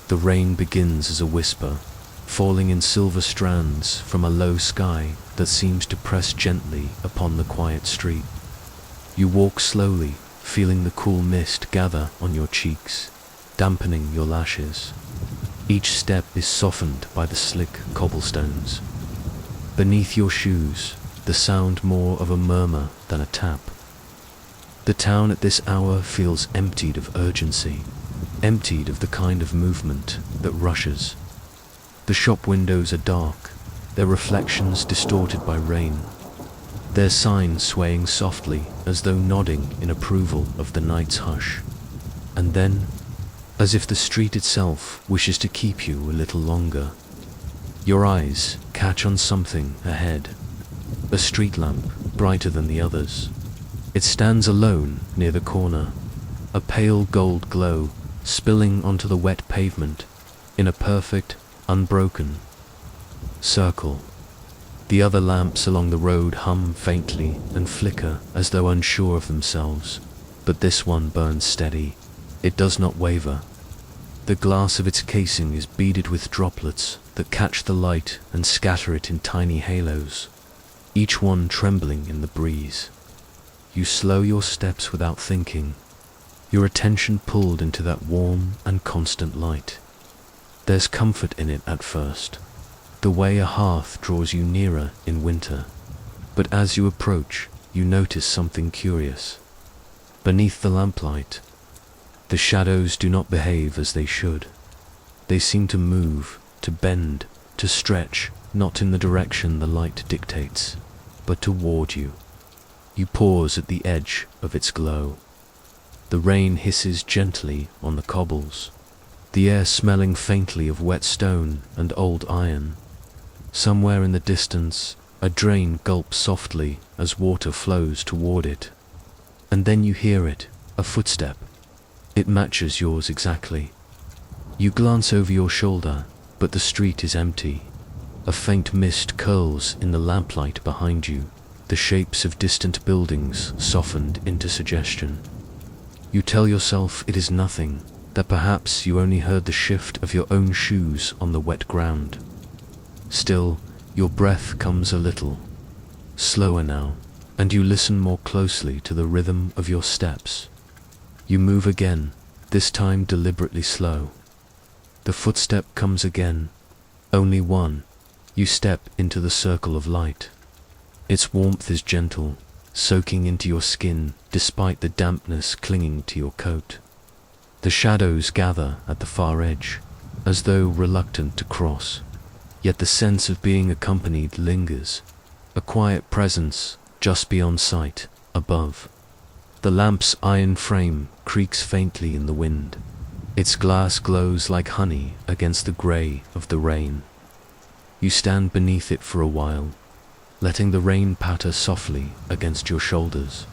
The rain begins as a whisper, falling in silver strands from a low sky that seems to press gently upon the quiet street. You walk slowly, feeling the cool mist gather on your cheeks, dampening your lashes. Each step is softened by the slick cobblestones. Beneath your shoes, the sound more of a murmur than a tap. The town at this hour feels emptied of urgency, emptied of the kind of movement that rushes. The shop windows are dark, their reflections distorted by rain, their signs swaying softly as though nodding in approval of the night's hush. And then, as if the street itself wishes to keep you a little longer, your eyes catch on something ahead, a street lamp brighter than the others. It stands alone near the corner, a pale gold glow spilling onto the wet pavement in a perfect, unbroken circle. The other lamps along the road hum faintly and flicker as though unsure of themselves, but this one burns steady. It does not waver. The glass of its casing is beaded with droplets that catch the light and scatter it in tiny halos, each one trembling in the breeze. You slow your steps without thinking, your attention pulled into that warm and constant light. There's comfort in it at first, the way a hearth draws you nearer in winter. But as you approach, you notice something curious. Beneath the lamplight, the shadows do not behave as they should. They seem to move, to bend, to stretch, not in the direction the light dictates, but toward you. You pause at the edge of its glow. The rain hisses gently on the cobbles, the air smelling faintly of wet stone and old iron. Somewhere in the distance, a drain gulps softly as water flows toward it. And then you hear it, a footstep. It matches yours exactly. You glance over your shoulder, but the street is empty. A faint mist curls in the lamplight behind you, the shapes of distant buildings softened into suggestion. You tell yourself it is nothing, that perhaps you only heard the shift of your own shoes on the wet ground. Still, your breath comes a little slower now, and you listen more closely to the rhythm of your steps. You move again, this time deliberately slow. The footstep comes again, only one. You step into the circle of light. Its warmth is gentle, soaking into your skin despite the dampness clinging to your coat. The shadows gather at the far edge, as though reluctant to cross, yet the sense of being accompanied lingers, a quiet presence just beyond sight, above. The lamp's iron frame creaks faintly in the wind. Its glass glows like honey against the grey of the rain. You stand beneath it for a while, letting the rain patter softly against your shoulders,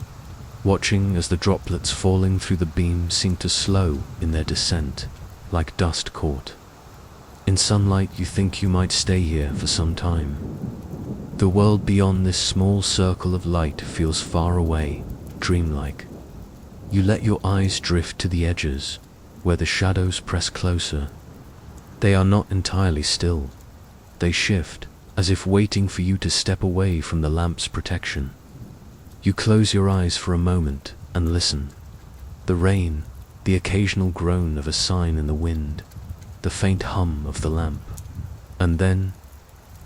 watching as the droplets falling through the beam seem to slow in their descent, like dust caught. In sunlight you think you might stay here for some time. The world beyond this small circle of light feels far away, dreamlike. You let your eyes drift to the edges, where the shadows press closer. They are not entirely still. They shift, as if waiting for you to step away from the lamp's protection. You close your eyes for a moment and listen. The rain, the occasional groan of a sign in the wind, the faint hum of the lamp. And then,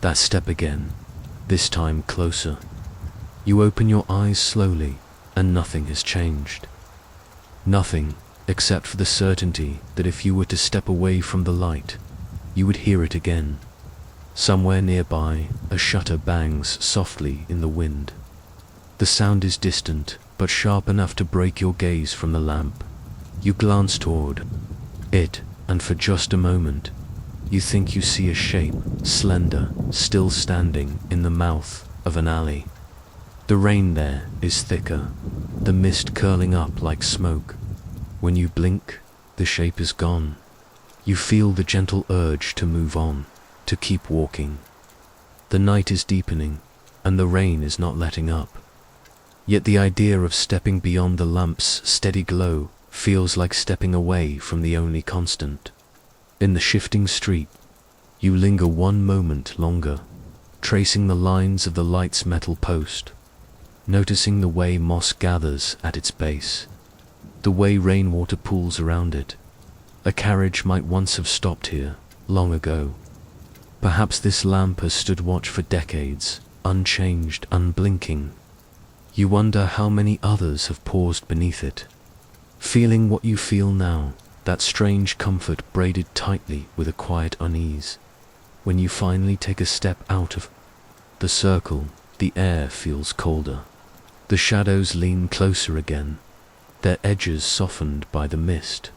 that step again, this time closer. You open your eyes slowly, and nothing has changed. Nothing, except for the certainty that if you were to step away from the light, you would hear it again. Somewhere nearby, a shutter bangs softly in the wind. The sound is distant, but sharp enough to break your gaze from the lamp. You glance toward it, and for just a moment, you think you see a shape, slender, still standing in the mouth of an alley. The rain there is thicker, the mist curling up like smoke. When you blink, the shape is gone. You feel the gentle urge to move on, to keep walking. The night is deepening, and the rain is not letting up. Yet the idea of stepping beyond the lamp's steady glow feels like stepping away from the only constant. In the shifting street, you linger one moment longer, tracing the lines of the light's metal post, noticing the way moss gathers at its base, the way rainwater pools around it. A carriage might once have stopped here, long ago. Perhaps this lamp has stood watch for decades, unchanged, unblinking. You wonder how many others have paused beneath it, feeling what you feel now, that strange comfort braided tightly with a quiet unease. When you finally take a step out of the circle, the air feels colder. The shadows lean closer again, their edges softened by the mist.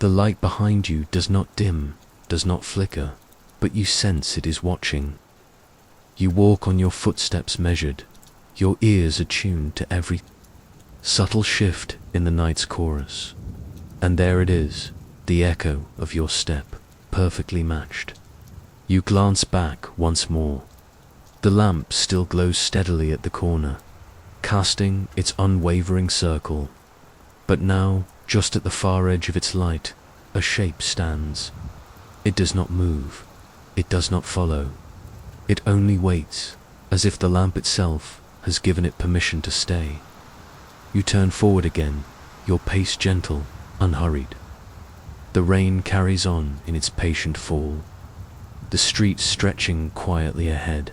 The light behind you does not dim, does not flicker, but you sense it is watching. You walk on your footsteps measured, your ears attuned to every subtle shift in the night's chorus. And there it is, the echo of your step, perfectly matched. You glance back once more. The lamp still glows steadily at the corner, casting its unwavering circle. But now, just at the far edge of its light, a shape stands. It does not move. It does not follow. It only waits, as if the lamp itself has given it permission to stay. You turn forward again, your pace gentle, unhurried. The rain carries on in its patient fall, the street stretching quietly ahead.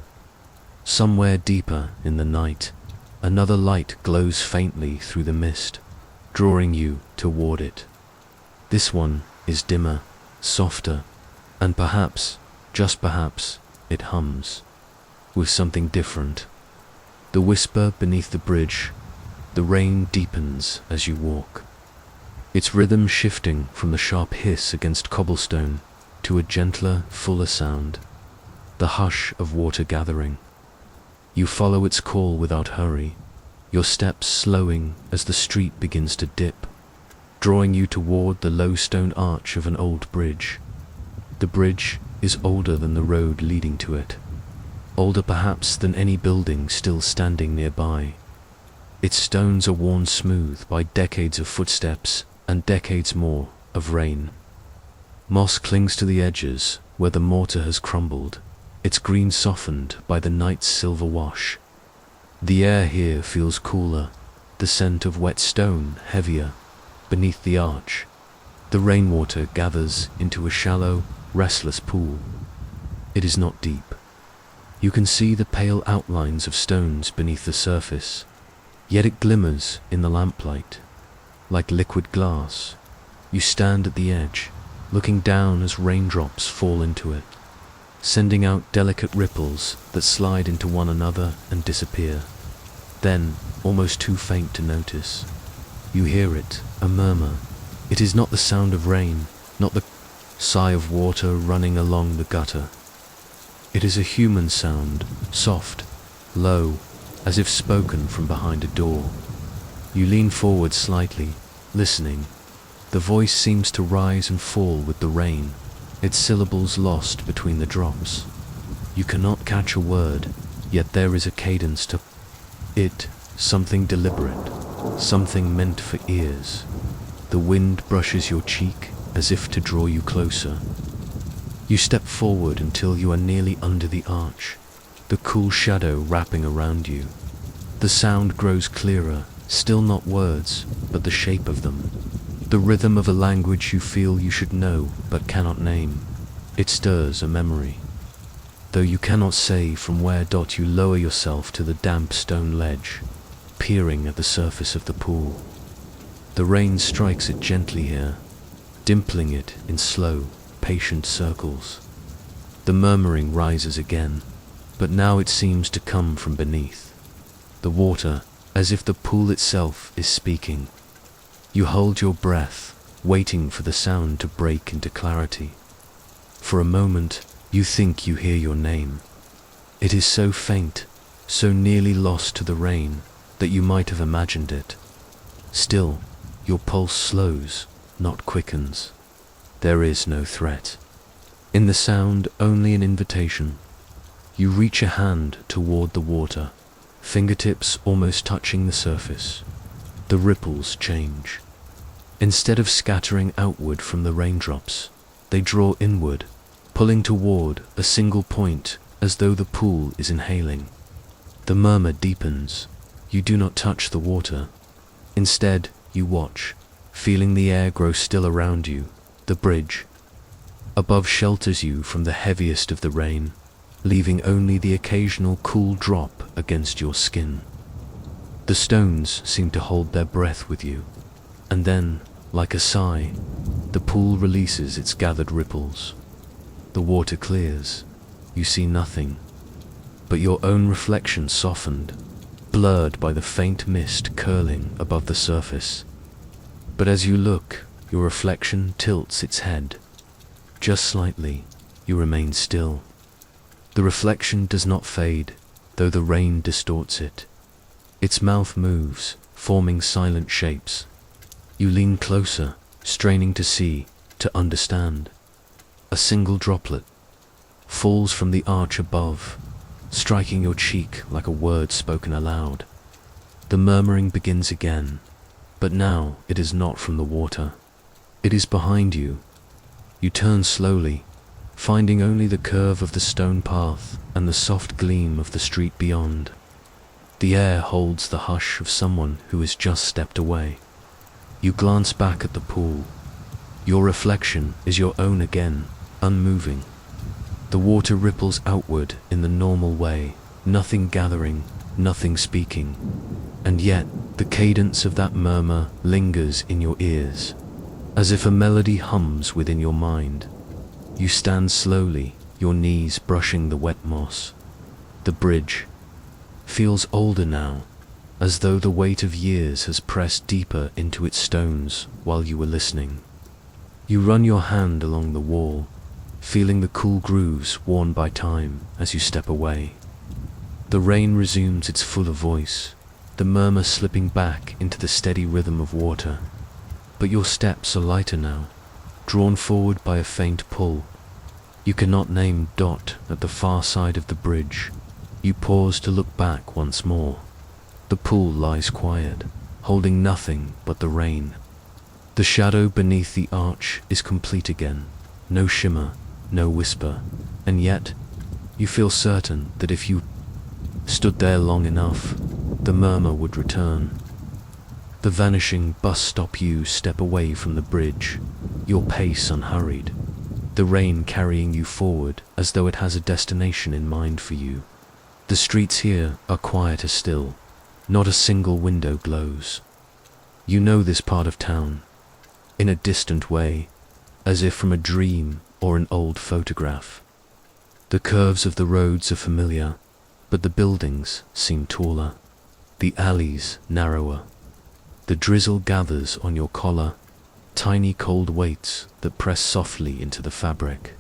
Somewhere deeper in the night, another light glows faintly through the mist, drawing you toward it. This one is dimmer, softer, and perhaps, just perhaps, it hums with something different. The whisper beneath the bridge, the rain deepens as you walk, its rhythm shifting from the sharp hiss against cobblestone to a gentler, fuller sound, the hush of water gathering. You follow its call without hurry, your steps slowing as the street begins to dip, drawing you toward the low stone arch of an old bridge. The bridge is older than the road leading to it, older perhaps than any building still standing nearby. Its stones are worn smooth by decades of footsteps and decades more of rain. Moss clings to the edges where the mortar has crumbled, its green softened by the night's silver wash. The air here feels cooler, the scent of wet stone heavier. Beneath the arch, the rainwater gathers into a shallow, restless pool. It is not deep. You can see the pale outlines of stones beneath the surface, yet it glimmers in the lamplight, like liquid glass. You stand at the edge, looking down as raindrops fall into it, sending out delicate ripples that slide into one another and disappear. Then, almost too faint to notice, you hear it, a murmur. It is not the sound of rain, not the sigh of water running along the gutter. It is a human sound, soft, low, as if spoken from behind a door. You lean forward slightly, listening. The voice seems to rise and fall with the rain, its syllables lost between the drops. You cannot catch a word, yet there is a cadence to it, something deliberate, something meant for ears. The wind brushes your cheek as if to draw you closer. You step forward until you are nearly under the arch, the cool shadow wrapping around you. The sound grows clearer, still not words, but the shape of them. The rhythm of a language you feel you should know but cannot name. It stirs a memory. Though you cannot say from where you lower yourself to the damp stone ledge, peering at the surface of the pool. The rain strikes it gently here, dimpling it in slow, patient circles. The murmuring rises again, but now it seems to come from beneath the water, as if the pool itself is speaking. You hold your breath, waiting for the sound to break into clarity. For a moment, you think you hear your name. It is so faint, so nearly lost to the rain, that you might have imagined it. Still, your pulse slows, not quickens. There is no threat. In the sound, only an invitation. You reach a hand toward the water, fingertips almost touching the surface. The ripples change. Instead of scattering outward from the raindrops, They draw inward, pulling toward a single point as though the pool is inhaling. The murmur deepens. You do not touch the water. Instead, you watch, feeling the air grow still around you. The bridge above shelters you from the heaviest of the rain, leaving only the occasional cool drop against your skin. The stones seem to hold their breath with you, and then, like a sigh, the pool releases its gathered ripples. The water clears. You see nothing, but your own reflection softened, blurred by the faint mist curling above the surface. But as you look, your reflection tilts its head. Just slightly, you remain still. The reflection does not fade, though the rain distorts it. Its mouth moves, forming silent shapes. You lean closer, straining to see, to understand. A single droplet falls from the arch above, striking your cheek like a word spoken aloud. The murmuring begins again, but now it is not from the water. It is behind you. You turn slowly, finding only the curve of the stone path and the soft gleam of the street beyond. The air holds the hush of someone who has just stepped away. You glance back at the pool. Your reflection is your own again, unmoving. The water ripples outward in the normal way, nothing gathering, nothing speaking. And yet, the cadence of that murmur lingers in your ears, as if a melody hums within your mind. You stand slowly, your knees brushing the wet moss. The bridge feels older now, as though the weight of years has pressed deeper into its stones while you were listening. You run your hand along the wall, feeling the cool grooves worn by time as you step away. The rain resumes its fuller voice, the murmur slipping back into the steady rhythm of water. But your steps are lighter now, drawn forward by a faint pull. You cannot name Dot at the far side of the bridge. You pause to look back once more. The pool lies quiet, holding nothing but the rain. The shadow beneath the arch is complete again, no shimmer, no whisper, and yet you feel certain that if you stood there long enough, the murmur would return. The vanishing bus stop, you step away from the bridge, your pace unhurried, the rain carrying you forward as though it has a destination in mind for you. The streets here are quieter still, not a single window glows. You know this part of town, in a distant way, as if from a dream or an old photograph. The curves of the roads are familiar, but the buildings seem taller, the alleys narrower. The drizzle gathers on your collar, tiny cold weights that press softly into the fabric.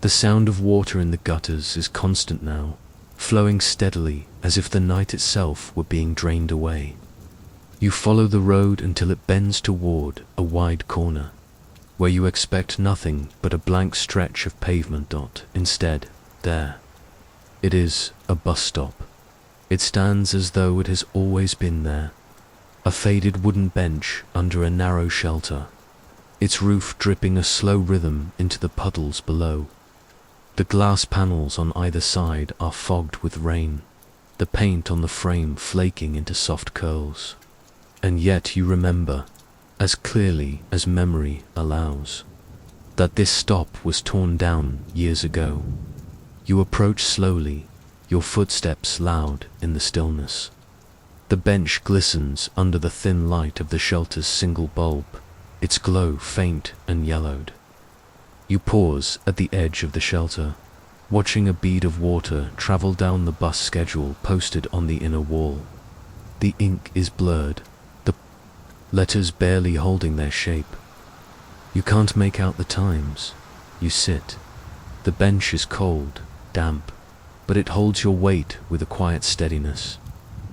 The sound of water in the gutters is constant now, flowing steadily as if the night itself were being drained away. You follow the road until it bends toward a wide corner, where you expect nothing but a blank stretch of pavement. Instead, there it is, a bus stop. It stands as though it has always been there, a faded wooden bench under a narrow shelter, its roof dripping a slow rhythm into the puddles below. The glass panels on either side are fogged with rain, the paint on the frame flaking into soft curls. And yet you remember, as clearly as memory allows, that this stop was torn down years ago. You approach slowly, your footsteps loud in the stillness. The bench glistens under the thin light of the shelter's single bulb, its glow faint and yellowed. You pause at the edge of the shelter, watching a bead of water travel down the bus schedule posted on the inner wall. The ink is blurred, the letters barely holding their shape. You can't make out the times. You sit. The bench is cold, damp, but it holds your weight with a quiet steadiness.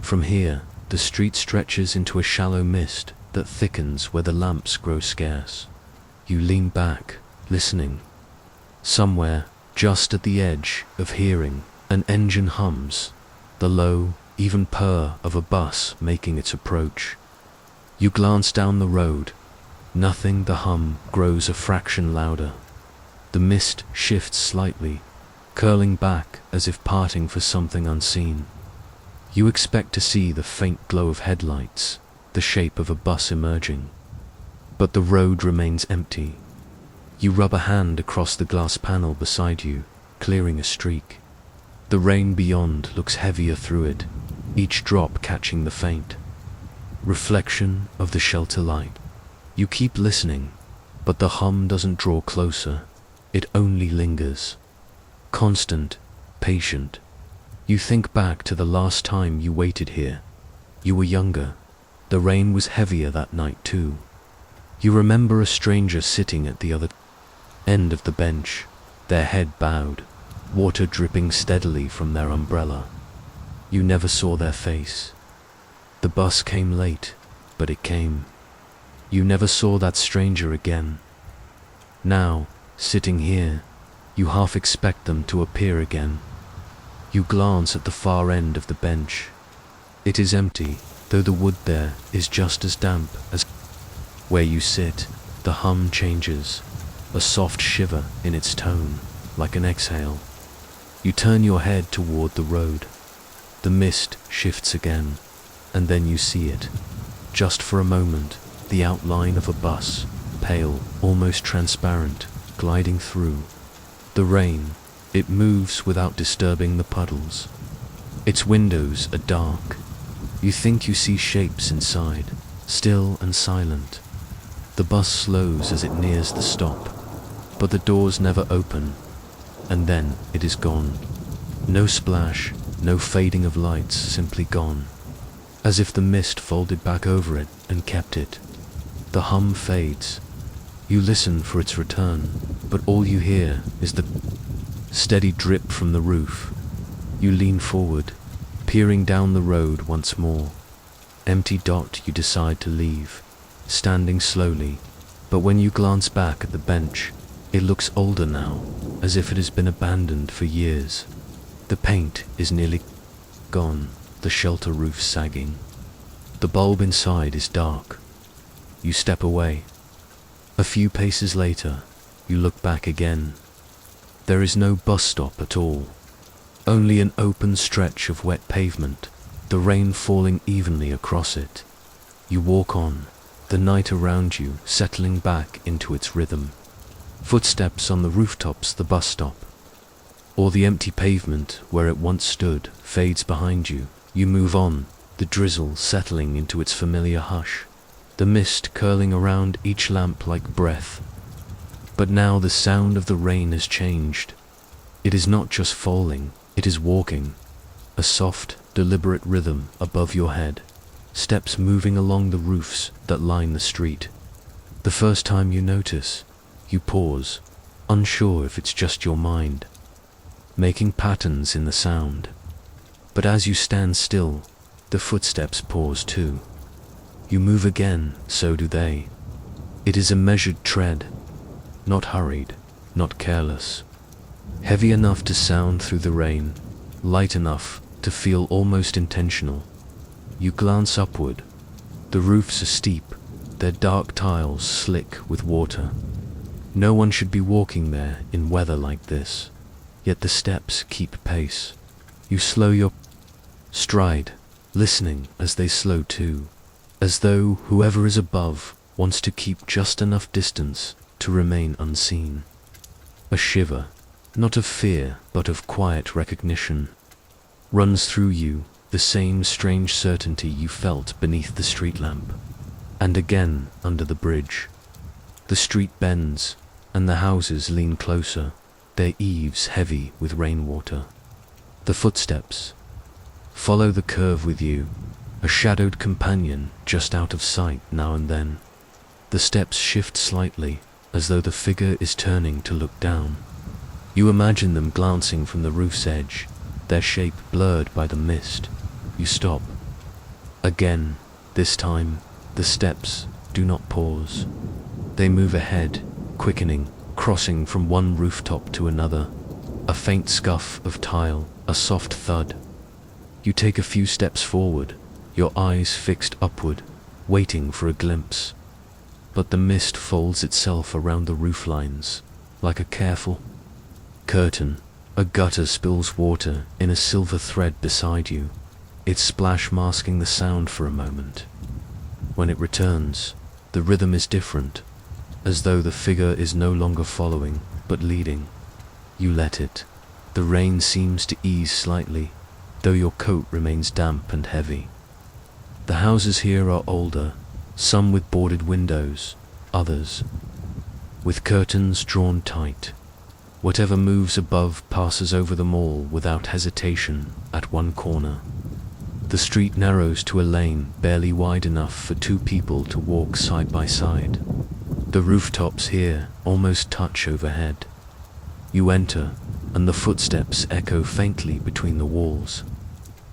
From here, the street stretches into a shallow mist that thickens where the lamps grow scarce. You lean back, listening. Somewhere, just at the edge of hearing, an engine hums, the low, even purr of a bus making its approach. You glance down the road. Nothing. The hum grows a fraction louder. The mist shifts slightly, curling back as if parting for something unseen. You expect to see the faint glow of headlights, the shape of a bus emerging. But the road remains empty. You rub a hand across the glass panel beside you, clearing a streak. The rain beyond looks heavier through it, each drop catching the faint reflection of the shelter light. You keep listening, but the hum doesn't draw closer. It only lingers. Constant, patient. You think back to the last time you waited here. You were younger. The rain was heavier that night too. You remember a stranger sitting at the other end of the bench, their head bowed, water dripping steadily from their umbrella. You never saw their face. The bus came late, but it came. You never saw that stranger again. Now, sitting here, you half expect them to appear again. You glance at the far end of the bench. It is empty, though the wood there is just as damp as where you sit. The hum changes, a soft shiver in its tone, like an exhale. You turn your head toward the road. The mist shifts again, and then you see it. Just for a moment, the outline of a bus, pale, almost transparent, gliding through. The rain, it moves without disturbing the puddles. Its windows are dark. You think you see shapes inside, still and silent. The bus slows as it nears the stop, but the doors never open, and then it is gone. No splash, no fading of lights, simply gone. As if the mist folded back over it and kept it. The hum fades. You listen for its return, but all you hear is the steady drip from the roof. You lean forward, peering down the road once more. Empty dot you decide to leave, standing slowly, but when you glance back at the bench, it looks older now, as if it has been abandoned for years. The paint is nearly gone, the shelter roof sagging. The bulb inside is dark. You step away. A few paces later, you look back again. There is no bus stop at all. Only an open stretch of wet pavement, the rain falling evenly across it. You walk on, the night around you settling back into its rhythm. Footsteps on the rooftops, the bus stop, or the empty pavement where it once stood, fades behind you. You move on, the drizzle settling into its familiar hush, the mist curling around each lamp like breath. But now the sound of the rain has changed. It is not just falling, it is walking, a soft, deliberate rhythm above your head, steps moving along the roofs that line the street. The first time you notice, you pause, unsure if it's just your mind, making patterns in the sound. But as you stand still, the footsteps pause too. You move again, so do they. It is a measured tread, not hurried, not careless. Heavy enough to sound through the rain, light enough to feel almost intentional. You glance upward. The roofs are steep, their dark tiles slick with water. No one should be walking there in weather like this, yet the steps keep pace. You slow your stride, listening as they slow too, as though whoever is above wants to keep just enough distance to remain unseen. A shiver, not of fear but of quiet recognition, runs through you, the same strange certainty you felt beneath the street lamp, and again under the bridge. The street bends, and the houses lean closer, their eaves heavy with rainwater. The footsteps follow the curve with you, a shadowed companion just out of sight now and then. The steps shift slightly, as though the figure is turning to look down. You imagine them glancing from the roof's edge, their shape blurred by the mist. You stop. Again, this time, the steps do not pause. They move ahead, quickening, crossing from one rooftop to another. A faint scuff of tile, a soft thud. You take a few steps forward, your eyes fixed upward, waiting for a glimpse. But the mist folds itself around the roof lines. like a careful curtain. A gutter spills water in a silver thread beside you, its splash masking the sound for a moment. When it returns, the rhythm is different, as though the figure is no longer following, but leading. You let it. The rain seems to ease slightly, though your coat remains damp and heavy. The houses here are older, some with boarded windows, others with curtains drawn tight. Whatever moves above passes over them all without hesitation at one corner. The street narrows to a lane barely wide enough for two people to walk side by side. The rooftops here almost touch overhead. You enter, and the footsteps echo faintly between the walls.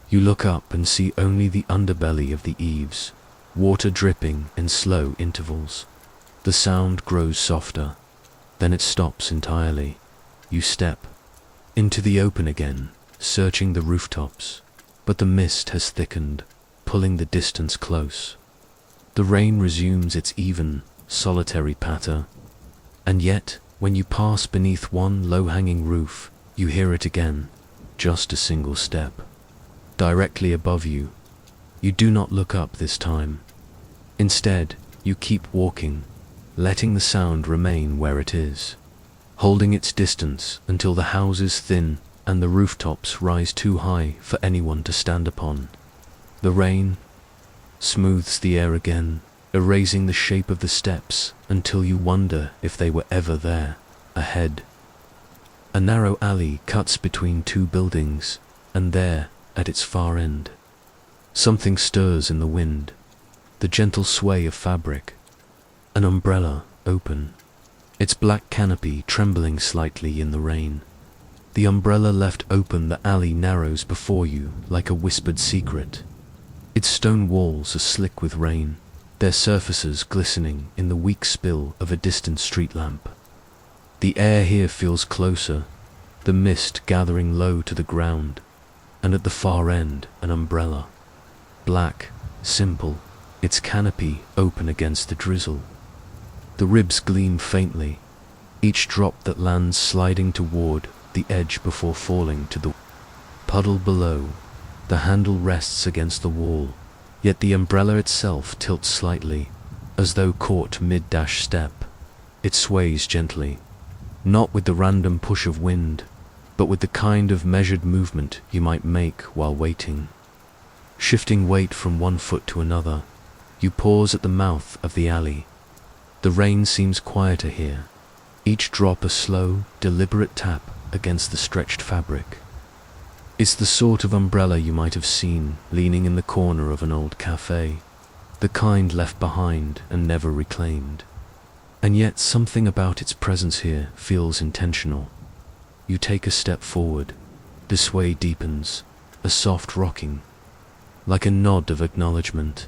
You look up and see only the underbelly of the eaves, water dripping in slow intervals. The sound grows softer, then it stops entirely. You step into the open again, searching the rooftops, but the mist has thickened, pulling the distance close. The rain resumes its even, solitary patter, and yet, when you pass beneath one low-hanging roof, you hear it again, just a single step. Directly above you. You do not look up this time. Instead, you keep walking, letting the sound remain where it is, holding its distance until the houses thin and the rooftops rise too high for anyone to stand upon. The rain smooths the air again, erasing the shape of the steps until you wonder if they were ever there. Ahead, a narrow alley cuts between two buildings, and there, at its far end, something stirs in the wind, the gentle sway of fabric. An umbrella open, its black canopy trembling slightly in the rain. The umbrella left open, the alley narrows before you like a whispered secret. Its stone walls are slick with rain, their surfaces glistening in the weak spill of a distant street lamp. The air here feels closer, the mist gathering low to the ground, and at the far end an umbrella. Black, simple, its canopy open against the drizzle. The ribs gleam faintly, each drop that lands sliding toward the edge before falling to the puddle below. The handle rests against the wall, yet the umbrella itself tilts slightly, as though caught mid-dash step. It sways gently, not with the random push of wind, but with the kind of measured movement you might make while waiting. Shifting weight from one foot to another, you pause at the mouth of the alley. The rain seems quieter here, each drop a slow, deliberate tap against the stretched fabric. It's the sort of umbrella you might have seen leaning in the corner of an old cafe, the kind left behind and never reclaimed. And yet something about its presence here feels intentional. You take a step forward, the sway deepens, a soft rocking, like a nod of acknowledgement.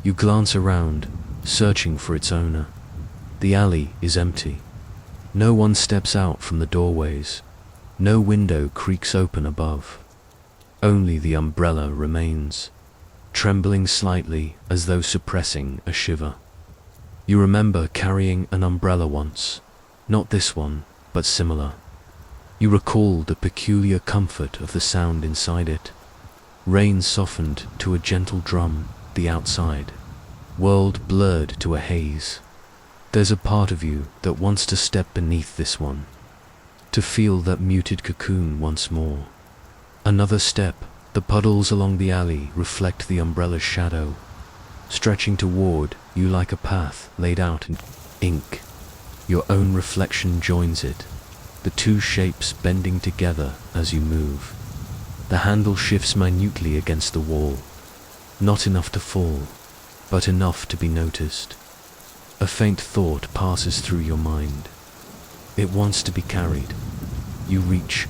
You glance around, searching for its owner. The alley is empty. No one steps out from the doorways. No window creaks open above. Only the umbrella remains, trembling slightly as though suppressing a shiver. You remember carrying an umbrella once, not this one, but similar. You recall the peculiar comfort of the sound inside it. Rain softened to a gentle drum, the outside world blurred to a haze. There's a part of you that wants to step beneath this one, to feel that muted cocoon once more. Another step, the puddles along the alley reflect the umbrella's shadow, stretching toward you like a path laid out in ink. Your own reflection joins it, the two shapes bending together as you move. The handle shifts minutely against the wall, not enough to fall, but enough to be noticed. A faint thought passes through your mind. It wants to be carried. You reach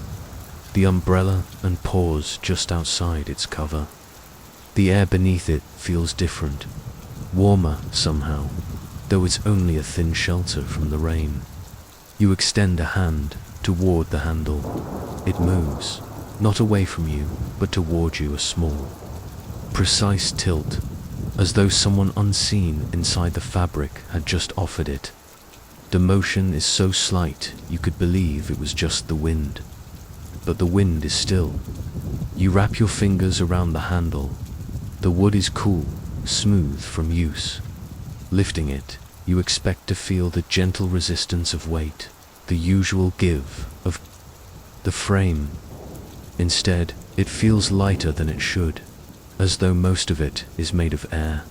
the umbrella and pause just outside its cover. The air beneath it feels different, warmer somehow, though it's only a thin shelter from the rain. You extend a hand toward the handle. It moves, not away from you, but toward you, a small, precise tilt, as though someone unseen inside the fabric had just offered it. The motion is so slight you could believe it was just the wind. But the wind is still. You wrap your fingers around the handle. The wood is cool, smooth from use. Lifting it, you expect to feel the gentle resistance of weight, the usual give of the frame. Instead, it feels lighter than it should, as though most of it is made of air.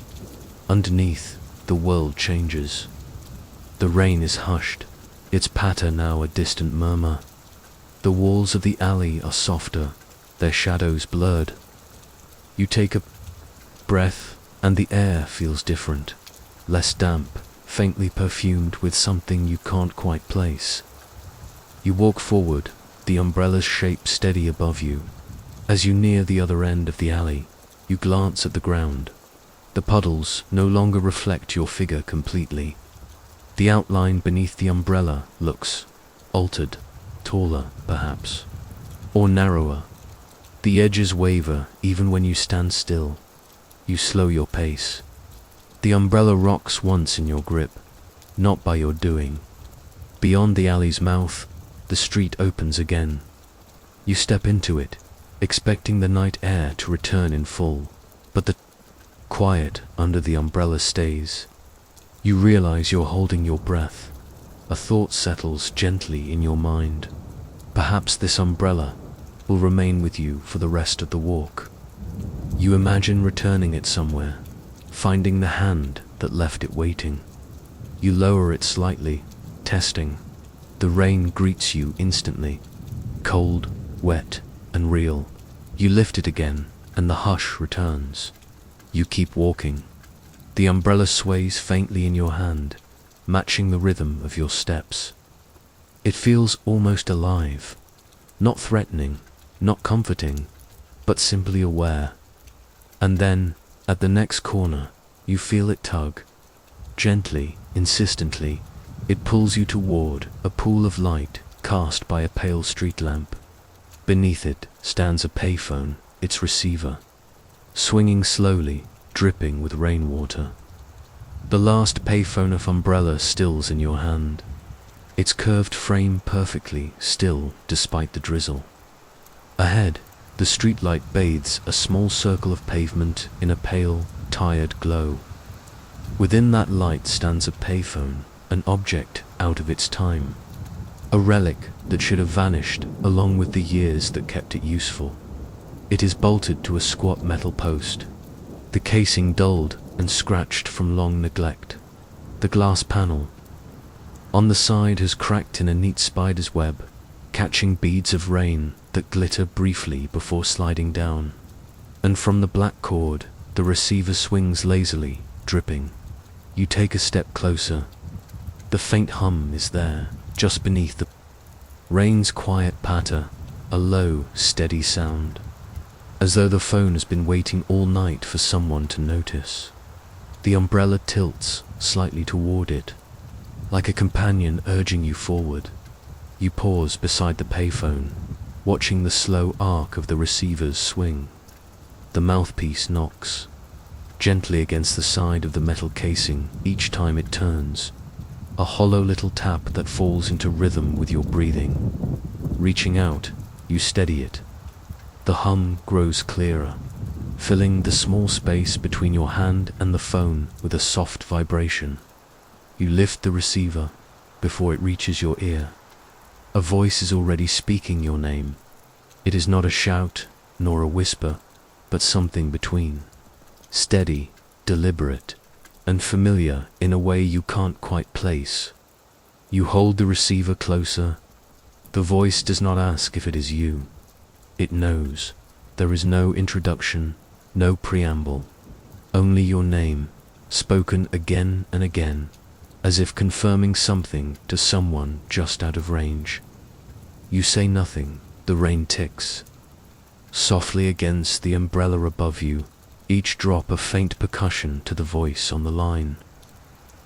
Underneath, the world changes. The rain is hushed, its patter now a distant murmur. The walls of the alley are softer, their shadows blurred. You take a breath, and the air feels different, less damp, faintly perfumed with something you can't quite place. You walk forward, the umbrella's shape steady above you. As you near the other end of the alley, you glance at the ground. The puddles no longer reflect your figure completely. The outline beneath the umbrella looks altered, taller, perhaps, or narrower. The edges waver even when you stand still. You slow your pace. The umbrella rocks once in your grip, not by your doing. Beyond the alley's mouth, the street opens again. You step into it, expecting the night air to return in full, but the quiet under the umbrella stays. You realize you're holding your breath. A thought settles gently in your mind. Perhaps this umbrella will remain with you for the rest of the walk. You imagine returning it somewhere, finding the hand that left it waiting. You lower it slightly, testing. The rain greets you instantly, cold, wet, and real. You lift it again, and the hush returns. You keep walking. The umbrella sways faintly in your hand, matching the rhythm of your steps. It feels almost alive, not threatening, not comforting, but simply aware. And then, at the next corner, you feel it tug. Gently, insistently, it pulls you toward a pool of light cast by a pale street lamp. Beneath it stands a payphone, its receiver, swinging slowly, dripping with rainwater. The last payphone of umbrella stills in your hand, its curved frame perfectly still despite the drizzle. Ahead, the streetlight bathes a small circle of pavement in a pale, tired glow. Within that light stands a payphone, an object out of its time, a relic that should have vanished along with the years that kept it useful. It is bolted to a squat metal post, the casing dulled and scratched from long neglect. The glass panel on the side has cracked in a neat spider's web, catching beads of rain that glitter briefly before sliding down. And from the black cord, the receiver swings lazily, dripping. You take a step closer. The faint hum is there, just beneath the rain's quiet patter, a low, steady sound, as though the phone has been waiting all night for someone to notice. The umbrella tilts slightly toward it, like a companion urging you forward. You pause beside the payphone, watching the slow arc of the receiver's swing. The mouthpiece knocks gently against the side of the metal casing each time it turns, a hollow little tap that falls into rhythm with your breathing. Reaching out, you steady it. The hum grows clearer, filling the small space between your hand and the phone with a soft vibration. You lift the receiver before it reaches your ear. A voice is already speaking your name. It is not a shout, nor a whisper, but something between. Steady, deliberate, and familiar in a way you can't quite place. You hold the receiver closer. The voice does not ask if it is you. It knows. There is no introduction, no preamble. Only your name, spoken again and again, as if confirming something to someone just out of range. You say nothing. The rain ticks softly against the umbrella above you, each drop a faint percussion to the voice on the line.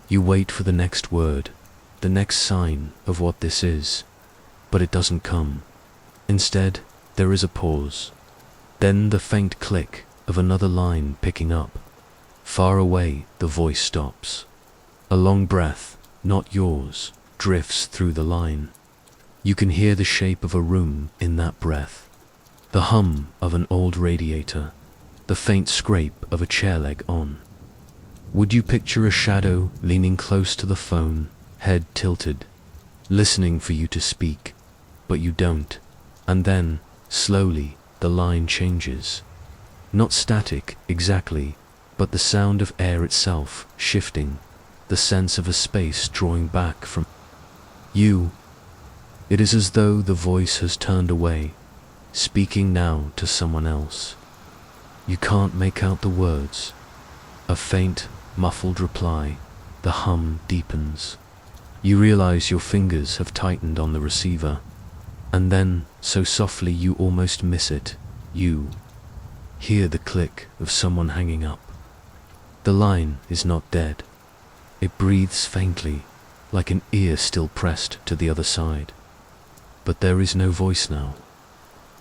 You wait for the next word, the next sign of what this is, but it doesn't come. Instead, there is a pause. Then the faint click of another line picking up. Far away, the voice stops. A long breath, not yours, drifts through the line. You can hear the shape of a room in that breath, the hum of an old radiator, the faint scrape of a chair leg on. Would you picture a shadow leaning close to the phone, head tilted, listening for you to speak, but you don't, and then, slowly, the line changes. Not static, exactly, but the sound of air itself shifting, the sense of a space drawing back from you. It is as though the voice has turned away, speaking now to someone else. You can't make out the words. A faint, muffled reply, the hum deepens. You realize your fingers have tightened on the receiver, and then, so softly you almost miss it, you hear the click of someone hanging up. The line is not dead. It breathes faintly, like an ear still pressed to the other side. But there is no voice now,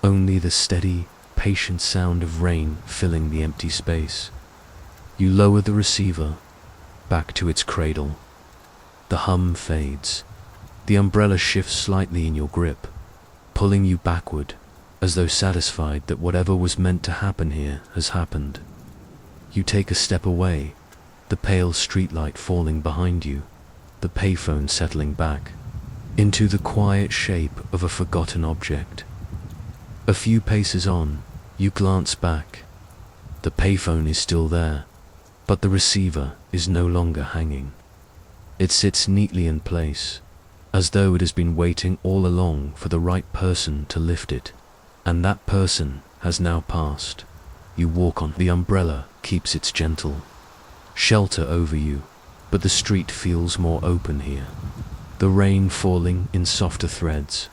only the steady, patient sound of rain filling the empty space. You lower the receiver, back to its cradle. The hum fades. The umbrella shifts slightly in your grip, pulling you backward, as though satisfied that whatever was meant to happen here has happened. You take a step away, the pale streetlight falling behind you, the payphone settling back into the quiet shape of a forgotten object. A few paces on, you glance back. The payphone is still there, but the receiver is no longer hanging. It sits neatly in place, as though it has been waiting all along for the right person to lift it, and that person has now passed. You walk on. The umbrella keeps its gentle shelter over you, but the street feels more open here. The rain falling in softer threads.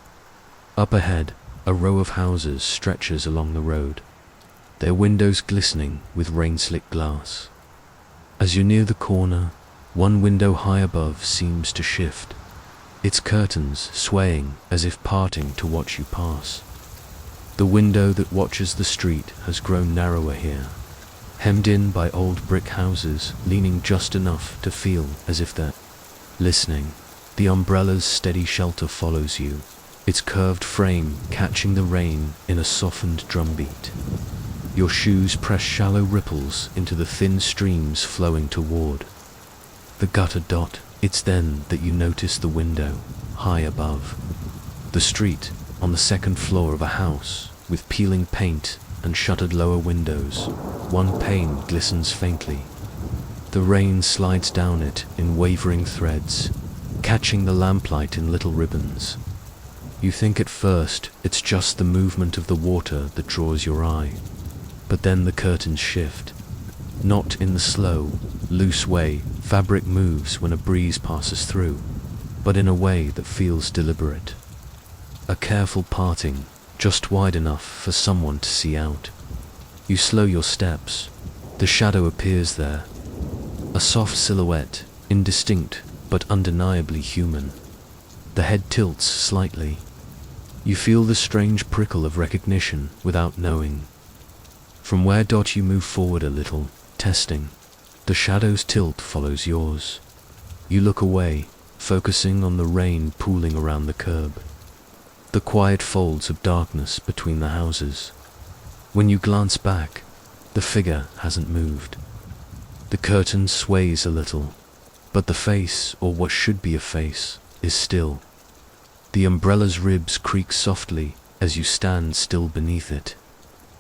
Up ahead, a row of houses stretches along the road, their windows glistening with rain-slick glass. As you near the corner, one window high above seems to shift, its curtains swaying as if parting to watch you pass. The window that watches the street has grown narrower here, hemmed in by old brick houses leaning just enough to feel as if they're listening. The umbrella's steady shelter follows you, its curved frame catching the rain in a softened drumbeat. Your shoes press shallow ripples into the thin streams flowing toward the gutter dot. It's then that you notice the window, high above. The street, on the second floor of a house, with peeling paint and shuttered lower windows. One pane glistens faintly. The rain slides down it in wavering threads, catching the lamplight in little ribbons. You think at first it's just the movement of the water that draws your eye, but then the curtains shift. Not in the slow, loose way fabric moves when a breeze passes through, but in a way that feels deliberate. A careful parting, just wide enough for someone to see out. You slow your steps. The shadow appears there, a soft silhouette, indistinct but undeniably human. The head tilts slightly. You feel the strange prickle of recognition without knowing. From where you move forward a little, testing. The shadow's tilt follows yours. You look away, focusing on the rain pooling around the curb, the quiet folds of darkness between the houses. When you glance back, the figure hasn't moved. The curtain sways a little, but the face, or what should be a face, is still. The umbrella's ribs creak softly as you stand still beneath it,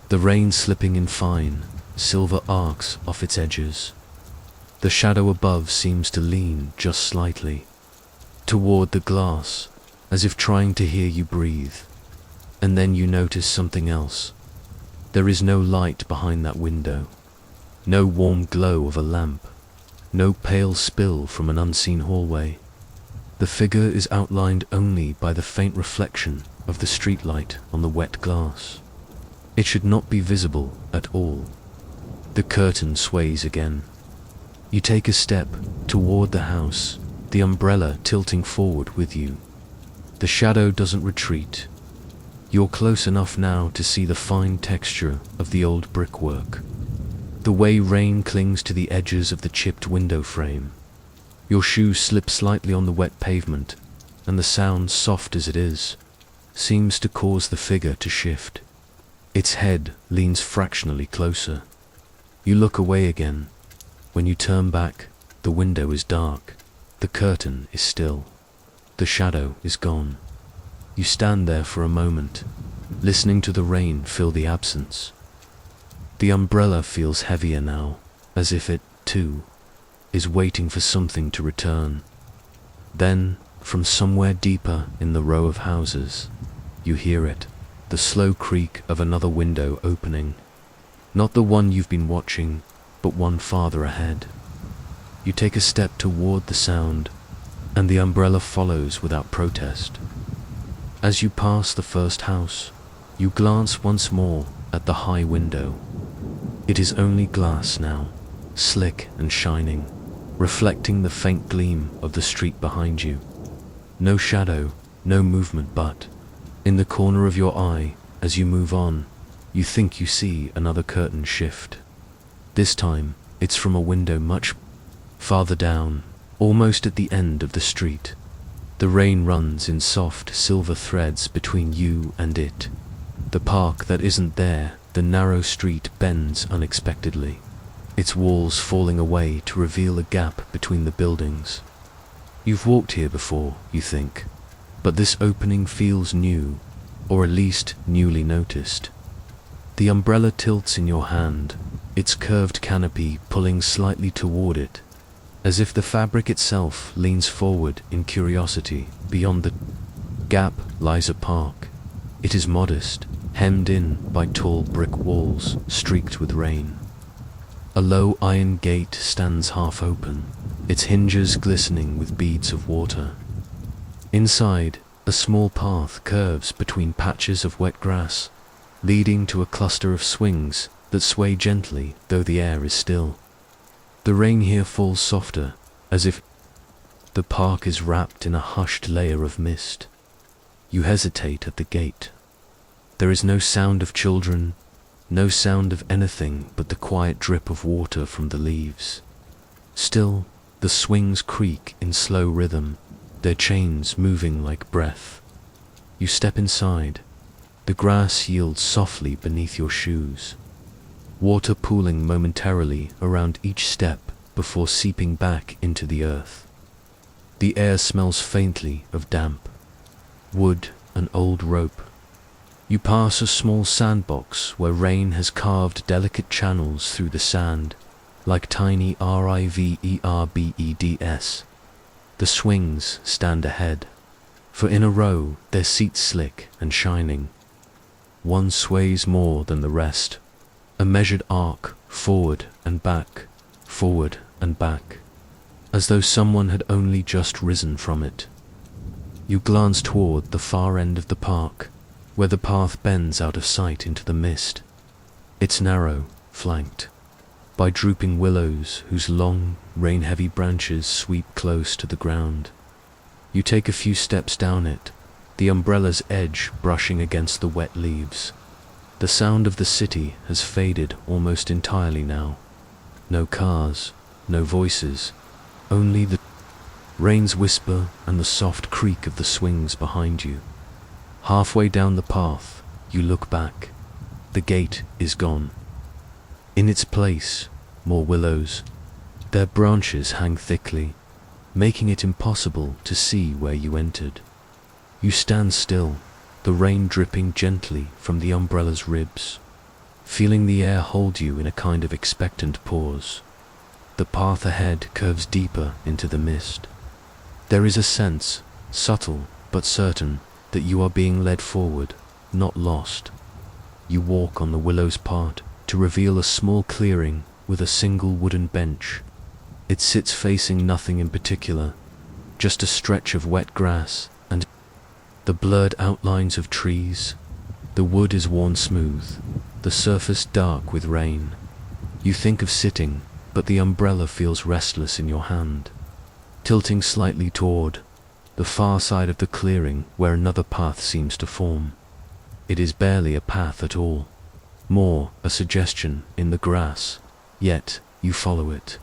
the rain slipping in fine, silver arcs off its edges. The shadow above seems to lean just slightly toward the glass, as if trying to hear you breathe. And then you notice something else. There is no light behind that window, no warm glow of a lamp, no pale spill from an unseen hallway. The figure is outlined only by the faint reflection of the streetlight on the wet glass. It should not be visible at all. The curtain sways again. You take a step toward the house, the umbrella tilting forward with you. The shadow doesn't retreat. You're close enough now to see the fine texture of the old brickwork, the way rain clings to the edges of the chipped window frame. Your shoes slip slightly on the wet pavement and the sound, soft as it is, seems to cause the figure to shift. Its head leans fractionally closer. You look away again. When you turn back, the window is dark. The curtain is still. The shadow is gone. You stand there for a moment, listening to the rain fill the absence. The umbrella feels heavier now, as if it, too, is waiting for something to return. Then, from somewhere deeper in the row of houses, you hear it, the slow creak of another window opening. Not the one you've been watching, but one farther ahead. You take a step toward the sound, and the umbrella follows without protest. As you pass the first house, you glance once more at the high window. It is only glass now, slick and shining, reflecting the faint gleam of the street behind you. No shadow, no movement, but in the corner of your eye, as you move on, you think you see another curtain shift. This time, it's from a window much farther down, almost at the end of the street. The rain runs in soft silver threads between you and it. The park that isn't there, the narrow street bends unexpectedly, its walls falling away to reveal a gap between the buildings. You've walked here before, you think, but this opening feels new, or at least newly noticed. The umbrella tilts in your hand, its curved canopy pulling slightly toward it, as if the fabric itself leans forward in curiosity. Beyond the gap lies a park. It is modest, hemmed in by tall brick walls streaked with rain. A low iron gate stands half open, its hinges glistening with beads of water. Inside, a small path curves between patches of wet grass, leading to a cluster of swings that sway gently though the air is still. The rain here falls softer, as if the park is wrapped in a hushed layer of mist. You hesitate at the gate. There is no sound of children, no sound of anything but the quiet drip of water from the leaves. Still, the swings creak in slow rhythm, their chains moving like breath. You step inside. The grass yields softly beneath your shoes, water pooling momentarily around each step before seeping back into the earth. The air smells faintly of damp, wood and old rope. You pass a small sandbox where rain has carved delicate channels through the sand, like tiny riverbeds. The swings stand ahead, for in a row their seats slick and shining. One sways more than the rest, a measured arc, forward and back, as though someone had only just risen from it. You glance toward the far end of the park, where the path bends out of sight into the mist. It's narrow, flanked by drooping willows whose long, rain-heavy branches sweep close to the ground. You take a few steps down it, the umbrella's edge brushing against the wet leaves. The sound of the city has faded almost entirely now. No cars, no voices, only the rain's whisper and the soft creak of the swings behind you. Halfway down the path, you look back. The gate is gone. In its place, more willows. Their branches hang thickly, making it impossible to see where you entered. You stand still, the rain dripping gently from the umbrella's ribs, feeling the air hold you in a kind of expectant pause. The path ahead curves deeper into the mist. There is a sense, subtle but certain, that you are being led forward, not lost. You walk on the willow's part to reveal a small clearing with a single wooden bench. It sits facing nothing in particular, just a stretch of wet grass and the blurred outlines of trees. The wood is worn smooth, the surface dark with rain. You think of sitting, but the umbrella feels restless in your hand, tilting slightly toward the far side of the clearing where another path seems to form. It is barely a path at all, more a suggestion in the grass, yet you follow it.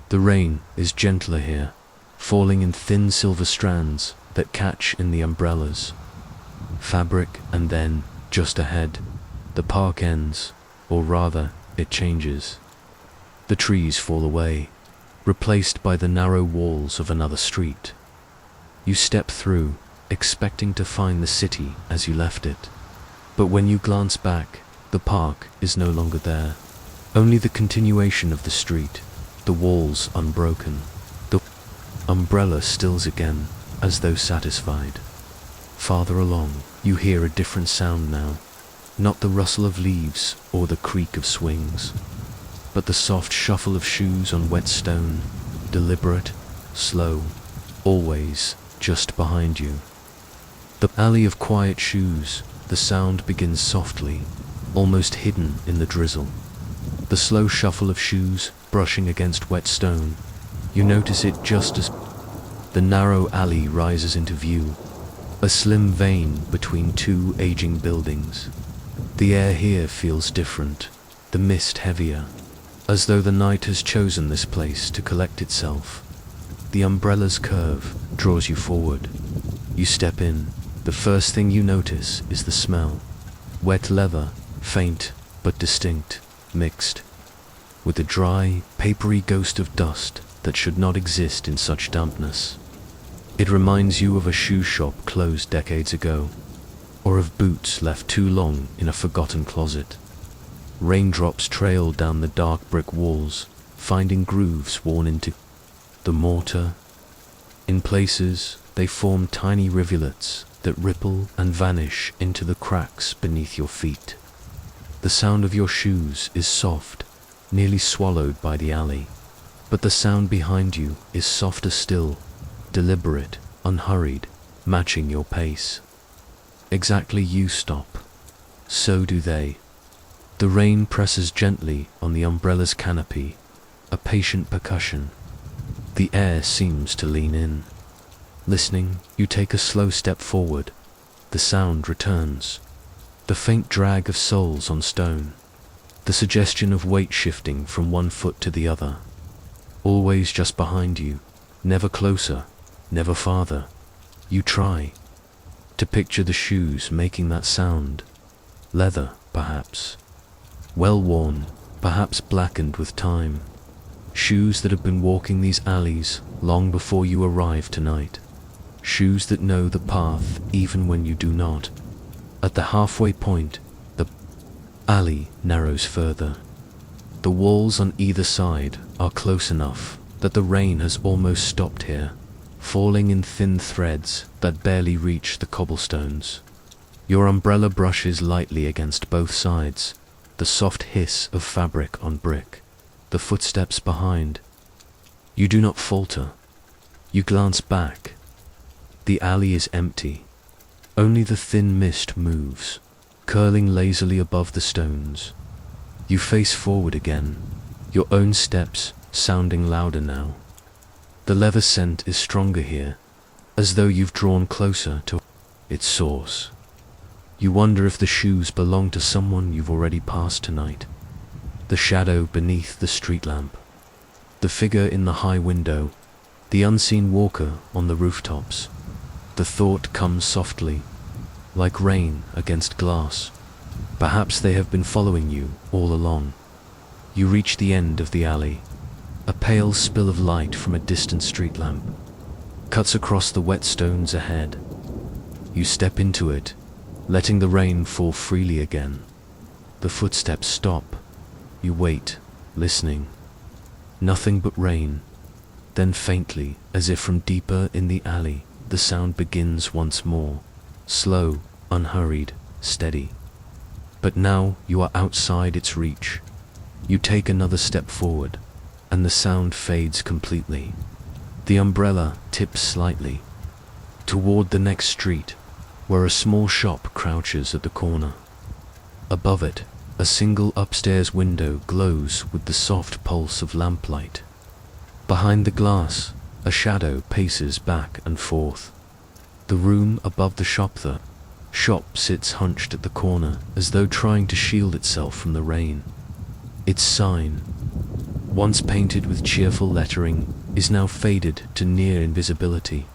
The rain is gentler here, falling in thin silver strands, that catch in the umbrellas. Fabric, and then, just ahead, the park ends, or rather, it changes. The trees fall away, replaced by the narrow walls of another street. You step through, expecting to find the city as you left it. But when you glance back, the park is no longer there. Only the continuation of the street, the walls unbroken. The umbrella stills again, as though satisfied. Farther along, you hear a different sound now. Not the rustle of leaves or the creak of swings, but the soft shuffle of shoes on wet stone, deliberate, slow, always just behind you. The alley of quiet shoes, the sound begins softly, almost hidden in the drizzle. The slow shuffle of shoes brushing against wet stone. You notice it just as the narrow alley rises into view, a slim vein between two aging buildings. The air here feels different, the mist heavier, as though the night has chosen this place to collect itself. The umbrella's curve draws you forward. You step in. The first thing you notice is the smell. Wet leather, faint but distinct, mixed with the dry, papery ghost of dust that should not exist in such dampness. It reminds you of a shoe shop closed decades ago, or of boots left too long in a forgotten closet. Raindrops trail down the dark brick walls, finding grooves worn into the mortar. In places, they form tiny rivulets that ripple and vanish into the cracks beneath your feet. The sound of your shoes is soft, nearly swallowed by the alley, but the sound behind you is softer still, deliberate, unhurried, matching your pace. Exactly you stop. So do they. The rain presses gently on the umbrella's canopy, a patient percussion. The air seems to lean in. Listening, you take a slow step forward. The sound returns. The faint drag of soles on stone. The suggestion of weight shifting from one foot to the other. Always just behind you, never closer, never farther. You try to picture the shoes making that sound. Leather, perhaps. Well worn, perhaps blackened with time. Shoes that have been walking these alleys long before you arrive tonight. Shoes that know the path even when you do not. At the halfway point, the alley narrows further. The walls on either side are close enough that the rain has almost stopped here, falling in thin threads that barely reach the cobblestones. Your umbrella brushes lightly against both sides, the soft hiss of fabric on brick, the footsteps behind. You do not falter. You glance back. The alley is empty. Only the thin mist moves, curling lazily above the stones. You face forward again, your own steps sounding louder now. The leather scent is stronger here, as though you've drawn closer to its source. You wonder if the shoes belong to someone you've already passed tonight. The shadow beneath the street lamp, the figure in the high window, the unseen walker on the rooftops. The thought comes softly, like rain against glass. Perhaps they have been following you all along. You reach the end of the alley. A pale spill of light from a distant street lamp cuts across the wet stones ahead. You step into it, letting the rain fall freely again. The footsteps stop. You wait, listening. Nothing but rain. Then faintly, as if from deeper in the alley, the sound begins once more. Slow, unhurried, steady. But now you are outside its reach. You take another step forward, and the sound fades completely. The umbrella tips slightly toward the next street, where a small shop crouches at the corner. Above it, a single upstairs window glows with the soft pulse of lamplight. Behind the glass, a shadow paces back and forth. The room above the shop sits hunched at the corner, as though trying to shield itself from the rain. Its sign, once painted with cheerful lettering, is now faded to near invisibility.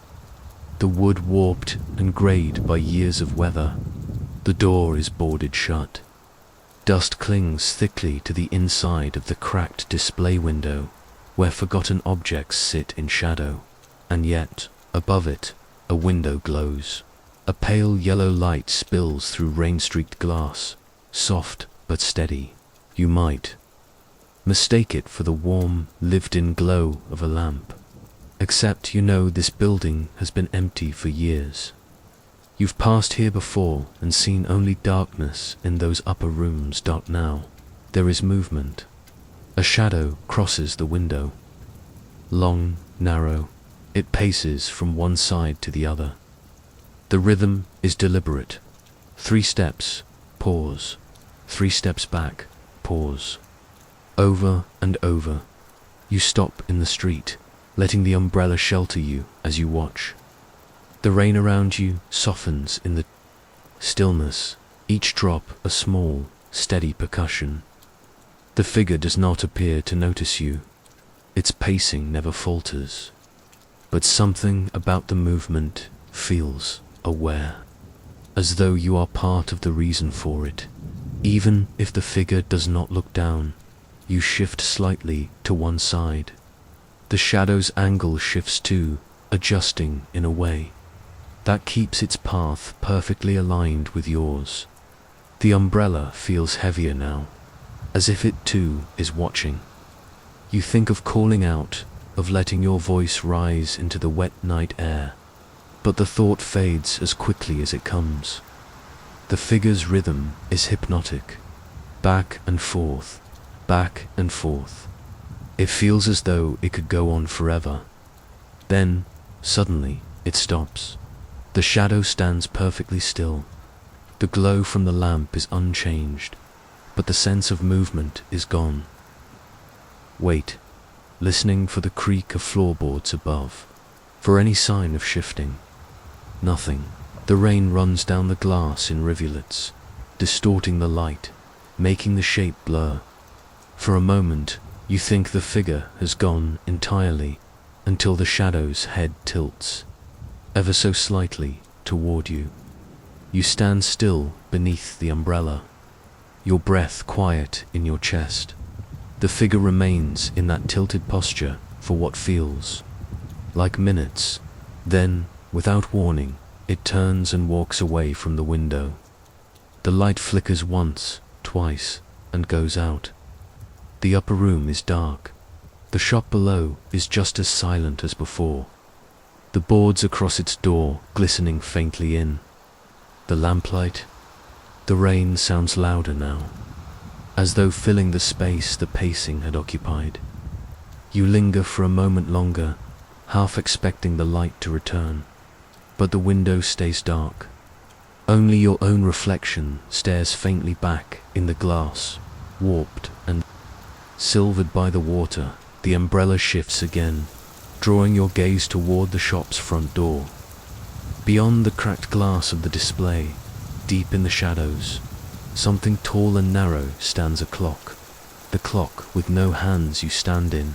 the wood warped and grayed by years of weather. The door is boarded shut. Dust clings thickly to the inside of the cracked display window, where forgotten objects sit in shadow. And yet, above it, a window glows. A pale yellow light spills through rain-streaked glass, soft but steady. You might mistake it for the warm, lived-in glow of a lamp. Except you know this building has been empty for years. You've passed here before and seen only darkness in those upper rooms. Now, there is movement. A shadow crosses the window. Long, narrow, it paces from one side to the other. The rhythm is deliberate. 3 steps, pause. 3 steps back, pause. Over and over. You stop in the street, letting the umbrella shelter you as you watch. The rain around you softens in the stillness, each drop a small, steady percussion. The figure does not appear to notice you. Its pacing never falters. But something about the movement feels aware, as though you are part of the reason for it. Even if the figure does not look down, you shift slightly to one side. The shadow's angle shifts too, adjusting in a way that keeps its path perfectly aligned with yours. The umbrella feels heavier now, as if it too is watching. You think of calling out, of letting your voice rise into the wet night air, but the thought fades as quickly as it comes. The figure's rhythm is hypnotic, back and forth, back and forth. It feels as though it could go on forever. Then, suddenly, it stops. The shadow stands perfectly still. The glow from the lamp is unchanged, but the sense of movement is gone. Wait, listening for the creak of floorboards above, for any sign of shifting. Nothing. The rain runs down the glass in rivulets, distorting the light, making the shape blur. For a moment, you think the figure has gone entirely, until the shadow's head tilts, ever so slightly, toward you. You stand still beneath the umbrella, your breath quiet in your chest. The figure remains in that tilted posture for what feels like minutes. Then, without warning, it turns and walks away from the window. The light flickers once, twice, and goes out. The upper room is dark. The shop below is just as silent as before, the boards across its door glistening faintly in the lamplight. The rain sounds louder now, as though filling the space the pacing had occupied. You linger for a moment longer, half expecting the light to return, but the window stays dark. Only your own reflection stares faintly back in the glass, warped and silvered by the water. The umbrella shifts again, drawing your gaze toward the shop's front door. Beyond the cracked glass of the display, deep in the shadows, something tall and narrow stands a clock. The clock with no hands you stand in.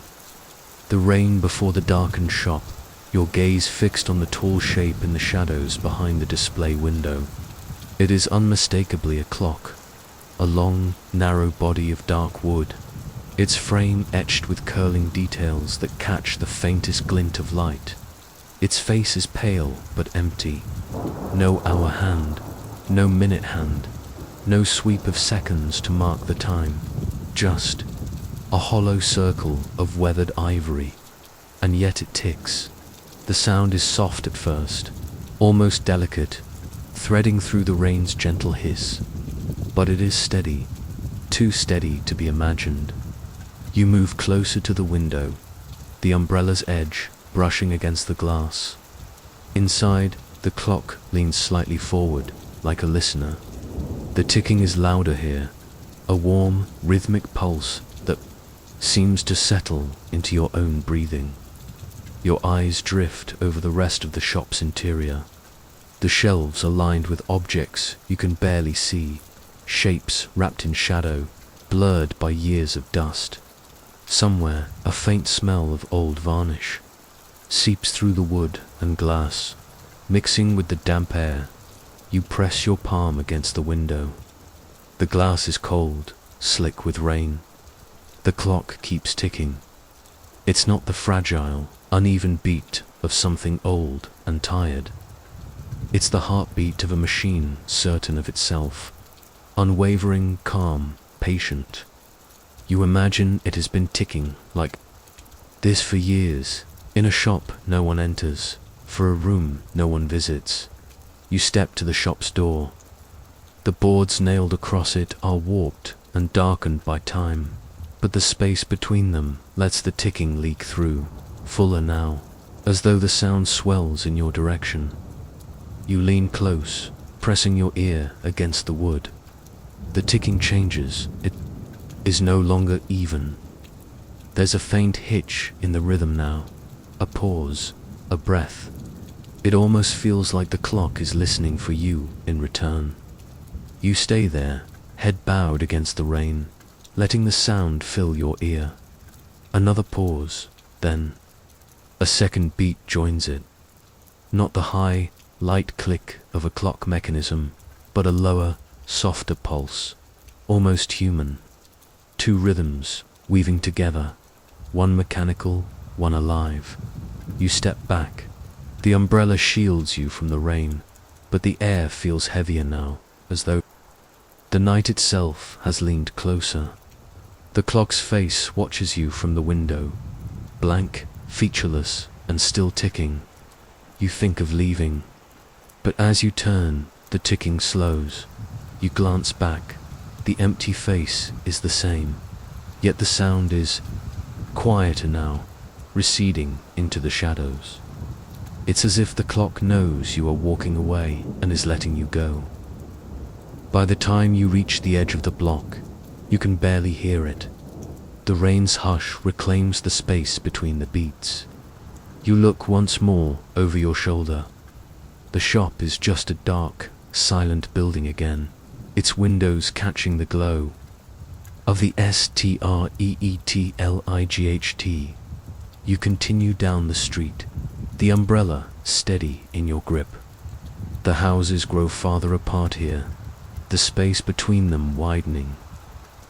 The rain before the darkened shop, your gaze fixed on the tall shape in the shadows behind the display window. It is unmistakably a clock, a long, narrow body of dark wood, its frame etched with curling details that catch the faintest glint of light. Its face is pale but empty. No hour hand, no minute hand, no sweep of seconds to mark the time. Just a hollow circle of weathered ivory, and yet it ticks. The sound is soft at first, almost delicate, threading through the rain's gentle hiss, but it is steady, too steady to be imagined. You move closer to the window, the umbrella's edge brushing against the glass. Inside, the clock leans slightly forward, like a listener. The ticking is louder here, a warm, rhythmic pulse that seems to settle into your own breathing. Your eyes drift over the rest of the shop's interior. The shelves are lined with objects you can barely see, shapes wrapped in shadow, blurred by years of dust. Somewhere, a faint smell of old varnish seeps through the wood and glass. mixing with the damp air. You press your palm against the window. The glass is cold, slick with rain. The clock keeps ticking. It's not the fragile, uneven beat of something old and tired. It's the heartbeat of a machine certain of itself, unwavering, calm, patient. You imagine it has been ticking like this for years, in a shop no one enters, for a room no one visits. You step to the shop's door. The boards nailed across it are warped and darkened by time, but the space between them lets the ticking leak through, fuller now, as though the sound swells in your direction. You lean close, pressing your ear against the wood. The ticking changes. It is no longer even. There's a faint hitch in the rhythm now, a pause, a breath. It almost feels like the clock is listening for you in return. You stay there, head bowed against the rain, letting the sound fill your ear. Another pause, then a second beat joins it. Not the high, light click of a clock mechanism, but a lower, softer pulse, almost human. Two rhythms weaving together, one mechanical, one alive. You step back. The umbrella shields you from the rain, but the air feels heavier now, as though the night itself has leaned closer. The clock's face watches you from the window, blank, featureless, and still ticking. You think of leaving, but as you turn, the ticking slows. You glance back. The empty face is the same, yet the sound is quieter now, receding into the shadows. It's as if the clock knows you are walking away and is letting you go. By the time you reach the edge of the block, you can barely hear it. The rain's hush reclaims the space between the beats. You look once more over your shoulder. The shop is just a dark, silent building again, its windows catching the glow of the streetlight. You continue down the street, the umbrella steady in your grip. The houses grow farther apart here, the space between them widening.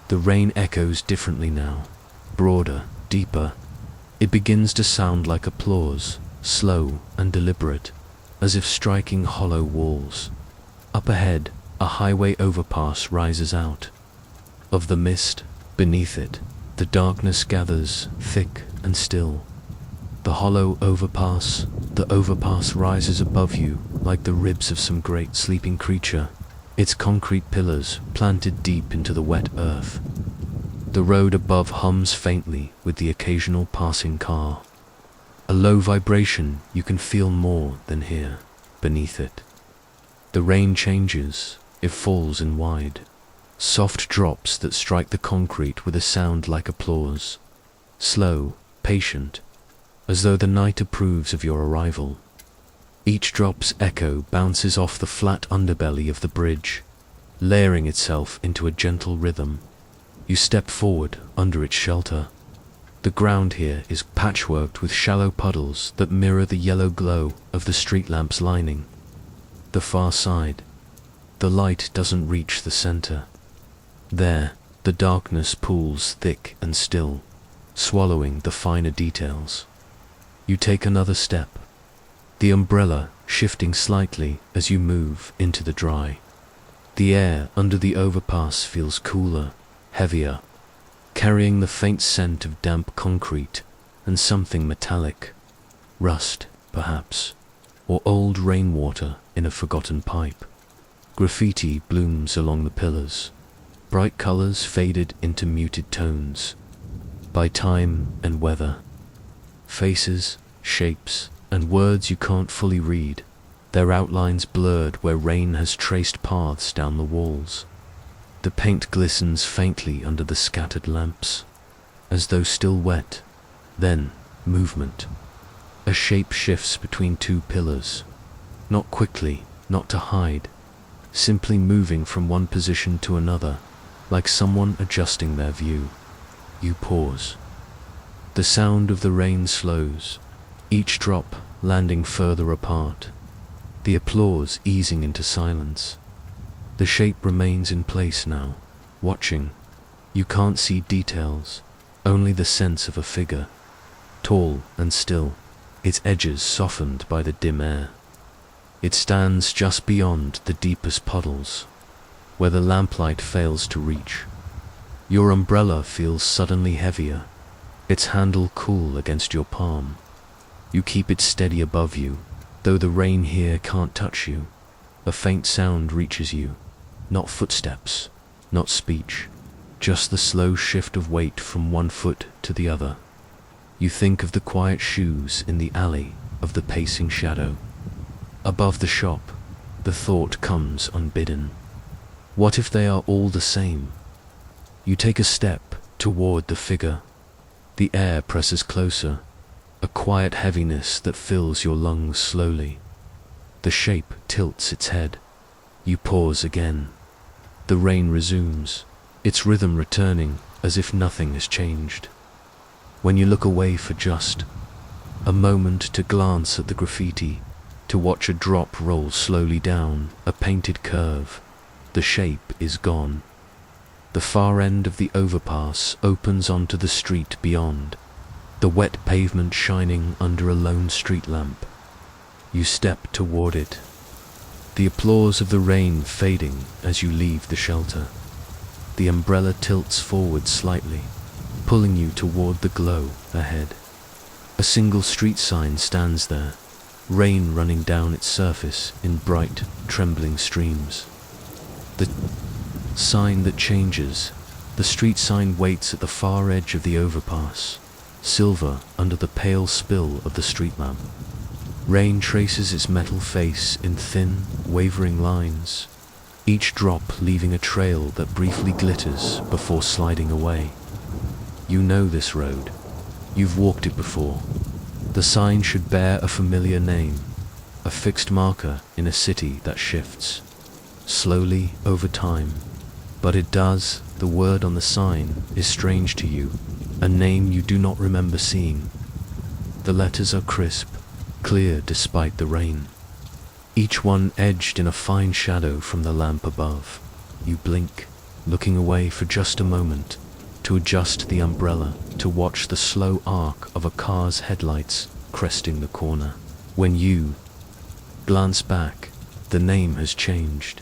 The rain echoes differently now, broader, deeper. It begins to sound like applause, slow and deliberate, as if striking hollow walls. Up ahead, a highway overpass rises out of the mist. Beneath it, the darkness gathers, thick and still. The overpass rises above you like the ribs of some great sleeping creature, its concrete pillars planted deep into the wet earth. The road above hums faintly with the occasional passing car. A low vibration you can feel more than hear beneath it. The rain changes, it falls in wide, soft drops that strike the concrete with a sound like applause. Slow, patient, as though the night approves of your arrival. Each drop's echo bounces off the flat underbelly of the bridge, layering itself into a gentle rhythm. You step forward under its shelter. The ground here is patchworked with shallow puddles that mirror the yellow glow of the street lamp's lining. The far side, the light doesn't reach the center. There, the darkness pools thick and still, swallowing the finer details. You take another step, the umbrella shifting slightly as you move into the dry. The air under the overpass feels cooler, heavier, carrying the faint scent of damp concrete and something metallic, rust, perhaps, or old rainwater in a forgotten pipe. Graffiti blooms along the pillars, bright colors faded into muted tones by time and weather. Faces, shapes, and words you can't fully read, their outlines blurred where rain has traced paths down the walls. The paint glistens faintly under the scattered lamps, as though still wet. Then, movement. A shape shifts between two pillars, not quickly, not to hide, simply moving from one position to another, like someone adjusting their view. You pause. The sound of the rain slows, each drop landing further apart. the applause easing into silence. The shape remains in place now, watching. You can't see details, only the sense of a figure, tall and still, its edges softened by the dim air. It stands just beyond the deepest puddles, where the lamplight fails to reach. Your umbrella feels suddenly heavier, its handle cool against your palm. You keep it steady above you, though the rain here can't touch you. A faint sound reaches you, not footsteps, not speech, just the slow shift of weight from one foot to the other. You think of the quiet shoes in the alley, of the pacing shadow. Above the shop, the thought comes unbidden. What if they are all the same? You take a step toward the figure. The air presses closer, a quiet heaviness that fills your lungs slowly. The shape tilts its head. You pause again. The rain resumes, its rhythm returning as if nothing has changed. When you look away for just a moment to glance at the graffiti, to watch a drop roll slowly down a painted curve, the shape is gone. The far end of the overpass opens onto the street beyond, the wet pavement shining under a lone street lamp. You step toward it, the applause of the rain fading as you leave the shelter. The umbrella tilts forward slightly, pulling you toward the glow ahead. A single street sign stands there, rain running down its surface in bright, trembling streams. The sign that changes, the street sign waits at the far edge of the overpass, silver under the pale spill of the street lamp. Rain traces its metal face in thin, wavering lines, each drop leaving a trail that briefly glitters before sliding away. You know this road. You've walked it before. The sign should bear a familiar name, a fixed marker in a city that shifts, slowly over time. But it does. The word on the sign is strange to you, a name you do not remember seeing. The letters are crisp, clear despite the rain, each one edged in a fine shadow from the lamp above. You blink, looking away for just a moment, to adjust the umbrella, to watch the slow arc of a car's headlights cresting the corner. When you glance back, the name has changed.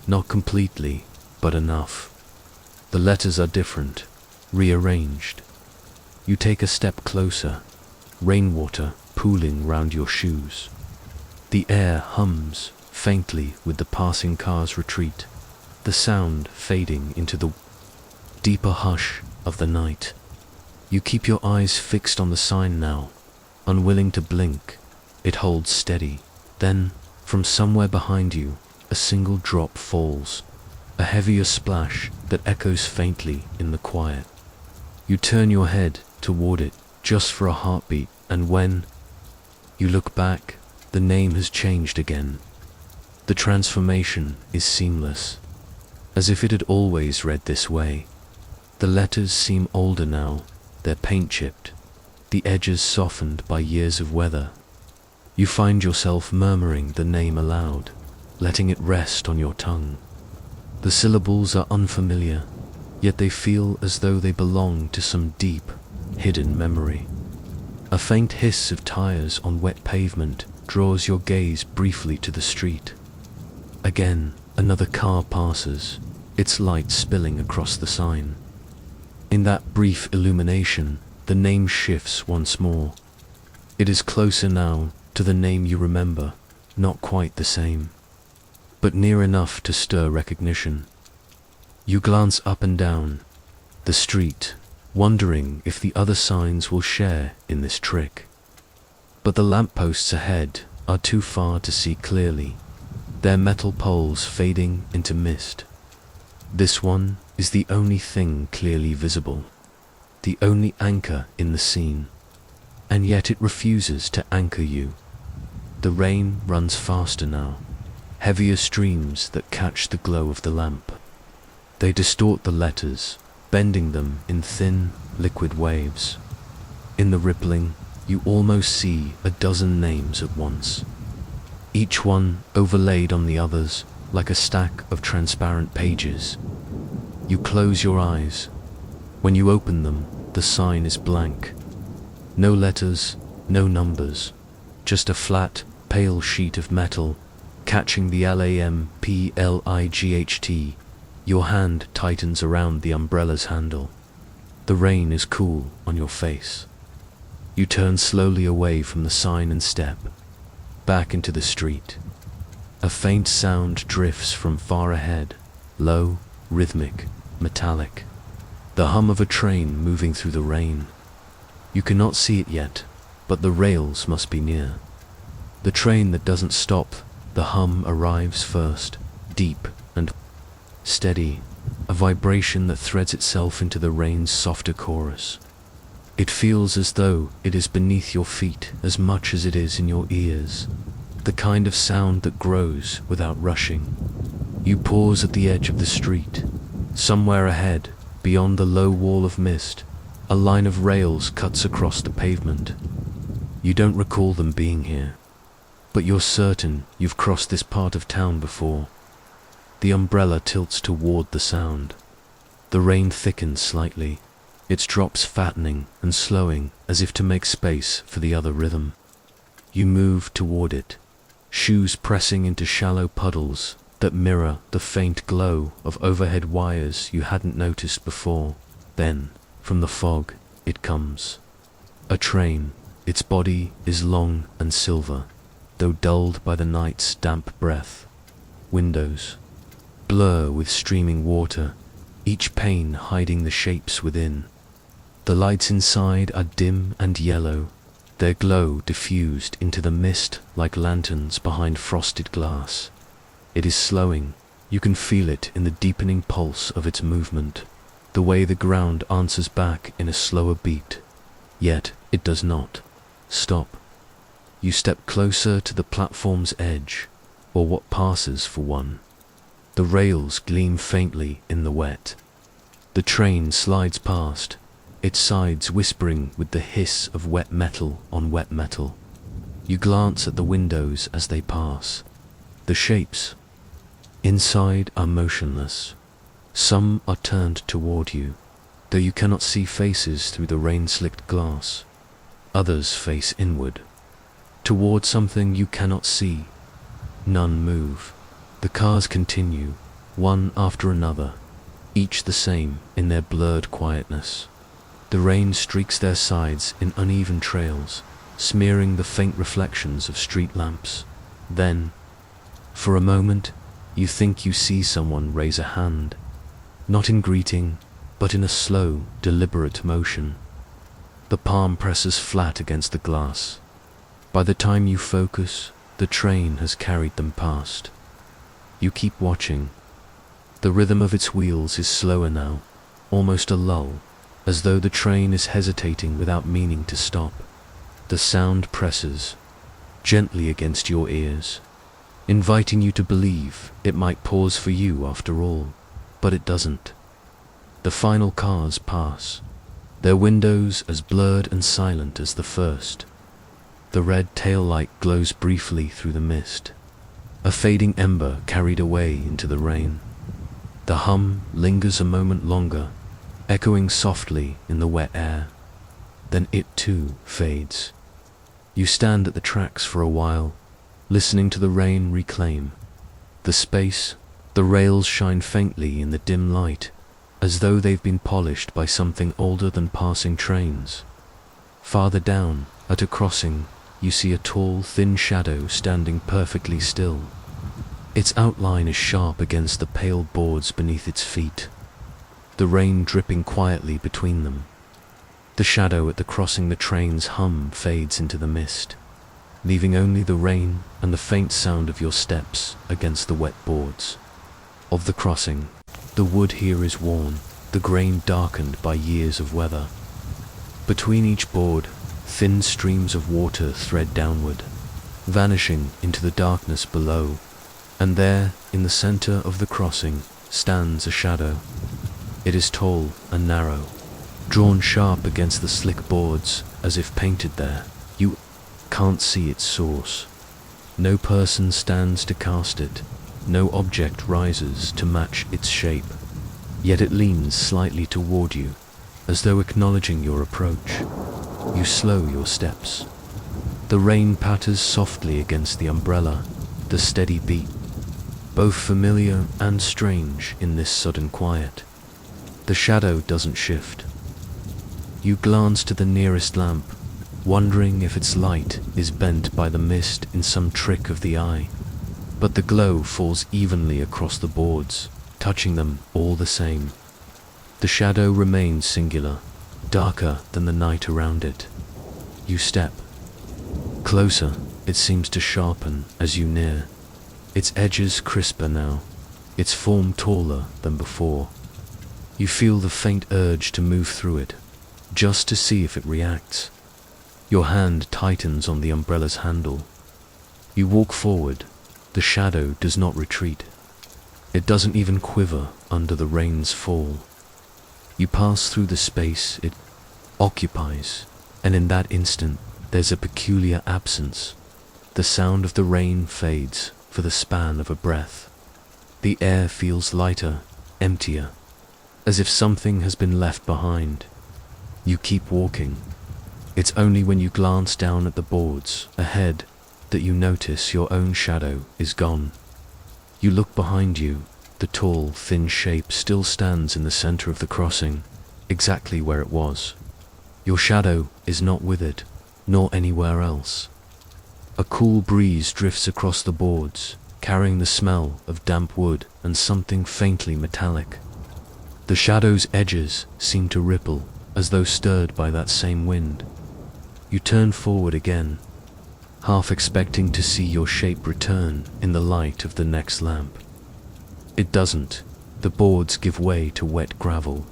Not completely, but enough. The letters are different, rearranged. You take a step closer, rainwater pooling round your shoes. The air hums faintly with the passing car's retreat, the sound fading into the deeper hush of the night. You keep your eyes fixed on the sign now, unwilling to blink. It holds steady. Then, from somewhere behind you, a single drop falls, a heavier splash that echoes faintly in the quiet. You turn your head toward it, just for a heartbeat, and when you look back, the name has changed again. The transformation is seamless, as if it had always read this way. The letters seem older now, their paint chipped, the edges softened by years of weather. You find yourself murmuring the name aloud, letting it rest on your tongue. The syllables are unfamiliar, yet they feel as though they belong to some deep, hidden memory. A faint hiss of tires on wet pavement draws your gaze briefly to the street. Again, another car passes, its light spilling across the sign. In that brief illumination, the name shifts once more. It is closer now to the name you remember, not quite the same, but near enough to stir recognition. You glance up and down the street, wondering if the other signs will share in this trick. But the lampposts ahead are too far to see clearly, their metal poles fading into mist. This one is the only thing clearly visible, the only anchor in the scene, and yet it refuses to anchor you. The rain runs faster now, heavier streams that catch the glow of the lamp. They distort the letters, bending them in thin, liquid waves. In the rippling, you almost see a dozen names at once. each one overlaid on the others like a stack of transparent pages. You close your eyes. When you open them, the sign is blank. No letters, no numbers, just a flat, pale sheet of metal, catching the lamplight. Your hand tightens around the umbrella's handle. The rain is cool on your face. You turn slowly away from the sign and step back into the street. A faint sound drifts from far ahead, low, rhythmic, metallic. The hum of a train moving through the rain. You cannot see it yet, but the rails must be near. The train that doesn't stop, the hum arrives first, deep and steady, a vibration that threads itself into the rain's softer chorus. It feels as though it is beneath your feet as much as it is in your ears, the kind of sound that grows without rushing. You pause at the edge of the street. Somewhere ahead, beyond the low wall of mist, a line of rails cuts across the pavement. You don't recall them being here, but you're certain you've crossed this part of town before. The umbrella tilts toward the sound. The rain thickens slightly, its drops fattening and slowing as if to make space for the other rhythm. You move toward it, shoes pressing into shallow puddles that mirror the faint glow of overhead wires you hadn't noticed before. Then, from the fog, it comes. A train. Its body is long and silver, though dulled by the night's damp breath. Windows blur with streaming water, each pane hiding the shapes within. The lights inside are dim and yellow, their glow diffused into the mist like lanterns behind frosted glass. It is slowing. You can feel it in the deepening pulse of its movement, the way the ground answers back in a slower beat. Yet it does not stop. You step closer to the platform's edge, or what passes for one. The rails gleam faintly in the wet. The train slides past, its sides whispering with the hiss of wet metal on wet metal. You glance at the windows as they pass. The shapes inside are motionless. Some are turned toward you, though you cannot see faces through the rain-slicked glass. Others face inward, toward something you cannot see. None move. The cars continue, one after another, each the same in their blurred quietness. The rain streaks their sides in uneven trails, smearing the faint reflections of street lamps. Then, for a moment, you think you see someone raise a hand, not in greeting, but in a slow, deliberate motion. The palm presses flat against the glass. By the time you focus, the train has carried them past. You keep watching. The rhythm of its wheels is slower now, almost a lull, as though the train is hesitating without meaning to stop. The sound presses gently against your ears, inviting you to believe it might pause for you after all, but it doesn't. The final cars pass, their windows as blurred and silent as the first. The red tail light glows briefly through the mist, a fading ember carried away into the rain. The hum lingers a moment longer, echoing softly in the wet air. Then it too fades. You stand at the tracks for a while, listening to the rain reclaim the space. The rails shine faintly in the dim light, as though they've been polished by something older than passing trains. Farther down, at a crossing, you see a tall, thin shadow standing perfectly still. Its outline is sharp against the pale boards beneath its feet, the rain dripping quietly between them. The shadow at the crossing the train's hum fades into the mist, leaving only the rain and the faint sound of your steps against the wet boards of the crossing. The wood here is worn, the grain darkened by years of weather. Between each board, thin streams of water thread downward, vanishing into the darkness below, and there, in the center of the crossing, stands a shadow. It is tall and narrow, drawn sharp against the slick boards as if painted there. You can't see its source. No person stands to cast it, no object rises to match its shape, yet it leans slightly toward you, as though acknowledging your approach. You slow your steps. The rain patters softly against the umbrella, the steady beat, both familiar and strange in this sudden quiet. The shadow doesn't shift. You glance to the nearest lamp, wondering if its light is bent by the mist in some trick of the eye. But the glow falls evenly across the boards, touching them all the same. The shadow remains singular, darker than the night around it. You step closer. It seems to sharpen as you near. Its edges crisper now, its form taller than before. You feel the faint urge to move through it, just to see if it reacts. Your hand tightens on the umbrella's handle. You walk forward. The shadow does not retreat. It doesn't even quiver under the rain's fall. You pass through the space it occupies, and in that instant there's a peculiar absence. The sound of the rain fades for the span of a breath. The air feels lighter, emptier, as if something has been left behind. You keep walking. It's only when you glance down at the boards ahead that you notice your own shadow is gone. You look behind you. The tall, thin shape still stands in the center of the crossing, exactly where it was. Your shadow is not with it, nor anywhere else. A cool breeze drifts across the boards, carrying the smell of damp wood and something faintly metallic. The shadow's edges seem to ripple, as though stirred by that same wind. You turn forward again, half expecting to see your shape return in the light of the next lamp. It doesn't. The boards give way to wet gravel,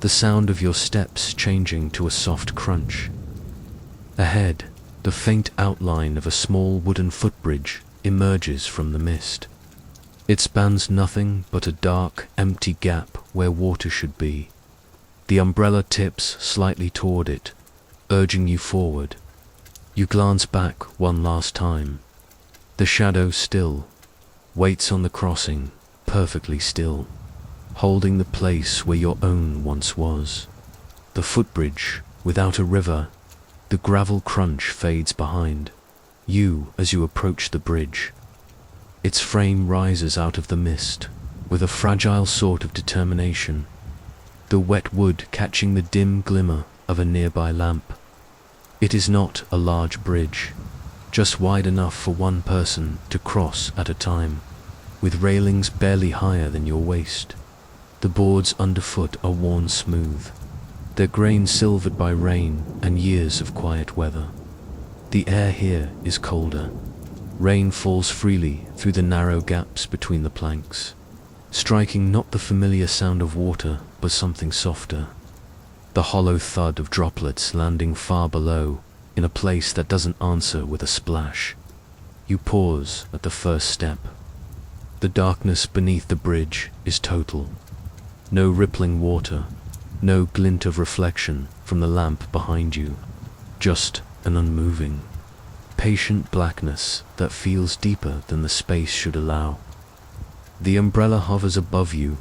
the sound of your steps changing to a soft crunch. Ahead, the faint outline of a small wooden footbridge emerges from the mist. It spans nothing but a dark, empty gap where water should be. The umbrella tips slightly toward it, urging you forward. You glance back one last time. The shadow still waits on the crossing, perfectly still, holding the place where your own once was. The footbridge, without a river, the gravel crunch fades behind you as you approach the bridge. Its frame rises out of the mist with a fragile sort of determination, the wet wood catching the dim glimmer of a nearby lamp. It is not a large bridge, just wide enough for one person to cross at a time, with railings barely higher than your waist. The boards underfoot are worn smooth, their grain silvered by rain and years of quiet weather. The air here is colder. Rain falls freely through the narrow gaps between the planks, striking not the familiar sound of water, but something softer. The hollow thud of droplets landing far below, in a place that doesn't answer with a splash. You pause at the first step. The darkness beneath the bridge is total. No rippling water, no glint of reflection from the lamp behind you, just an unmoving, patient blackness that feels deeper than the space should allow. The umbrella hovers above you,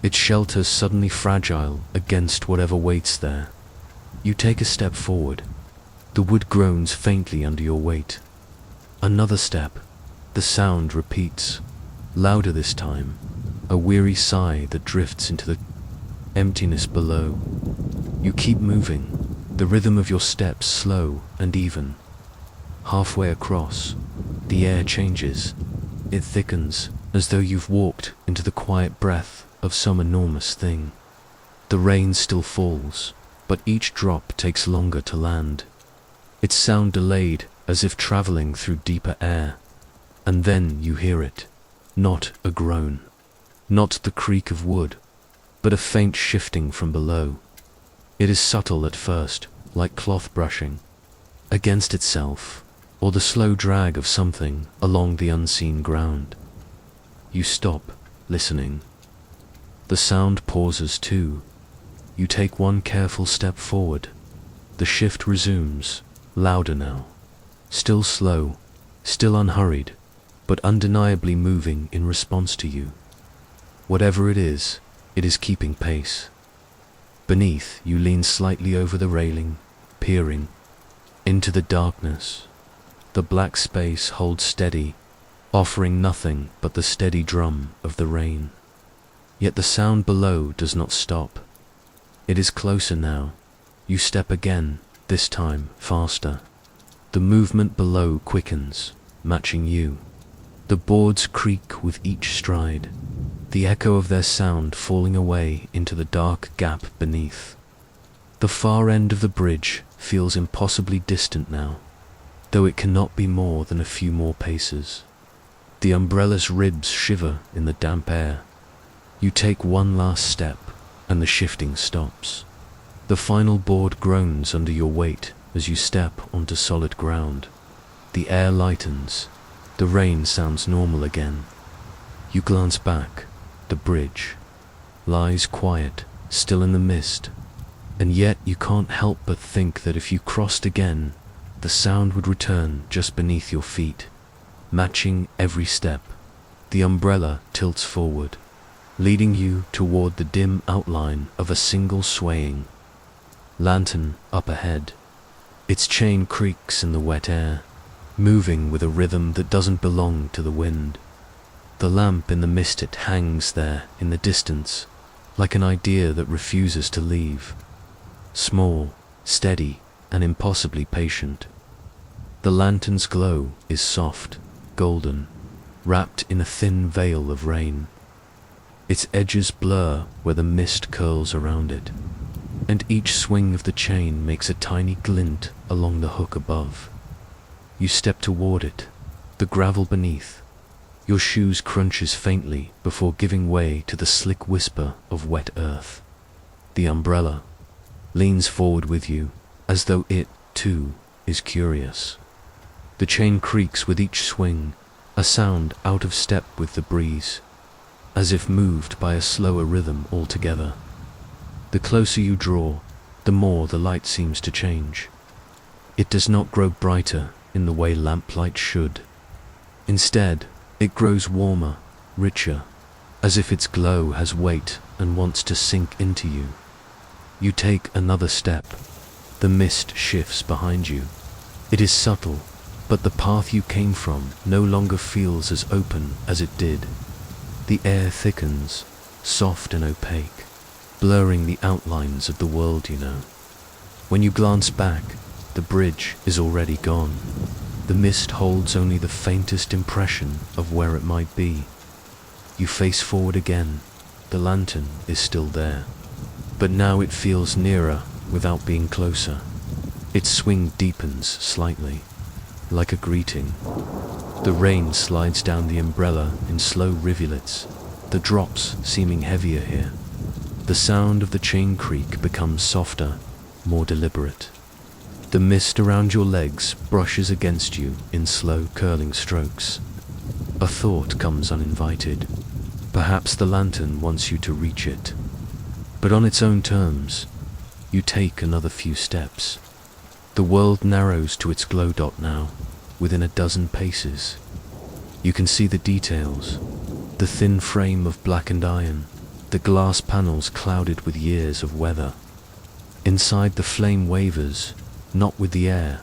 its shelter suddenly fragile against whatever waits there. You take a step forward. The wood groans faintly under your weight. Another step. The sound repeats, louder this time, a weary sigh that drifts into the emptiness below. You keep moving, the rhythm of your steps slow and even. Halfway across, the air changes. It thickens, as though you've walked into the quiet breath of some enormous thing. The rain still falls, but each drop takes longer to land. Its sound delayed, as if traveling through deeper air. And then you hear it. Not a groan, not the creak of wood, but a faint shifting from below. It is subtle at first, like cloth brushing against itself, or the slow drag of something along the unseen ground. You stop, listening. The sound pauses too. You take one careful step forward. The shift resumes, louder now, still slow, still unhurried, but undeniably moving in response to you. Whatever it is keeping pace. Beneath, you lean slightly over the railing, peering into the darkness. The black space holds steady, offering nothing but the steady drum of the rain. Yet the sound below does not stop. It is closer now. You step again, this time faster. The movement below quickens, matching you. The boards creak with each stride, the echo of their sound falling away into the dark gap beneath. The far end of the bridge feels impossibly distant now, though it cannot be more than a few more paces. The umbrella's ribs shiver in the damp air. You take one last step, and the shifting stops. The final board groans under your weight as you step onto solid ground. The air lightens. The rain sounds normal again. You glance back. The bridge lies quiet, still in the mist, and yet you can't help but think that if you crossed again, the sound would return just beneath your feet, matching every step. The umbrella tilts forward, leading you toward the dim outline of a single swaying lantern up ahead. Its chain creaks in the wet air, moving with a rhythm that doesn't belong to the wind. The lamp in the mist, it hangs there in the distance, like an idea that refuses to leave. Small, steady, and impossibly patient. The lantern's glow is soft, golden, wrapped in a thin veil of rain. Its edges blur where the mist curls around it, and each swing of the chain makes a tiny glint along the hook above. You step toward it, the gravel beneath. Your shoes crunches faintly before giving way to the slick whisper of wet earth. The umbrella leans forward with you, as though it, too, is curious. The chain creaks with each swing, a sound out of step with the breeze, as if moved by a slower rhythm altogether. The closer you draw, the more the light seems to change. It does not grow brighter in the way lamplight should. Instead, it grows warmer, richer, as if its glow has weight and wants to sink into you. You take another step. The mist shifts behind you. It is subtle, but the path you came from no longer feels as open as it did. The air thickens, soft and opaque, blurring the outlines of the world you know. When you glance back, the bridge is already gone. The mist holds only the faintest impression of where it might be. You face forward again. The lantern is still there, but now it feels nearer without being closer. Its swing deepens slightly, like a greeting. The rain slides down the umbrella in slow rivulets, the drops seeming heavier here. The sound of the chain creak becomes softer, more deliberate. The mist around your legs brushes against you in slow curling strokes. A thought comes uninvited. Perhaps the lantern wants you to reach it, but on its own terms. You take another few steps. The world narrows to its glow dot now, within a dozen paces. You can see the details, the thin frame of blackened iron, the glass panels clouded with years of weather. Inside, the flame wavers, not with the air,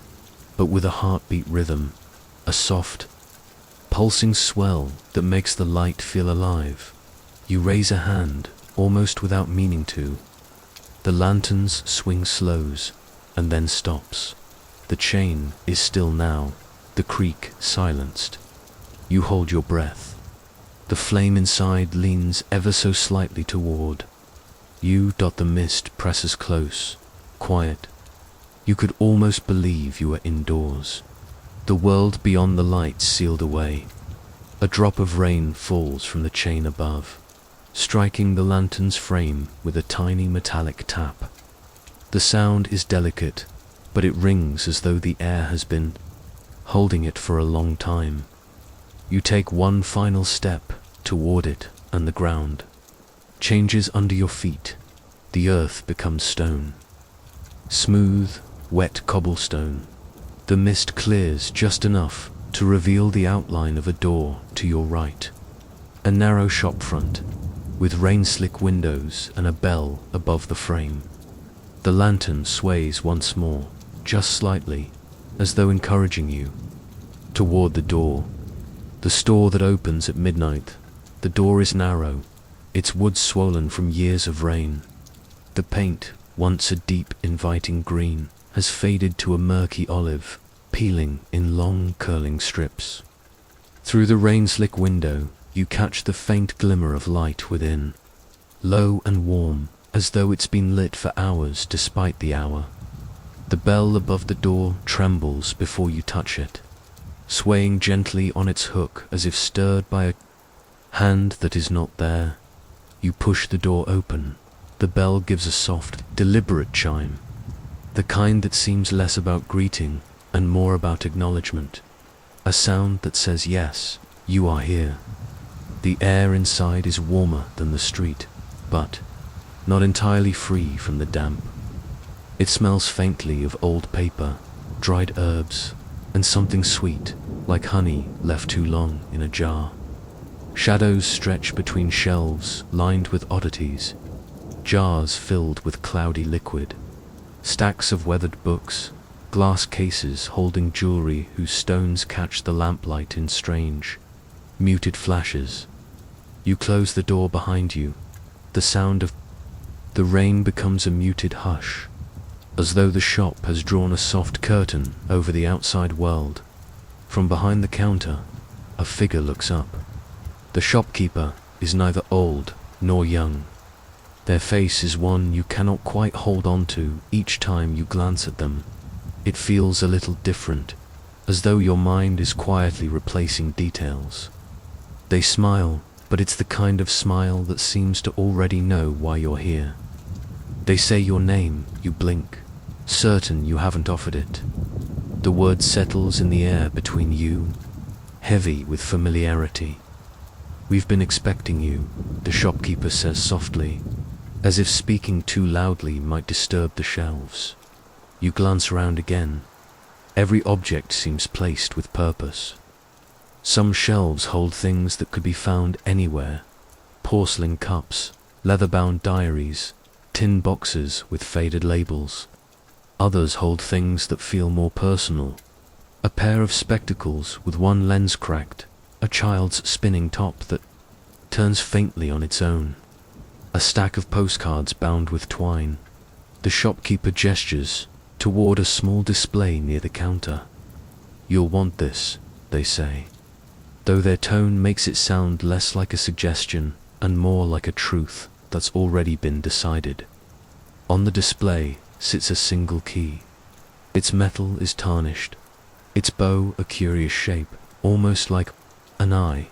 but with a heartbeat rhythm, a soft, pulsing swell that makes the light feel alive. You raise a hand, almost without meaning to. The lantern's swing slows, and then stops. The chain is still now, the creak silenced. You hold your breath. The flame inside leans ever so slightly toward. You. The mist presses close, quiet. You could almost believe you were indoors. The world beyond the lights sealed away. A drop of rain falls from the chain above, striking the lantern's frame with a tiny metallic tap. The sound is delicate, but it rings as though the air has been holding it for a long time. You take one final step toward it, and the ground changes under your feet. The earth becomes stone. Smooth, wet cobblestone. The mist clears just enough to reveal the outline of a door to your right. A narrow shop front, with rain-slick windows and a bell above the frame. The lantern sways once more, just slightly, as though encouraging you. Toward the door. The store that opens at midnight. The door is narrow, its wood swollen from years of rain. The paint, once a deep, inviting green, has faded to a murky olive, peeling in long, curling strips. Through the rain-slick window, you catch the faint glimmer of light within, low and warm, as though it's been lit for hours despite the hour. The bell above the door trembles before you touch it, swaying gently on its hook as if stirred by a hand that is not there. You push the door open. The bell gives a soft, deliberate chime, the kind that seems less about greeting and more about acknowledgement. A sound that says yes, you are here. The air inside is warmer than the street, but not entirely free from the damp. It smells faintly of old paper, dried herbs, and something sweet, like honey left too long in a jar. Shadows stretch between shelves lined with oddities, jars filled with cloudy liquid, stacks of weathered books, glass cases holding jewelry whose stones catch the lamplight in strange, muted flashes. You close the door behind you. The sound of the rain becomes a muted hush, as though the shop has drawn a soft curtain over the outside world. From behind the counter, a figure looks up. The shopkeeper is neither old nor young. Their face is one you cannot quite hold on to each time you glance at them. It feels a little different, as though your mind is quietly replacing details. They smile, but it's the kind of smile that seems to already know why you're here. They say your name, you blink, certain you haven't offered it. The word settles in the air between you, heavy with familiarity. "We've been expecting you," the shopkeeper says softly, as if speaking too loudly might disturb the shelves. You glance around again. Every object seems placed with purpose. Some shelves hold things that could be found anywhere: porcelain cups, leather-bound diaries, tin boxes with faded labels. Others hold things that feel more personal: a pair of spectacles with one lens cracked, a child's spinning top that turns faintly on its own, a stack of postcards bound with twine. The shopkeeper gestures toward a small display near the counter. "You'll want this," they say, though their tone makes it sound less like a suggestion and more like a truth that's already been decided. On the display sits a single key. Its metal is tarnished, its bow a curious shape, almost like an eye.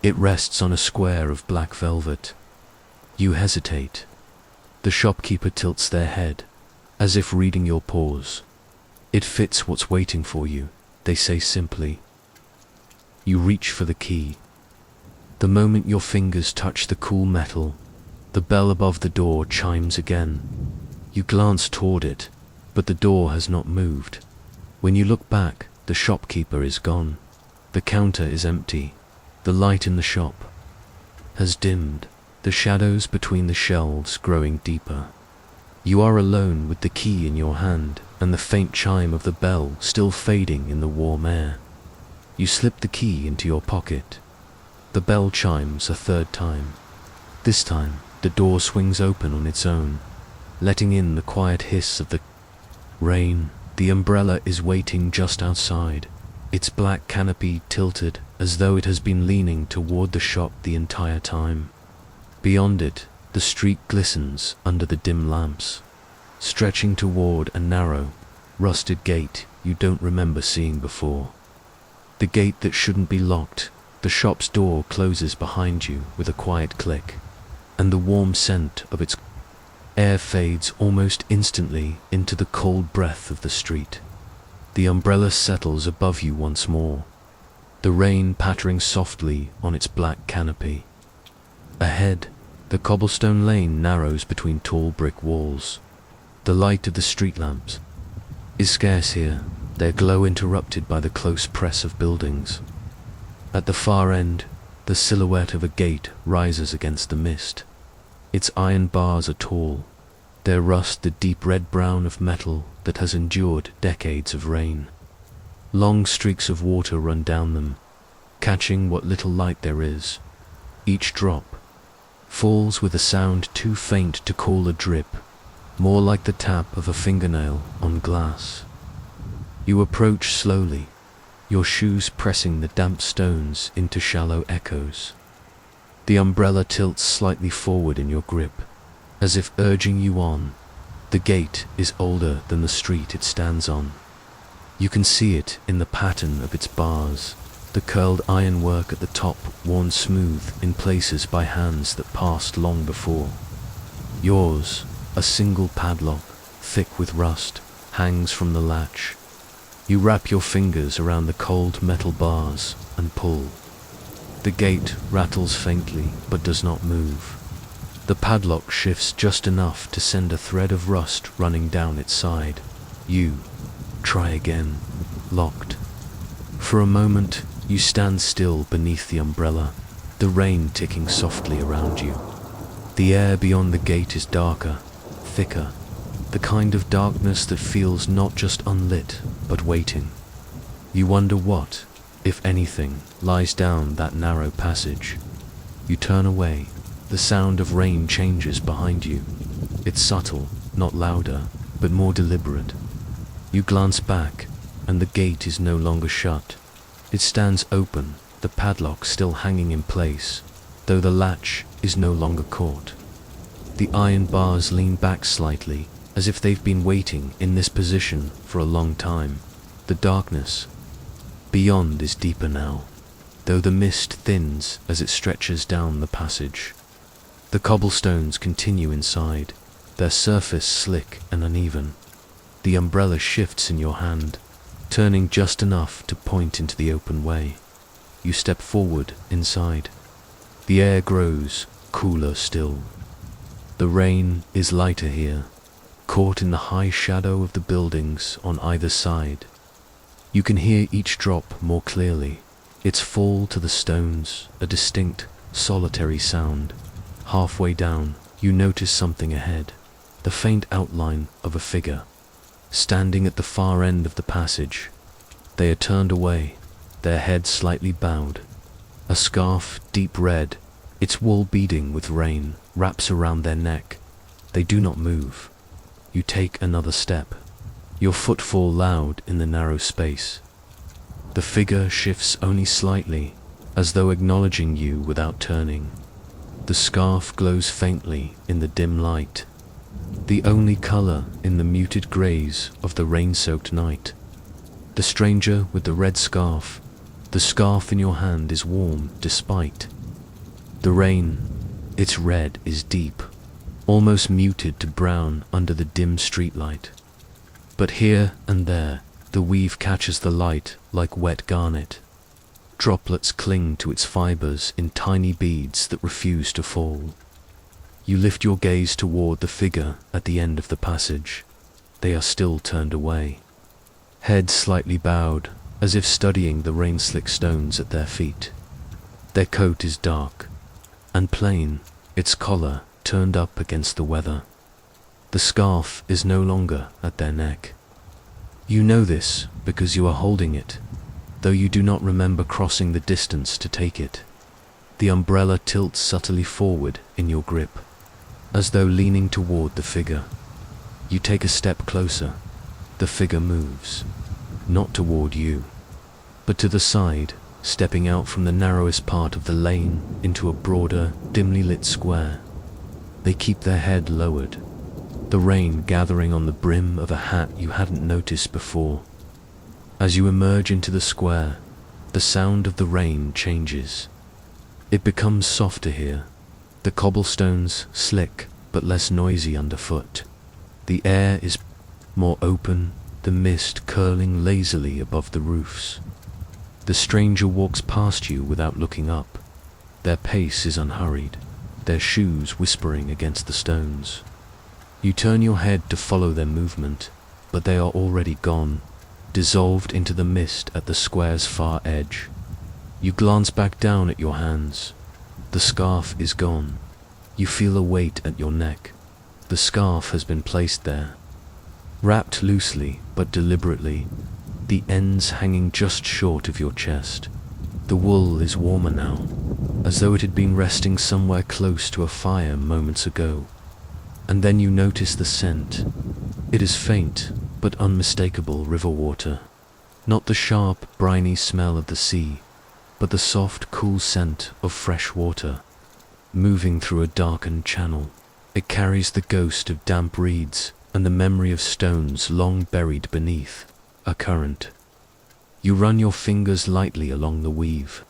It rests on a square of black velvet. You hesitate. The shopkeeper tilts their head, as if reading your pause. "It fits what's waiting for you," they say simply. You reach for the key. The moment your fingers touch the cool metal, the bell above the door chimes again. You glance toward it, but the door has not moved. When you look back, the shopkeeper is gone. The counter is empty. The light in the shop has dimmed, the shadows between the shelves growing deeper. You are alone with the key in your hand and the faint chime of the bell still fading in the warm air. You slip the key into your pocket. The bell chimes a third time. This time, the door swings open on its own, letting in the quiet hiss of the rain. The umbrella is waiting just outside, its black canopy tilted as though it has been leaning toward the shop the entire time. Beyond it, the street glistens under the dim lamps, stretching toward a narrow, rusted gate you don't remember seeing before. The gate that shouldn't be locked. The shop's door closes behind you with a quiet click, and the warm scent of its air fades almost instantly into the cold breath of the street. The umbrella settles above you once more, the rain pattering softly on its black canopy. Ahead, the cobblestone lane narrows between tall brick walls. The light of the street lamps is scarce here. their glow interrupted by the close press of buildings. At the far end, the silhouette of a gate rises against the mist. Its iron bars are tall, their rust the deep red-brown of metal that has endured decades of rain. Long streaks of water run down them, catching what little light there is. Each drop falls with a sound too faint to call a drip, more like the tap of a fingernail on glass. You approach slowly, your shoes pressing the damp stones into shallow echoes. The umbrella tilts slightly forward in your grip, as if urging you on. The gate is older than the street it stands on. You can see it in the pattern of its bars, the curled ironwork at the top worn smooth in places by hands that passed long before. Yours, a single padlock, thick with rust, hangs from the latch. You wrap your fingers around the cold metal bars and pull. The gate rattles faintly but does not move. The padlock shifts just enough to send a thread of rust running down its side. You try again, locked. For a moment, you stand still beneath the umbrella, the rain ticking softly around you. The air beyond the gate is darker, thicker, the kind of darkness that feels not just unlit, but waiting. You wonder what, if anything, lies down that narrow passage. You turn away. The sound of rain changes behind you. It's subtle, not louder, but more deliberate. You glance back, and the gate is no longer shut. It stands open, the padlock still hanging in place, though the latch is no longer caught. The iron bars lean back slightly, as if they've been waiting in this position for a long time. The darkness beyond is deeper now, though the mist thins as it stretches down the passage. The cobblestones continue inside, their surface slick and uneven. The umbrella shifts in your hand, turning just enough to point into the open way. You step forward inside. The air grows cooler still. The rain is lighter here, caught in the high shadow of the buildings on either side. You can hear each drop more clearly, its fall to the stones, a distinct, solitary sound. Halfway down, you notice something ahead, the faint outline of a figure, standing at the far end of the passage. They are turned away, their heads slightly bowed. A scarf, deep red, its wool beading with rain, wraps around their neck. They do not move. You take another step, your footfall loud in the narrow space. The figure shifts only slightly, as though acknowledging you without turning. The scarf glows faintly in the dim light, the only color in the muted grays of the rain-soaked night. The stranger with the red scarf, the scarf in your hand is warm despite. The rain, its red is deep, almost muted to brown under the dim streetlight. But here and there, the weave catches the light like wet garnet. Droplets cling to its fibers in tiny beads that refuse to fall. You lift your gaze toward the figure at the end of the passage. They are still turned away, heads slightly bowed, as if studying the rain-slick stones at their feet. Their coat is dark and plain, its collar turned up against the weather. The scarf is no longer at their neck. You know this because you are holding it, though you do not remember crossing the distance to take it. The umbrella tilts subtly forward in your grip, as though leaning toward the figure. You take a step closer. The figure moves, not toward you, but to the side, stepping out from the narrowest part of the lane into a broader, dimly lit square. They keep their head lowered, the rain gathering on the brim of a hat you hadn't noticed before. As you emerge into the square, the sound of the rain changes. It becomes softer here, the cobblestones slick but less noisy underfoot. The air is more open, the mist curling lazily above the roofs. The stranger walks past you without looking up. Their pace is unhurried, their shoes whispering against the stones. You turn your head to follow their movement, but they are already gone. dissolved into the mist at the square's far edge. You glance back down at your hands. The scarf is gone. You feel a weight at your neck. The scarf has been placed there, wrapped loosely but deliberately, the ends hanging just short of your chest. The wool is warmer now, as though it had been resting somewhere close to a fire moments ago. And then you notice the scent. It is faint but unmistakable river water. Not the sharp, briny smell of the sea, but the soft, cool scent of fresh water, moving through a darkened channel. It carries the ghost of damp reeds and the memory of stones long buried beneath a current. You run your fingers lightly along the weave.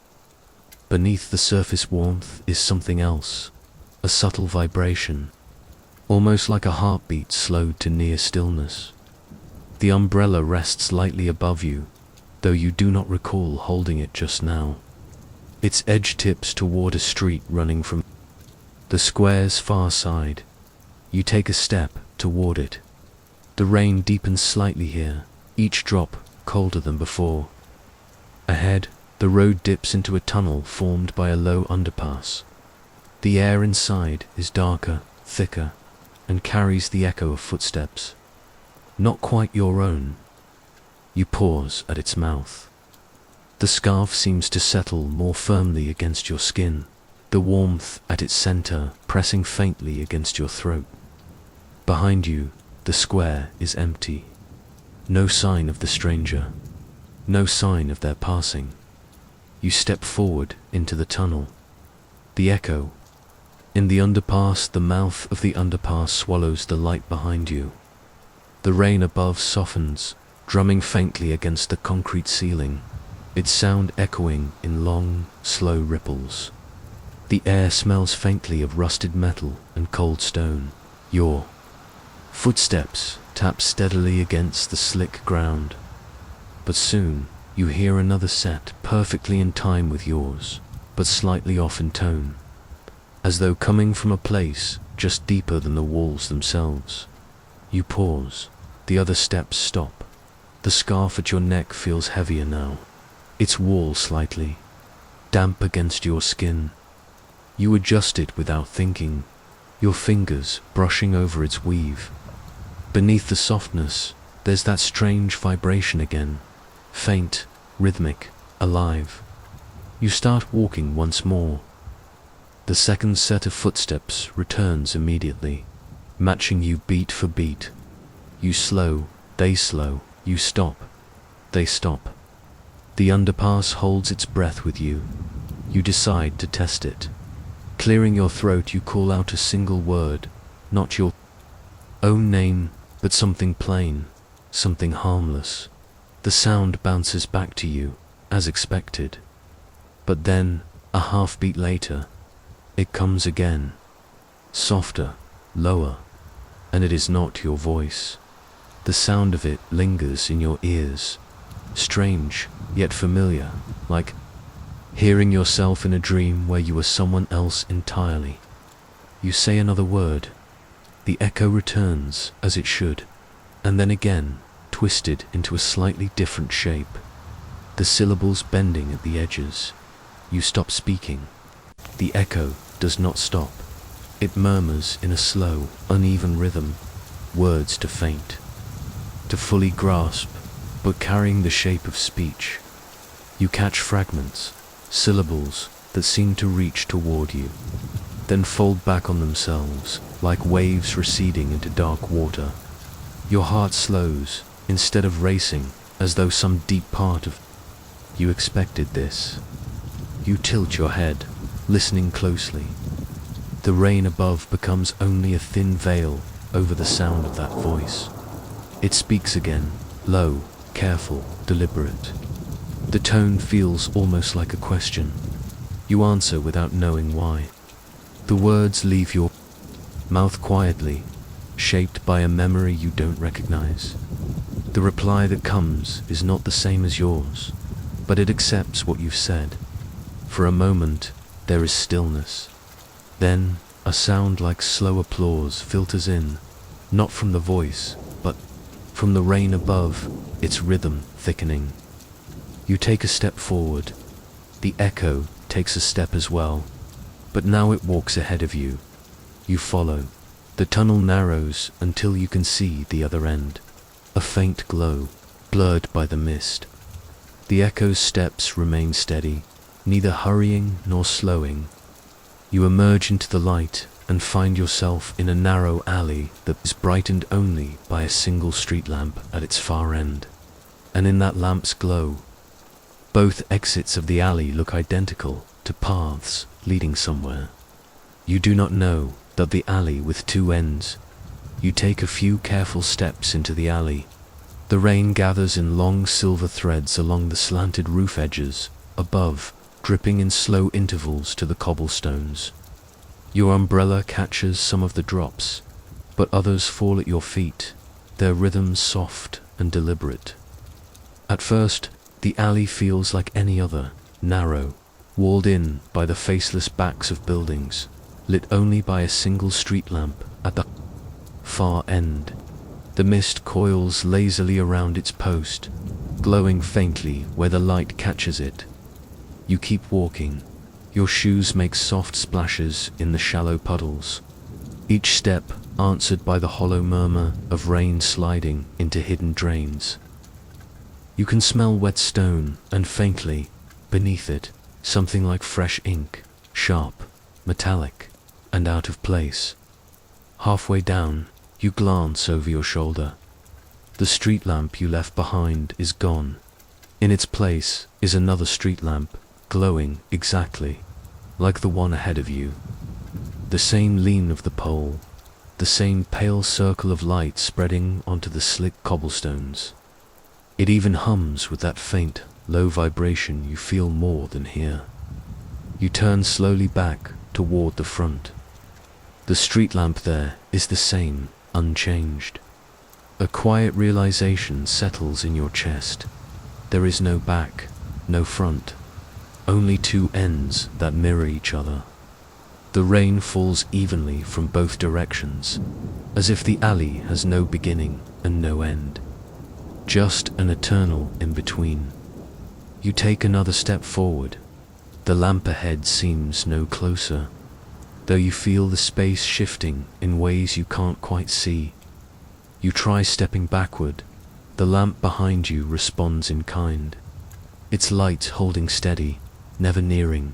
Beneath the surface warmth is something else, a subtle vibration, almost like a heartbeat slowed to near stillness. The umbrella rests lightly above you, though you do not recall holding it just now. Its edge tips toward a street running from the square's far side. You take a step toward it. The rain deepens slightly here, each drop colder than before. Ahead, the road dips into a tunnel formed by a low underpass. The air inside is darker, thicker, and carries the echo of footsteps. Not quite your own. You pause at its mouth. The scarf seems to settle more firmly against your skin, the warmth at its center pressing faintly against your throat. Behind you, the square is empty. No sign of the stranger. No sign of their passing. You step forward into the tunnel. The echo. In the underpass, the mouth of the underpass swallows the light behind you. The rain above softens, drumming faintly against the concrete ceiling, its sound echoing in long, slow ripples. The air smells faintly of rusted metal and cold stone. Your footsteps tap steadily against the slick ground. But soon, you hear another set, perfectly in time with yours, but slightly off in tone, as though coming from a place just deeper than the walls themselves. You pause. The other steps stop. The scarf at your neck feels heavier now, its wool slightly damp against your skin. You adjust it without thinking, your fingers brushing over its weave. Beneath the softness, there's that strange vibration again, faint, rhythmic, alive. You start walking once more. The second set of footsteps returns immediately, matching you beat for beat. You slow, they slow, you stop, they stop. The underpass holds its breath with you. You decide to test it. Clearing your throat, you call out a single word, not your own name, but something plain, something harmless. The sound bounces back to you, as expected. But then, a half-beat later, it comes again, softer, lower, and it is not your voice. The sound of it lingers in your ears, strange yet familiar, like hearing yourself in a dream where you were someone else entirely. You say another word. The echo returns as it should, and then again, twisted into a slightly different shape, the syllables bending at the edges. You stop speaking. The echo does not stop. It murmurs in a slow, uneven rhythm, words to faint, to fully grasp, but carrying the shape of speech. You catch fragments, syllables that seem to reach toward you, then fold back on themselves like waves receding into dark water. Your heart slows, instead of racing, as though some deep part of you expected this. You tilt your head, listening closely. The rain above becomes only a thin veil over the sound of that voice. It speaks again, low, careful, deliberate. The tone feels almost like a question. You answer without knowing why. The words leave your mouth quietly, shaped by a memory you don't recognize. The reply that comes is not the same as yours, but it accepts what you've said. For a moment, there is stillness. Then, a sound like slow applause filters in, not from the voice, but From the rain above, its rhythm thickening. You take a step forward. The echo takes a step as well, but now it walks ahead of you. You follow. The tunnel narrows until you can see the other end. A faint glow, blurred by the mist. The echo's steps remain steady, neither hurrying nor slowing. You emerge into the light and find yourself in a narrow alley that is brightened only by a single street lamp at its far end. And in that lamp's glow, both exits of the alley look identical to paths leading somewhere. You do not know that the alley with two ends. You take a few careful steps into the alley. The rain gathers in long silver threads along the slanted roof edges, above, dripping in slow intervals to the cobblestones. Your umbrella catches some of the drops, but others fall at your feet, their rhythms soft and deliberate. At first, the alley feels like any other, narrow, walled in by the faceless backs of buildings, lit only by a single street lamp at the far end. The mist coils lazily around its post, glowing faintly where the light catches it. You keep walking. Your shoes make soft splashes in the shallow puddles, each step answered by the hollow murmur of rain sliding into hidden drains. You can smell wet stone, and faintly, beneath it, something like fresh ink, sharp, metallic, and out of place. Halfway down, you glance over your shoulder. The street lamp you left behind is gone. In its place is another street lamp, glowing exactly like the one ahead of you. The same lean of the pole, the same pale circle of light spreading onto the slick cobblestones. It even hums with that faint, low vibration you feel more than hear. You turn slowly back toward the front. The street lamp there is the same, unchanged. A quiet realization settles in your chest. There is no back, no front, only two ends that mirror each other. The rain falls evenly from both directions, as if the alley has no beginning and no end, just an eternal in between. You take another step forward. The lamp ahead seems no closer, though you feel the space shifting in ways you can't quite see. You try stepping backward. The lamp behind you responds in kind, its light holding steady, never nearing.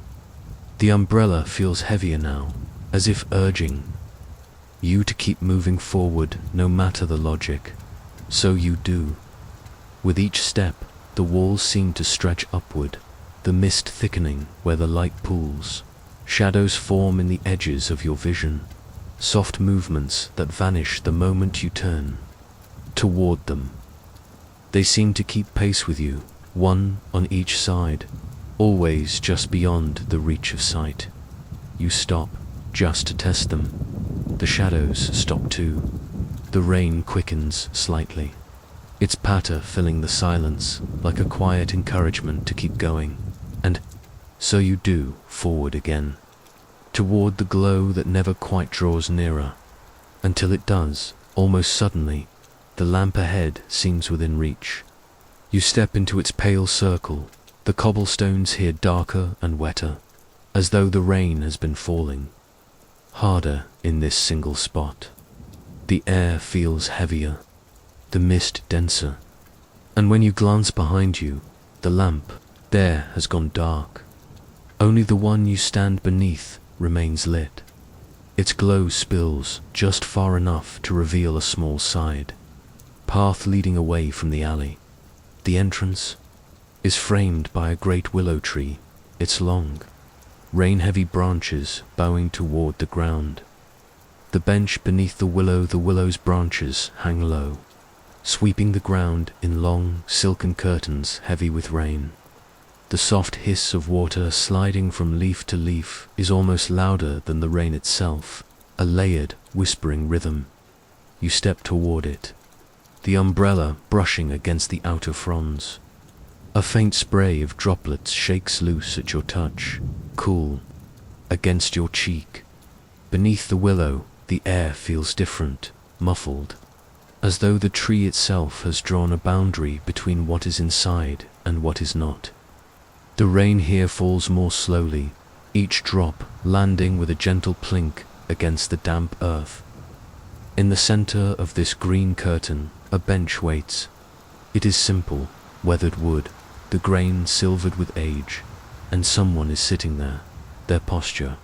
The umbrella feels heavier now, as if urging you to keep moving forward no matter the logic. So you do. With each step, the walls seem to stretch upward, the mist thickening where the light pools. Shadows form in the edges of your vision, soft movements that vanish the moment you turn toward them. They seem to keep pace with you, one on each side, always just beyond the reach of sight. You stop, just to test them. The shadows stop too. The rain quickens slightly, its patter filling the silence like a quiet encouragement to keep going. And so you do, forward again, toward the glow that never quite draws nearer, until it does, almost suddenly. The lamp ahead seems within reach. You step into its pale circle, the cobblestones here darker and wetter, as though the rain has been falling harder in this single spot. The air feels heavier, the mist denser, and when you glance behind you, the lamp there has gone dark. Only the one you stand beneath remains lit. Its glow spills just far enough to reveal a small side path leading away from the alley. The entrance is framed by a great willow tree, its long, rain-heavy branches bowing toward the ground. The bench beneath the willow's branches hang low, sweeping the ground in long, silken curtains heavy with rain. The soft hiss of water sliding from leaf to leaf is almost louder than the rain itself, a layered, whispering rhythm. You step toward it, the umbrella brushing against the outer fronds. A faint spray of droplets shakes loose at your touch, cool, against your cheek. Beneath the willow, the air feels different, muffled. as though the tree itself has drawn a boundary between what is inside and what is not. The rain here falls more slowly, each drop landing with a gentle plink against the damp earth. In the center of this green curtain, a bench waits. It is simple, weathered wood, the grain silvered with age, and someone is sitting there. Their posture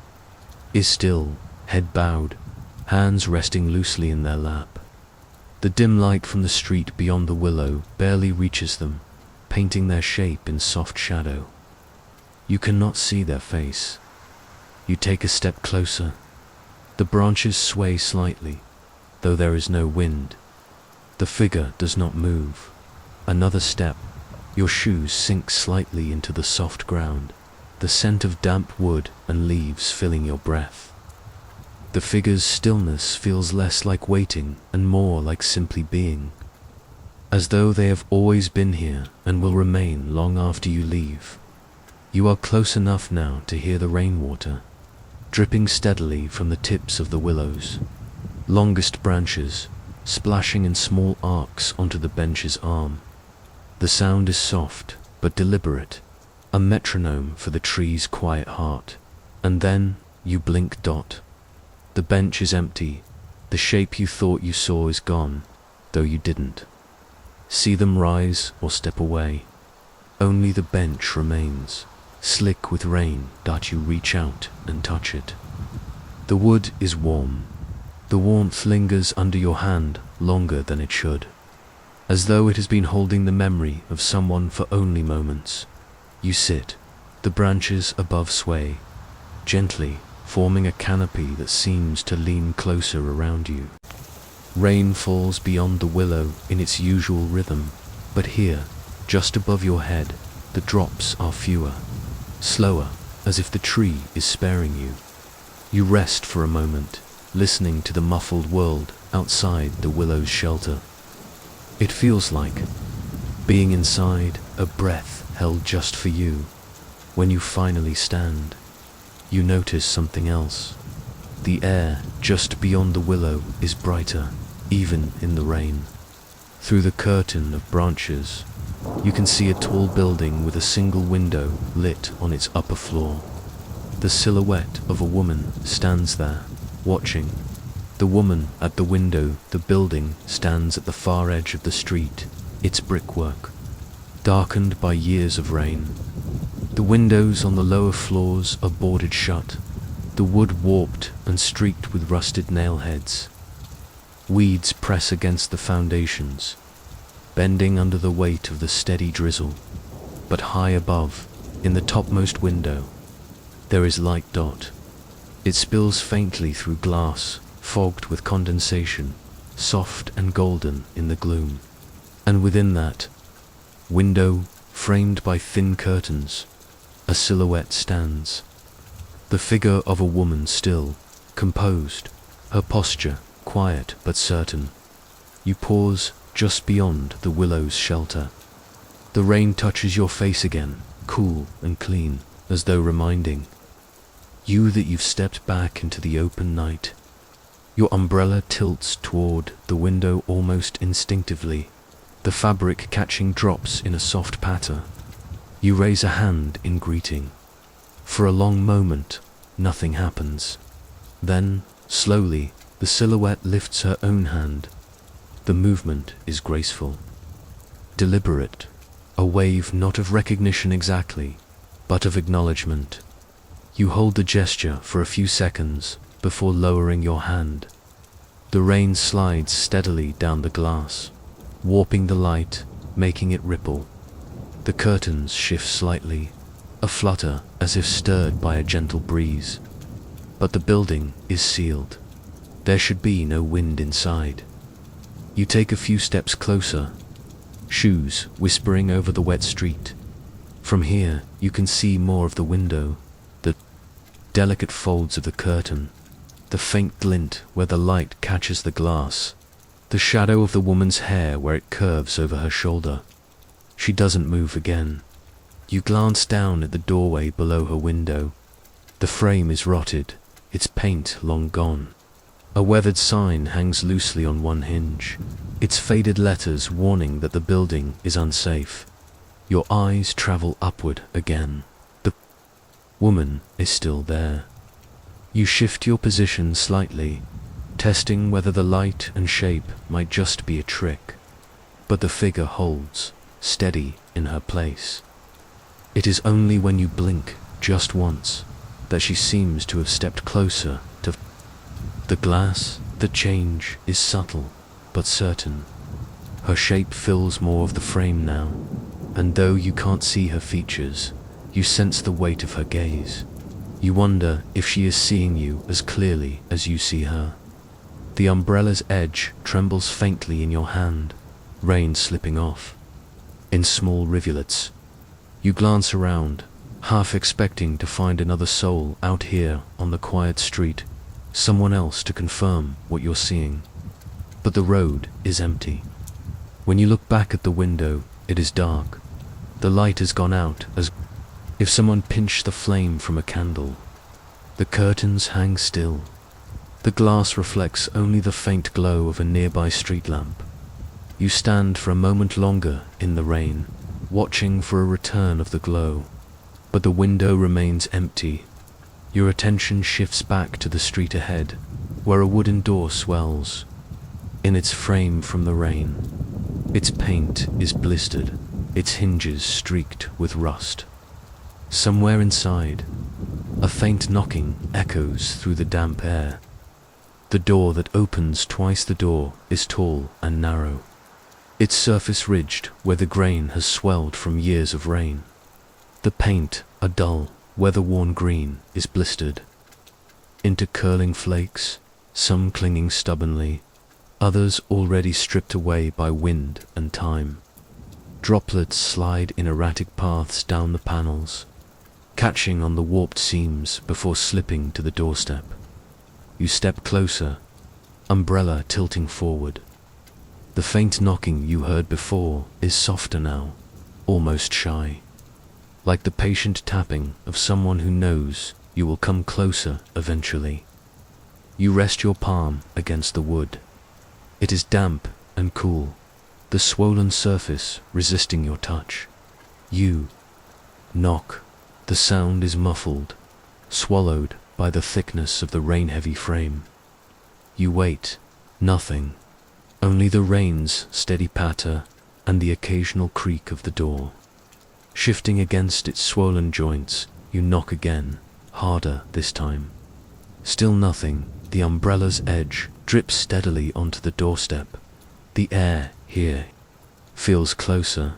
is still, head bowed, hands resting loosely in their lap. The dim light from the street beyond the willow barely reaches them, painting their shape in soft shadow. You cannot see their face. You take a step closer. The branches sway slightly, though there is no wind. The figure does not move. Another step, your shoes sink slightly into the soft ground, the scent of damp wood and leaves filling your breath. The figure's stillness feels less like waiting and more like simply being, as though they have always been here and will remain long after you leave. You are close enough now to hear the rainwater, dripping steadily from the tips of the willows, longest branches, splashing in small arcs onto the bench's arm. The sound is soft but deliberate, a metronome for the tree's quiet heart. And then you blink. The bench is empty. The shape you thought you saw is gone, though you didn't see them rise or step away. Only the bench remains, slick with rain. You reach out and touch it. The wood is warm. The warmth lingers under your hand longer than it should, as though it has been holding the memory of someone for only moments. You sit. The branches above sway, gently, forming a canopy that seems to lean closer around you. Rain falls beyond the willow in its usual rhythm, but here, just above your head, the drops are fewer, slower, as if the tree is sparing you. You rest for a moment, listening to the muffled world outside the willow's shelter. It feels like being inside a breath held just for you. When you finally stand, you notice something else. The air just beyond the willow is brighter, even in the rain. Through the curtain of branches, you can see a tall building with a single window lit on its upper floor. The silhouette of a woman stands there, watching. The woman at the window, the building stands at the far edge of the street, its brickwork darkened by years of rain. The windows on the lower floors are boarded shut, the wood warped and streaked with rusted nail heads. Weeds press against the foundations, bending under the weight of the steady drizzle. But high above, in the topmost window, there is light. It spills faintly through glass, fogged with condensation, soft and golden in the gloom. And within that window, framed by thin curtains, a silhouette stands. The figure of a woman, still, composed, her posture quiet but certain. You pause just beyond the willow's shelter. The rain touches your face again, cool and clean, as though reminding you that you've stepped back into the open night. Your umbrella tilts toward the window almost instinctively, the fabric catching drops in a soft patter. You raise a hand in greeting. For a long moment, nothing happens. Then, slowly, the silhouette lifts her own hand. The movement is graceful, deliberate, a wave not of recognition exactly, but of acknowledgement. You hold the gesture for a few seconds before lowering your hand. The rain slides steadily down the glass, warping the light, making it ripple. The curtains shift slightly, a flutter as if stirred by a gentle breeze. But the building is sealed. There should be no wind inside. You take a few steps closer, shoes whispering over the wet street. From here, you can see more of the window, the delicate folds of the curtain, the faint glint where the light catches the glass, the shadow of the woman's hair where it curves over her shoulder. She doesn't move again. You glance down at the doorway below her window. The frame is rotted, its paint long gone. A weathered sign hangs loosely on one hinge. Its faded letters warning that the building is unsafe. Your eyes travel upward again. The woman is still there. You shift your position slightly, testing whether the light and shape might just be a trick. But the figure holds, steady in her place. It is only when you blink just once that she seems to have stepped closer to the glass. The change is subtle but certain. Her shape fills more of the frame now, and though you can't see her features, you sense the weight of her gaze. You wonder if she is seeing you as clearly as you see her. The umbrella's edge trembles faintly in your hand, rain slipping off. In small rivulets, you glance around, half expecting to find another soul out here on the quiet street, someone else to confirm what you're seeing. But the road is empty. When you look back at the window, it is dark. The light has gone out as if someone pinched the flame from a candle. The curtains hang still. The glass reflects only the faint glow of a nearby street lamp. You stand for a moment longer in the rain, watching for a return of the glow. But the window remains empty. Your attention shifts back to the street ahead, where a wooden door swells in its frame from the rain. Its paint is blistered, its hinges streaked with rust. Somewhere inside, a faint knocking echoes through the damp air. The door that opens twice the door is tall and narrow, its surface ridged where the grain has swelled from years of rain. The paint, a dull, weather-worn green, is blistered into curling flakes, some clinging stubbornly, others already stripped away by wind and time. Droplets slide in erratic paths down the panels, catching on the warped seams before slipping to the doorstep. You step closer, umbrella tilting forward. The faint knocking you heard before is softer now, almost shy, like the patient tapping of someone who knows you will come closer eventually. You rest your palm against the wood. It is damp and cool, the swollen surface resisting your touch. You knock. The sound is muffled, swallowed by the thickness of the rain-heavy frame. You wait. Nothing. Only the rain's steady patter and the occasional creak of the door. Shifting against its swollen joints, you knock again, harder this time. Still nothing. The umbrella's edge drips steadily onto the doorstep. The air here feels closer,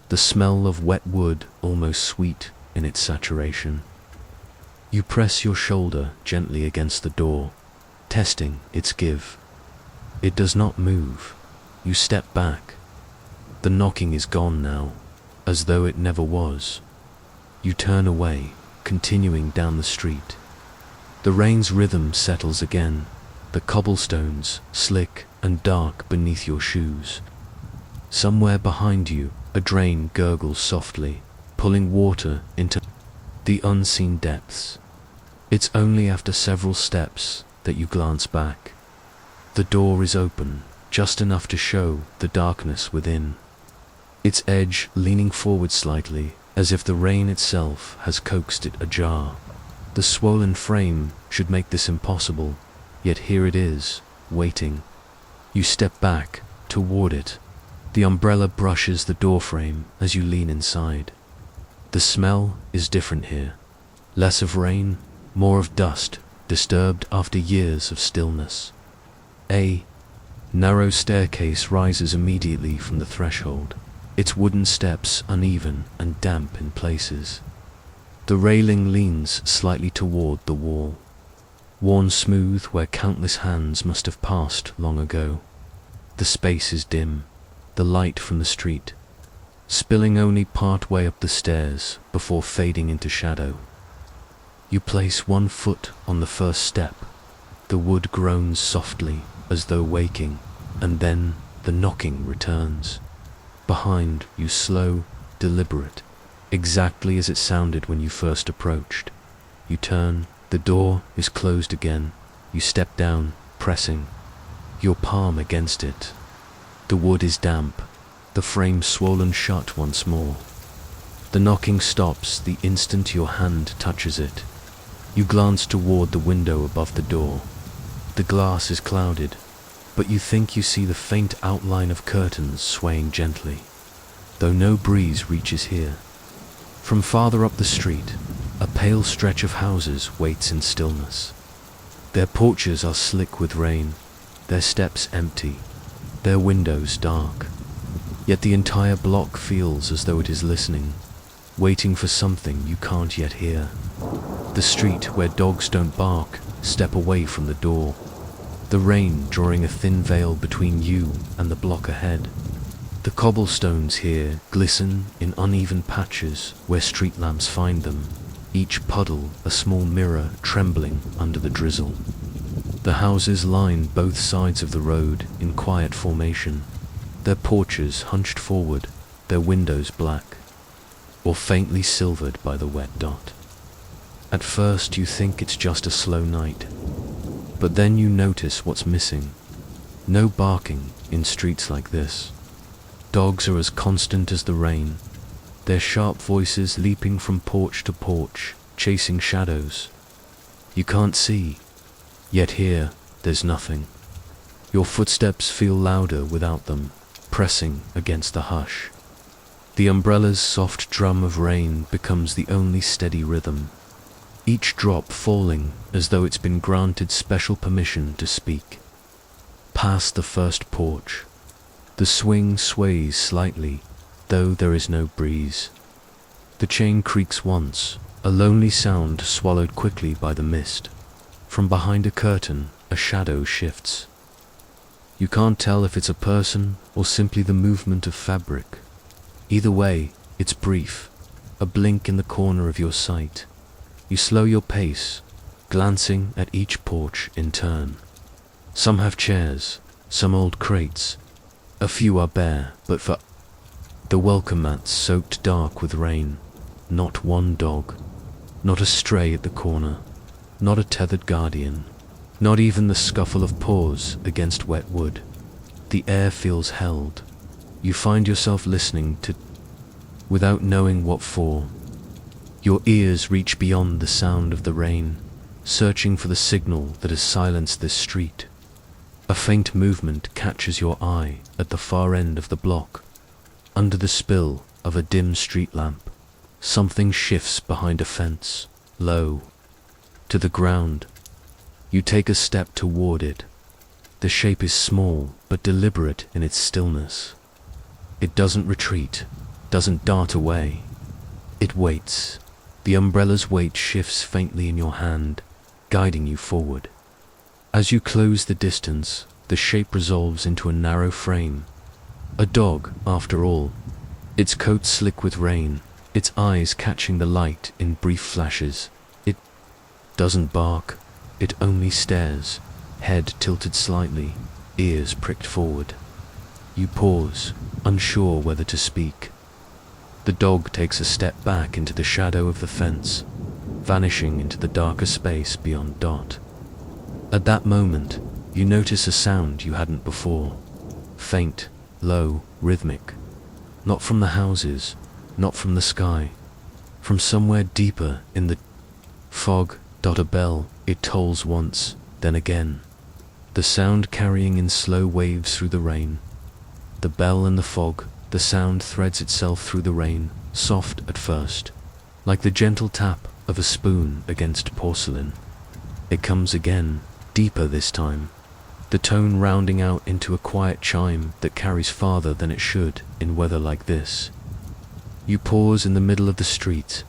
the smell of wet wood almost sweet in its saturation. You press your shoulder gently against the door, testing its give. It does not move. You step back. The knocking is gone now, as though it never was. You turn away, continuing down the street. The rain's rhythm settles again, the cobblestones slick and dark beneath your shoes. Somewhere behind you, a drain gurgles softly, pulling water into the unseen depths. It's only after several steps that you glance back. The door is open, just enough to show the darkness within, its edge leaning forward slightly, as if the rain itself has coaxed it ajar. The swollen frame should make this impossible, yet here it is, waiting. You step back, toward it. The umbrella brushes the doorframe as you lean inside. The smell is different here. Less of rain, more of dust, disturbed after years of stillness. A narrow staircase rises immediately from the threshold, its wooden steps uneven and damp in places. The railing leans slightly toward the wall, worn smooth where countless hands must have passed long ago. The space is dim, the light from the street, spilling only part way up the stairs before fading into shadow. You place one foot on the first step. The wood groans softly as though waking, and then the knocking returns. Behind you, slow, deliberate, exactly as it sounded when you first approached. You turn, the door is closed again. You step down, pressing your palm against it. The wood is damp, the frame swollen shut once more. The knocking stops the instant your hand touches it. You glance toward the window above the door. The glass is clouded, but you think you see the faint outline of curtains swaying gently, though no breeze reaches here. From farther up the street, a pale stretch of houses waits in stillness. Their porches are slick with rain, their steps empty, their windows dark. Yet the entire block feels as though it is listening, waiting for something you can't yet hear. The street where dogs don't bark step away from the door, the rain drawing a thin veil between you and the block ahead. The cobblestones here glisten in uneven patches where street lamps find them, each puddle a small mirror trembling under the drizzle. The houses line both sides of the road in quiet formation, their porches hunched forward, their windows black, or faintly silvered by the wet dot. At first you think it's just a slow night, but then you notice what's missing. No barking in streets like this. Dogs are as constant as the rain, their sharp voices leaping from porch to porch, chasing shadows. You can't see, yet here there's nothing. Your footsteps feel louder without them, pressing against the hush. The umbrella's soft drum of rain becomes the only steady rhythm, each drop falling as though it's been granted special permission to speak. Past the first porch, the swing sways slightly, though there is no breeze. The chain creaks once, a lonely sound swallowed quickly by the mist. From behind a curtain, a shadow shifts. You can't tell if it's a person or simply the movement of fabric. Either way, it's brief, a blink in the corner of your sight. You slow your pace, glancing at each porch in turn. Some have chairs, some old crates. A few are bare, but for the welcome mats soaked dark with rain. Not one dog, not a stray at the corner, not a tethered guardian, not even the scuffle of paws against wet wood. The air feels held. You find yourself listening to, without knowing what for. Your ears reach beyond the sound of the rain, searching for the signal that has silenced this street. A faint movement catches your eye at the far end of the block. Under the spill of a dim street lamp, something shifts behind a fence, low, to the ground. You take a step toward it. The shape is small but deliberate in its stillness. It doesn't retreat, doesn't dart away. It waits. The umbrella's weight shifts faintly in your hand, guiding you forward. As you close the distance, the shape resolves into a narrow frame. A dog, after all, its coat slick with rain, its eyes catching the light in brief flashes. It doesn't bark, it only stares, head tilted slightly, ears pricked forward. You pause, unsure whether to speak. The dog takes a step back into the shadow of the fence, vanishing into the darker space beyond Dot. At that moment, you notice a sound you hadn't before. Faint, low, rhythmic. Not from the houses, not from the sky. From somewhere deeper in the fog. A bell, it tolls once, then again. The sound carrying in slow waves through the rain. The bell and the fog, the sound threads itself through the rain, soft at first, like the gentle tap of a spoon against porcelain. It comes again, deeper this time, the tone rounding out into a quiet chime that carries farther than it should in weather like this. You pause in the middle of the street.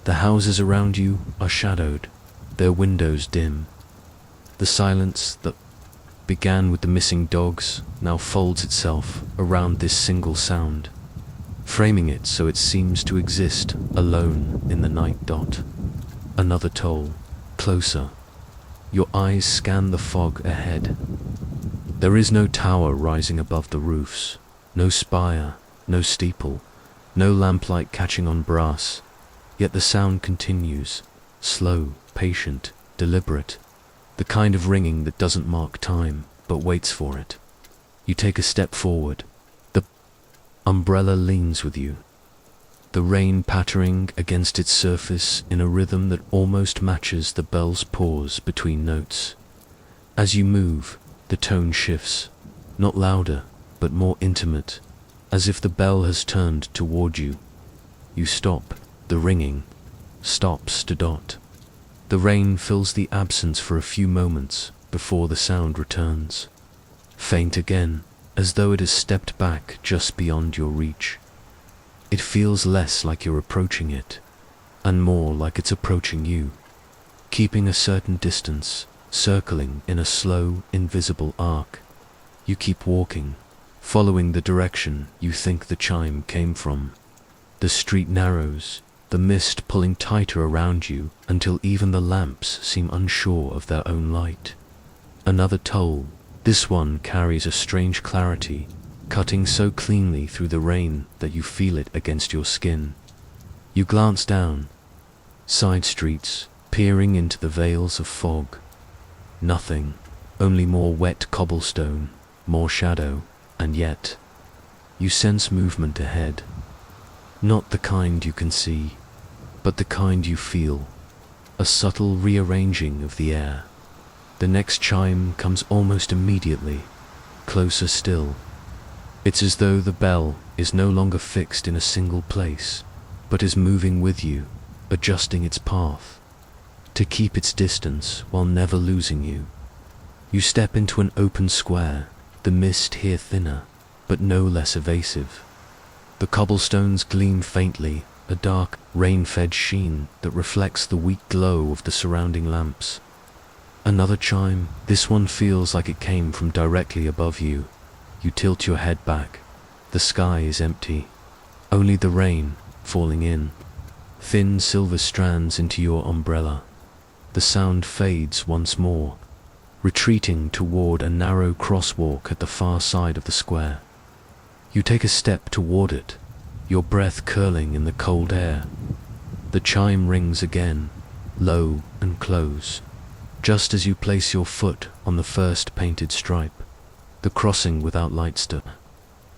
The houses around you are shadowed, their windows dim. The silence that began with the missing dogs now folds itself around this single sound, framing it so it seems to exist alone in the night. Dot. Another toll, closer. Your eyes scan the fog ahead. There is no tower rising above the roofs, no spire, no steeple, no lamplight catching on brass. Yet the sound continues, slow, patient, deliberate, the kind of ringing that doesn't mark time, but waits for it. You take a step forward. The umbrella leans with you, the rain pattering against its surface in a rhythm that almost matches the bell's pause between notes. As you move, the tone shifts, not louder, but more intimate, as if the bell has turned toward you. You stop, the ringing stops to dot. The rain fills the absence for a few moments before the sound returns. Faint again, as though it has stepped back just beyond your reach. It feels less like you're approaching it, and more like it's approaching you, keeping a certain distance, circling in a slow, invisible arc. You keep walking, following the direction you think the chime came from. The street narrows, the mist pulling tighter around you until even the lamps seem unsure of their own light. Another toll, this one carries a strange clarity, cutting so cleanly through the rain that you feel it against your skin. You glance down, side streets, peering into the veils of fog. Nothing, only more wet cobblestone, more shadow, and yet you sense movement ahead. Not the kind you can see, but the kind you feel, a subtle rearranging of the air. The next chime comes almost immediately, closer still. It's as though the bell is no longer fixed in a single place, but is moving with you, adjusting its path, to keep its distance while never losing you. You step into an open square, the mist here thinner, but no less evasive. The cobblestones gleam faintly, a dark, rain-fed sheen that reflects the weak glow of the surrounding lamps. Another chime, this one feels like it came from directly above you. You tilt your head back. The sky is empty. Only the rain, falling in, thin silver strands into your umbrella. The sound fades once more, retreating toward a narrow crosswalk at the far side of the square. You take a step toward it, your breath curling in the cold air. The chime rings again, low and close, just as you place your foot on the first painted stripe. The crossing without lightstep.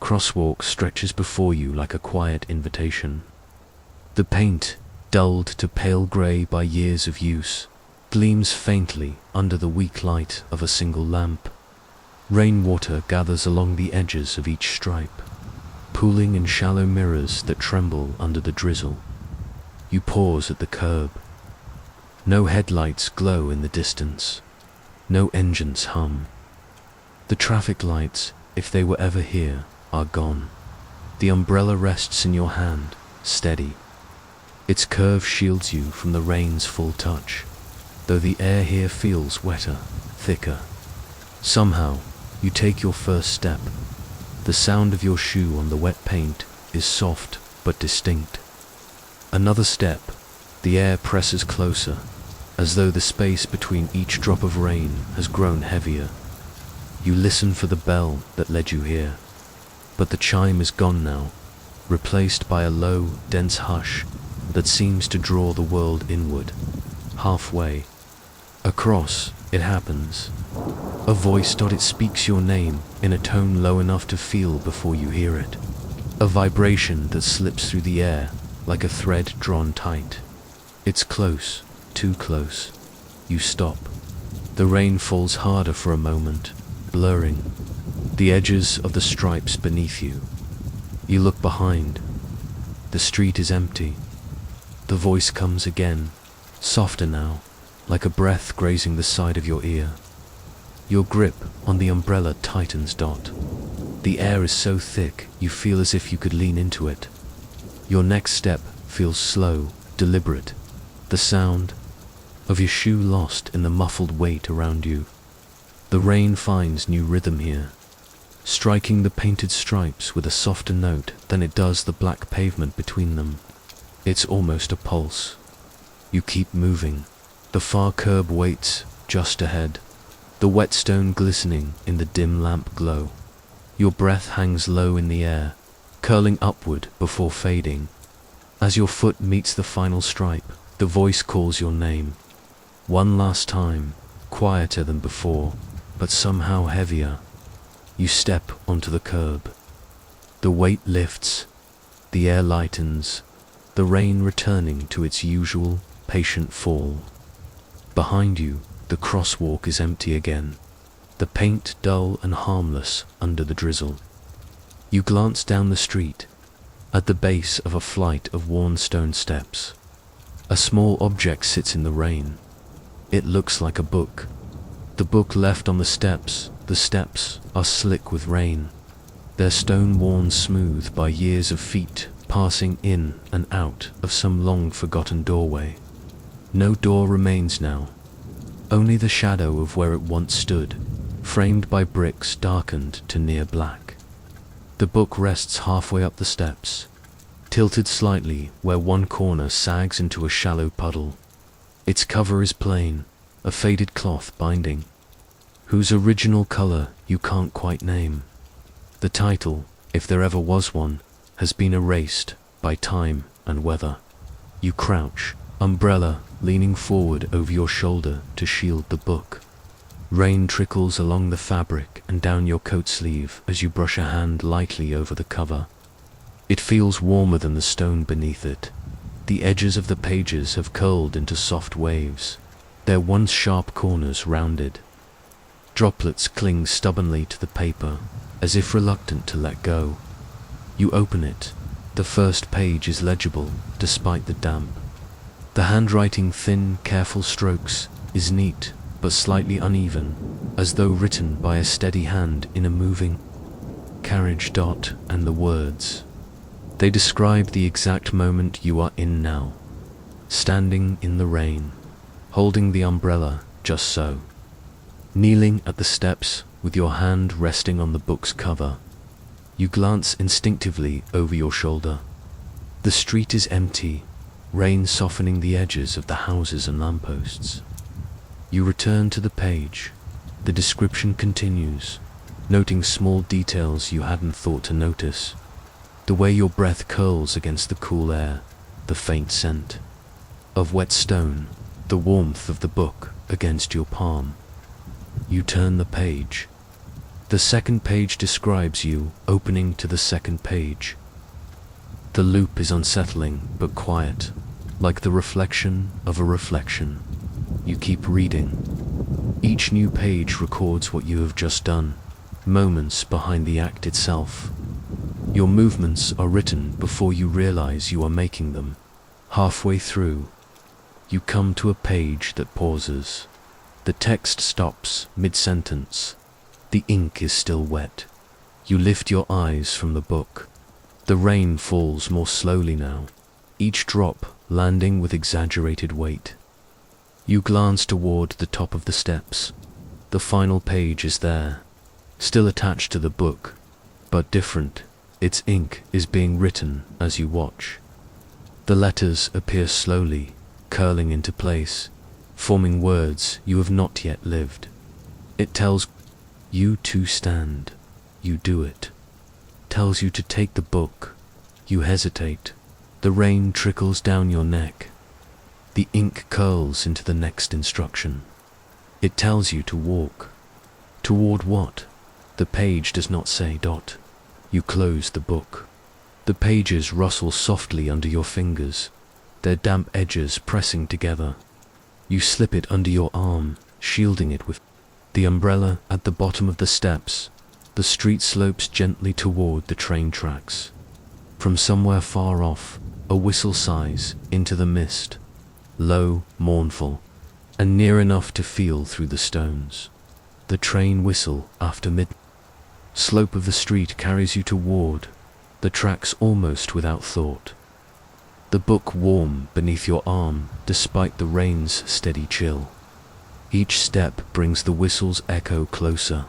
Crosswalk stretches before you like a quiet invitation. The paint, dulled to pale grey by years of use, gleams faintly under the weak light of a single lamp. Rainwater gathers along the edges of each stripe, pooling in shallow mirrors that tremble under the drizzle. You pause at the curb. No headlights glow in the distance. No engines hum. The traffic lights, if they were ever here, are gone. The umbrella rests in your hand, steady. Its curve shields you from the rain's full touch, though the air here feels wetter, thicker. Somehow, you take your first step. The sound of your shoe on the wet paint is soft but distinct. Another step, the air presses closer, as though the space between each drop of rain has grown heavier. You listen for the bell that led you here, but the chime is gone now, replaced by a low, dense hush that seems to draw the world inward. Halfway across, it happens. A voice. It speaks your name in a tone low enough to feel before you hear it. A vibration that slips through the air like a thread drawn tight. It's close, too close. You stop. The rain falls harder for a moment, blurring the edges of the stripes beneath you. You look behind. The street is empty. The voice comes again, softer now, like a breath grazing the side of your ear. Your grip on the umbrella tightens. The air is so thick you feel as if you could lean into it. Your next step feels slow, deliberate, the sound of your shoe lost in the muffled weight around you. The rain finds new rhythm here, striking the painted stripes with a softer note than it does the black pavement between them. It's almost a pulse. You keep moving. The far curb waits just ahead, the whetstone glistening in the dim lamp glow. Your breath hangs low in the air, curling upward before fading. As your foot meets the final stripe, the voice calls your name. One last time, quieter than before, but somehow heavier. You step onto the curb. The weight lifts, the air lightens, the rain returning to its usual, patient fall. Behind you, the crosswalk is empty again, the paint dull and harmless under the drizzle. You glance down the street, at the base of a flight of worn stone steps. A small object sits in the rain. It looks like a book. The book left on the steps are slick with rain. Their stone worn smooth by years of feet passing in and out of some long-forgotten doorway. No door remains now, only the shadow of where it once stood, framed by bricks darkened to near black. The book rests halfway up the steps, tilted slightly where one corner sags into a shallow puddle. Its cover is plain, a faded cloth binding, whose original color you can't quite name. The title, if there ever was one, has been erased by time and weather. You crouch, umbrella leaning forward over your shoulder to shield the book. Rain trickles along the fabric and down your coat sleeve as you brush a hand lightly over the cover. It feels warmer than the stone beneath it. The edges of the pages have curled into soft waves, their once sharp corners rounded. Droplets cling stubbornly to the paper, as if reluctant to let go. You open it. The first page is legible, despite the damp. The handwriting, thin, careful strokes, is neat, but slightly uneven, as though written by a steady hand in a moving carriage. And the words. They describe the exact moment you are in now, standing in the rain, holding the umbrella just so, kneeling at the steps with your hand resting on the book's cover. You glance instinctively over your shoulder. The street is empty, rain softening the edges of the houses and lampposts. You return to the page. The description continues, noting small details you hadn't thought to notice. The way your breath curls against the cool air, the faint scent of wet stone, the warmth of the book against your palm. You turn the page. The second page describes you opening to the second page. The loop is unsettling but quiet, like the reflection of a reflection. You keep reading. Each new page records what you have just done, moments behind the act itself. Your movements are written before you realize you are making them. Halfway through, you come to a page that pauses. The text stops mid-sentence. The ink is still wet. You lift your eyes from the book. The rain falls more slowly now, each drop landing with exaggerated weight. You glance toward the top of the steps. The final page is there, still attached to the book, but different. Its ink is being written as you watch. The letters appear slowly, curling into place, forming words you have not yet lived. It tells you to stand. You do it. Tells you to take the book. You hesitate. The rain trickles down your neck. The ink curls into the next instruction. It tells you to walk. Toward what? The page does not say. You close the book. The pages rustle softly under your fingers, their damp edges pressing together. You slip it under your arm, shielding it with the umbrella at the bottom of the steps. The street slopes gently toward the train tracks. From somewhere far off, a whistle sighs into the mist, low, mournful, and near enough to feel through the stones. The train whistle after mid slope of the street carries you toward the tracks almost without thought. The book warm beneath your arm despite the rain's steady chill. Each step brings the whistle's echo closer,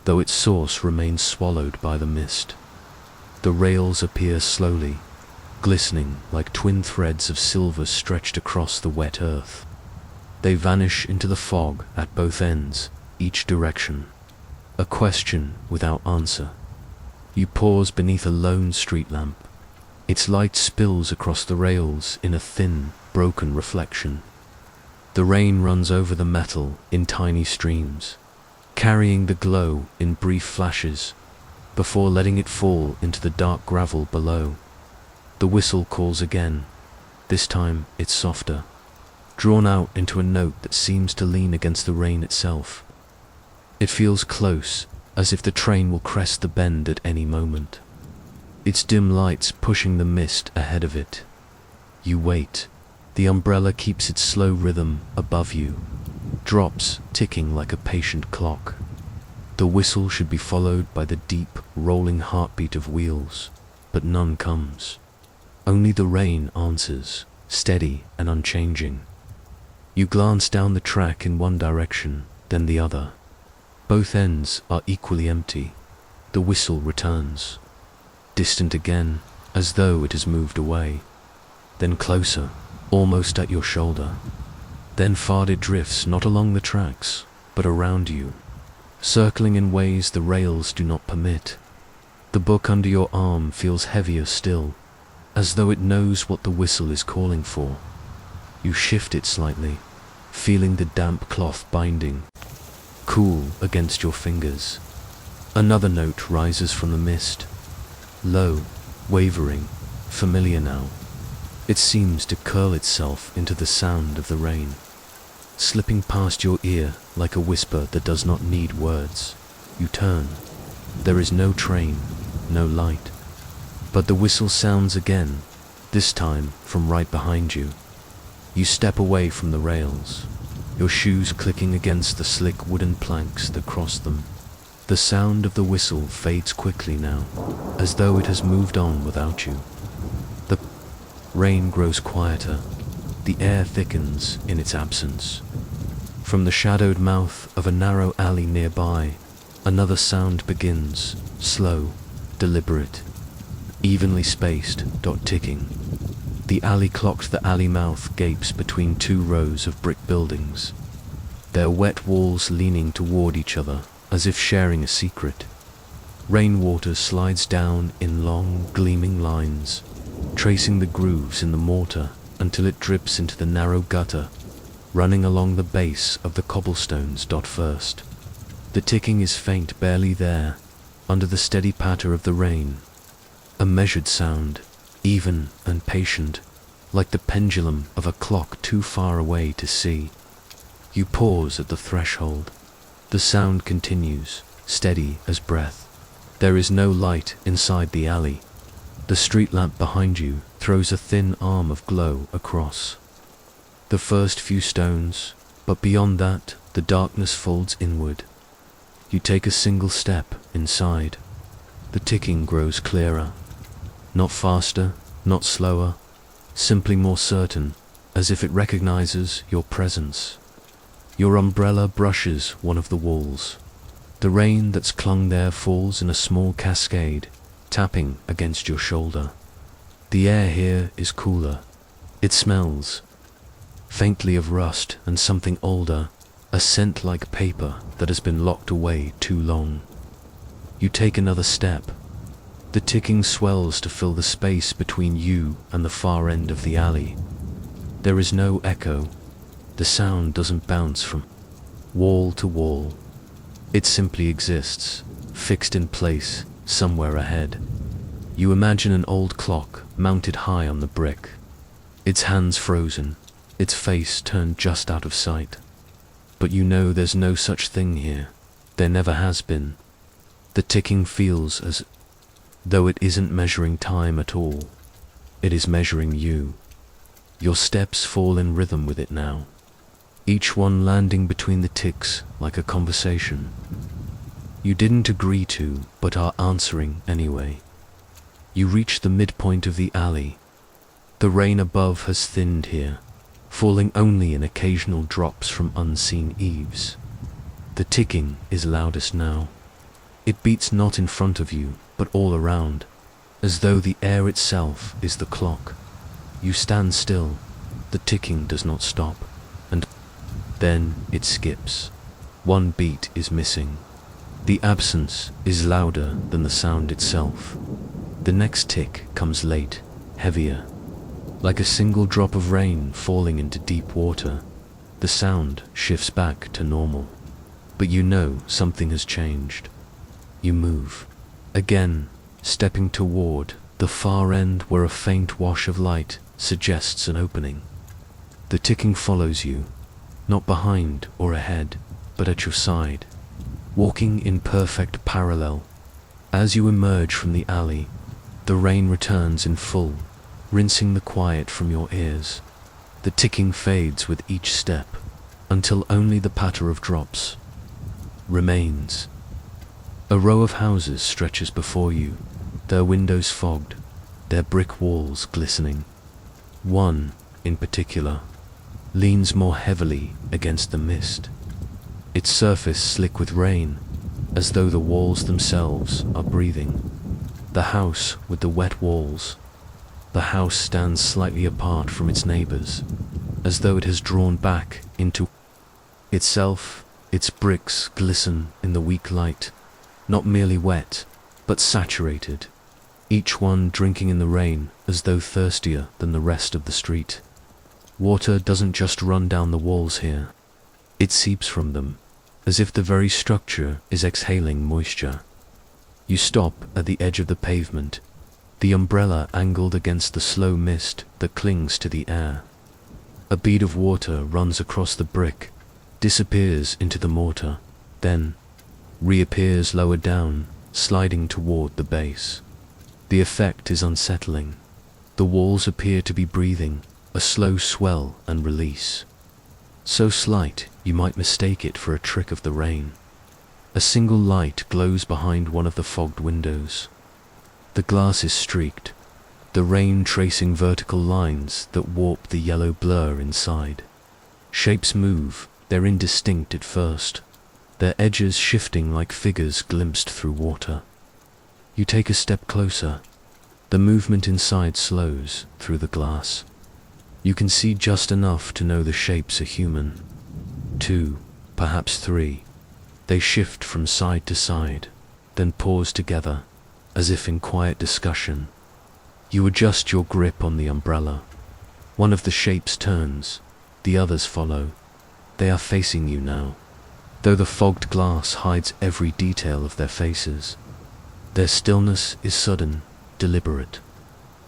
though its source remains swallowed by the mist. The rails appear slowly, glistening like twin threads of silver stretched across the wet earth. They vanish into the fog at both ends, each direction. A question without answer. You pause beneath a lone street lamp. Its light spills across the rails in a thin, broken reflection. The rain runs over the metal in tiny streams. carrying the glow in brief flashes, before letting it fall into the dark gravel below. The whistle calls again. This time it's softer, drawn out into a note that seems to lean against the rain itself. It feels close, as if the train will crest the bend at any moment. Its dim lights pushing the mist ahead of it. You wait. The umbrella keeps its slow rhythm above you, drops ticking like a patient clock. The whistle should be followed by the deep, rolling heartbeat of wheels, but none comes. Only the rain answers, steady and unchanging. You glance down the track in one direction, then the other. Both ends are equally empty. The whistle returns, distant again, as though it has moved away. Then closer, almost at your shoulder. Then far it drifts, not along the tracks, but around you, circling in ways the rails do not permit. The book under your arm feels heavier still, as though it knows what the whistle is calling for. You shift it slightly, feeling the damp cloth binding, cool against your fingers. Another note rises from the mist, low, wavering, familiar now. It seems to curl itself into the sound of the rain, slipping past your ear like a whisper that does not need words. You turn. There is no train, no light. But the whistle sounds again, this time from right behind you. You step away from the rails, your shoes clicking against the slick wooden planks that cross them. The sound of the whistle fades quickly now, as though it has moved on without you. The rain grows quieter. The air thickens in its absence. From the shadowed mouth of a narrow alley nearby, another sound begins, slow, deliberate, evenly spaced, dot ticking. The alley clock to the alley mouth gapes between two rows of brick buildings, their wet walls leaning toward each other as if sharing a secret. Rainwater slides down in long, gleaming lines, tracing the grooves in the mortar until it drips into the narrow gutter, running along the base of the cobblestones. First, the ticking is faint, barely there, under the steady patter of the rain. A measured sound, even and patient, like the pendulum of a clock too far away to see. You pause at the threshold. The sound continues, steady as breath. There is no light inside the alley. The street lamp behind you throws a thin arm of glow across the first few stones, but beyond that, the darkness folds inward. You take a single step inside. The ticking grows clearer. Not faster, not slower, simply more certain, as if it recognizes your presence. Your umbrella brushes one of the walls. The rain that's clung there falls in a small cascade, tapping against your shoulder. The air here is cooler. It smells faintly of rust and something older, a scent like paper that has been locked away too long. You take another step. The ticking swells to fill the space between you and the far end of the alley. There is no echo. The sound doesn't bounce from wall to wall. It simply exists, fixed in place, somewhere ahead. You imagine an old clock mounted high on the brick, its hands frozen, its face turned just out of sight. But you know there's no such thing here. There never has been. The ticking feels as though it isn't measuring time at all. It is measuring you. Your steps fall in rhythm with it now, each one landing between the ticks like a conversation you didn't agree to, but are answering anyway. You reach the midpoint of the alley. The rain above has thinned here, falling only in occasional drops from unseen eaves. The ticking is loudest now. It beats not in front of you, but all around, as though the air itself is the clock. You stand still. The ticking does not stop, and then it skips. One beat is missing. The absence is louder than the sound itself. The next tick comes late, heavier, like a single drop of rain falling into deep water. The sound shifts back to normal. but you know something has changed. You move. Again, stepping toward the far end where a faint wash of light suggests an opening. The ticking follows you, not behind or ahead, but at your side, walking in perfect parallel. As you emerge from the alley, the rain returns in full, rinsing the quiet from your ears. The ticking fades with each step, until only the patter of drops remains. A row of houses stretches before you, their windows fogged, their brick walls glistening. One, in particular, leans more heavily against the mist, its surface slick with rain, as though the walls themselves are breathing. The house with the wet walls. The house stands slightly apart from its neighbors, as though it has drawn back into itself. Its bricks glisten in the weak light, not merely wet, but saturated, each one drinking in the rain as though thirstier than the rest of the street. Water doesn't just run down the walls here. It seeps from them, as if the very structure is exhaling moisture. You stop at the edge of the pavement, the umbrella angled against the slow mist that clings to the air. A bead of water runs across the brick, disappears into the mortar, then reappears lower down, sliding toward the base. The effect is unsettling. The walls appear to be breathing, a slow swell and release. So slight you might mistake it for a trick of the rain. A single light glows behind one of the fogged windows. The glass is streaked, the rain tracing vertical lines that warp the yellow blur inside. Shapes move, they're indistinct at first, their edges shifting like figures glimpsed through water. You take a step closer. The movement inside slows through the glass. You can see just enough to know the shapes are human. 2, perhaps 3. They shift from side to side, then pause together, as if in quiet discussion. You adjust your grip on the umbrella. One of the shapes turns, the others follow. They are facing you now, though the fogged glass hides every detail of their faces. Their stillness is sudden, deliberate.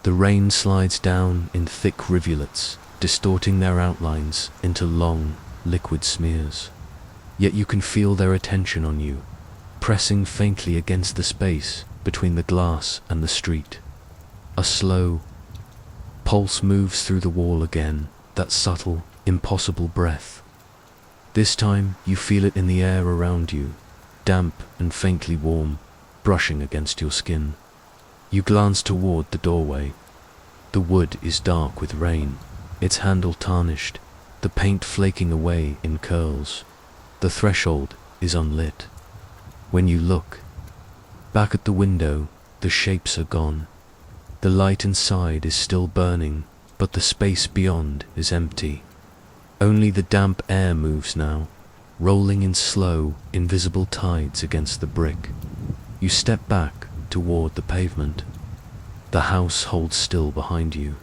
The rain slides down in thick rivulets, distorting their outlines into long, liquid smears. Yet you can feel their attention on you, pressing faintly against the space between the glass and the street. A slow pulse moves through the wall again, that subtle, impossible breath. This time you feel it in the air around you, damp and faintly warm, brushing against your skin. You glance toward the doorway. The wood is dark with rain, its handle tarnished, the paint flaking away in curls. The threshold is unlit. When you look back at the window, the shapes are gone. The light inside is still burning, but the space beyond is empty. Only the damp air moves now, rolling in slow, invisible tides against the brick. You step back toward the pavement. The house holds still behind you,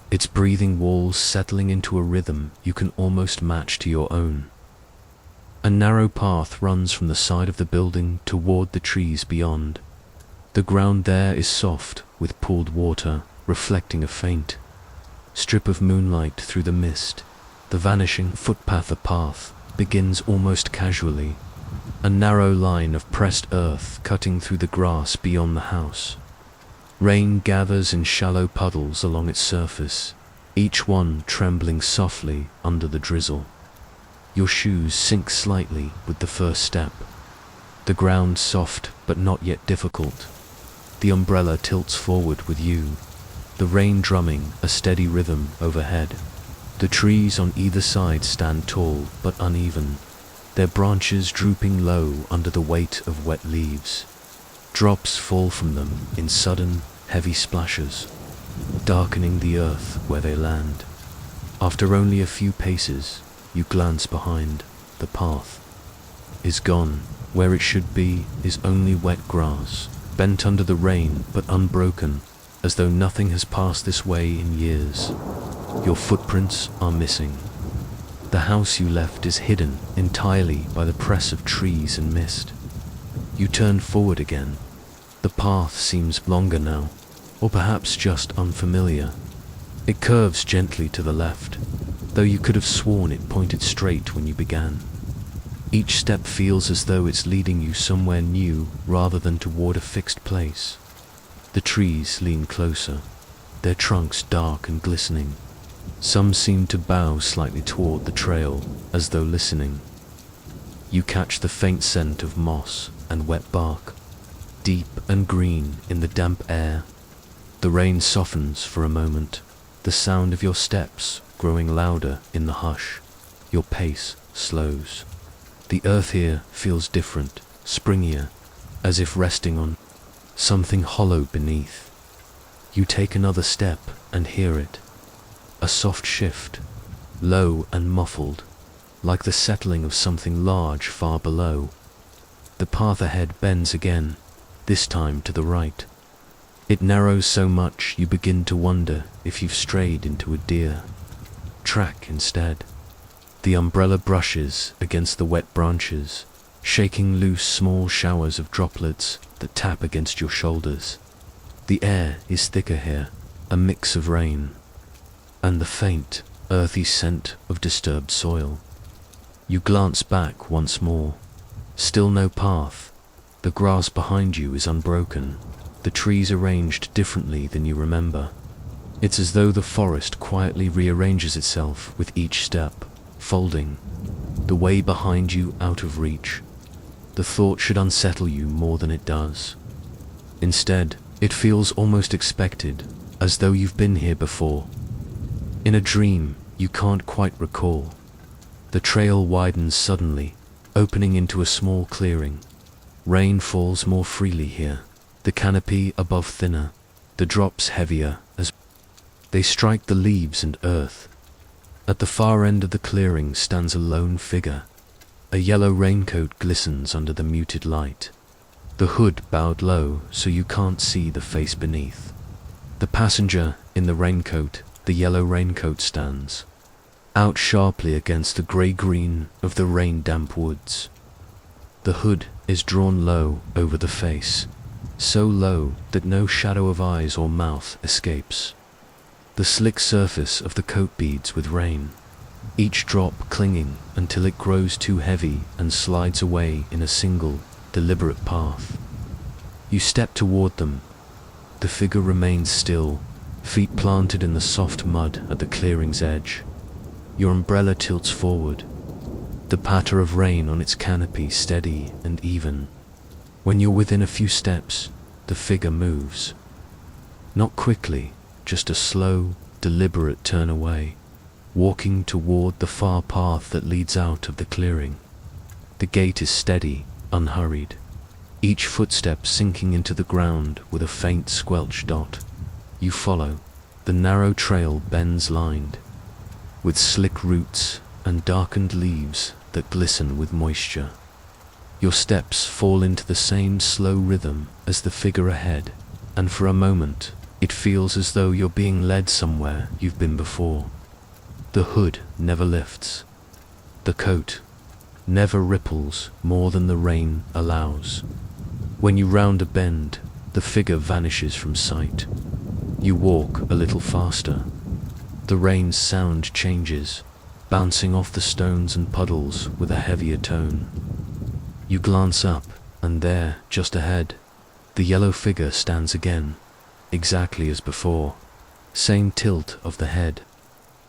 its breathing walls settling into a rhythm you can almost match to your own. A narrow path runs from the side of the building toward the trees beyond. The ground there is soft with pooled water, reflecting a faint strip of moonlight through the mist. The vanishing footpath begins almost casually, a narrow line of pressed earth cutting through the grass beyond the house. Rain gathers in shallow puddles along its surface, each one trembling softly under the drizzle. Your shoes sink slightly with the first step. The ground soft but not yet difficult. The umbrella tilts forward with you, the rain drumming a steady rhythm overhead. The trees on either side stand tall but uneven, their branches drooping low under the weight of wet leaves. Drops fall from them in sudden, heavy splashes, darkening the earth where they land. After only a few paces, you glance behind. The path is gone. Where it should be is only wet grass, bent under the rain but unbroken, as though nothing has passed this way in years. Your footprints are missing. The house you left is hidden entirely by the press of trees and mist. You turn forward again. The path seems longer now, or perhaps just unfamiliar. It curves gently to the left, though you could have sworn it pointed straight when you began. Each step feels as though it's leading you somewhere new rather than toward a fixed place. The trees lean closer, their trunks dark and glistening. Some seem to bow slightly toward the trail, as though listening. You catch the faint scent of moss and wet bark, deep and green in the damp air. The rain softens for a moment, the sound of your steps growing louder in the hush. Your pace slows. The earth here feels different, springier, as if resting on something hollow beneath. You take another step and hear it. A soft shift, low and muffled, like the settling of something large far below. The path ahead bends again, this time to the right. It narrows so much you begin to wonder if you've strayed into a deer track instead. The umbrella brushes against the wet branches, shaking loose small showers of droplets that tap against your shoulders. The air is thicker here, a mix of rain, and the faint, earthy scent of disturbed soil. You glance back once more. Still no path. The grass behind you is unbroken, the trees arranged differently than you remember. It's as though the forest quietly rearranges itself with each step, folding the way behind you out of reach. The thought should unsettle you more than it does. Instead, it feels almost expected, as though you've been here before. In a dream you can't quite recall. The trail widens suddenly, opening into a small clearing. Rain falls more freely here, the canopy above thinner, the drops heavier as they strike the leaves and earth. At the far end of the clearing stands a lone figure. A yellow raincoat glistens under the muted light. The hood bowed low so you can't see the face beneath. The passenger in the raincoat, the yellow raincoat, stands out sharply against the grey-green of the rain-damp woods. The hood is drawn low over the face, so low that no shadow of eyes or mouth escapes. The slick surface of the coat beads with rain, each drop clinging until it grows too heavy and slides away in a single, deliberate path. You step toward them. The figure remains still, feet planted in the soft mud at the clearing's edge. Your umbrella tilts forward, the patter of rain on its canopy steady and even. When you're within a few steps, the figure moves. Not quickly, just a slow, deliberate turn away, walking toward the far path that leads out of the clearing. The gait is steady, unhurried, each footstep sinking into the ground with a faint squelch dot. You follow. The narrow trail bends lined, with slick roots and darkened leaves that glisten with moisture. Your steps fall into the same slow rhythm as the figure ahead, and for a moment, it feels as though you're being led somewhere you've been before. The hood never lifts. The coat never ripples more than the rain allows. When you round a bend, the figure vanishes from sight. You walk a little faster. The rain's sound changes, bouncing off the stones and puddles with a heavier tone. You glance up, and there, just ahead, the yellow figure stands again, exactly as before. Same tilt of the head,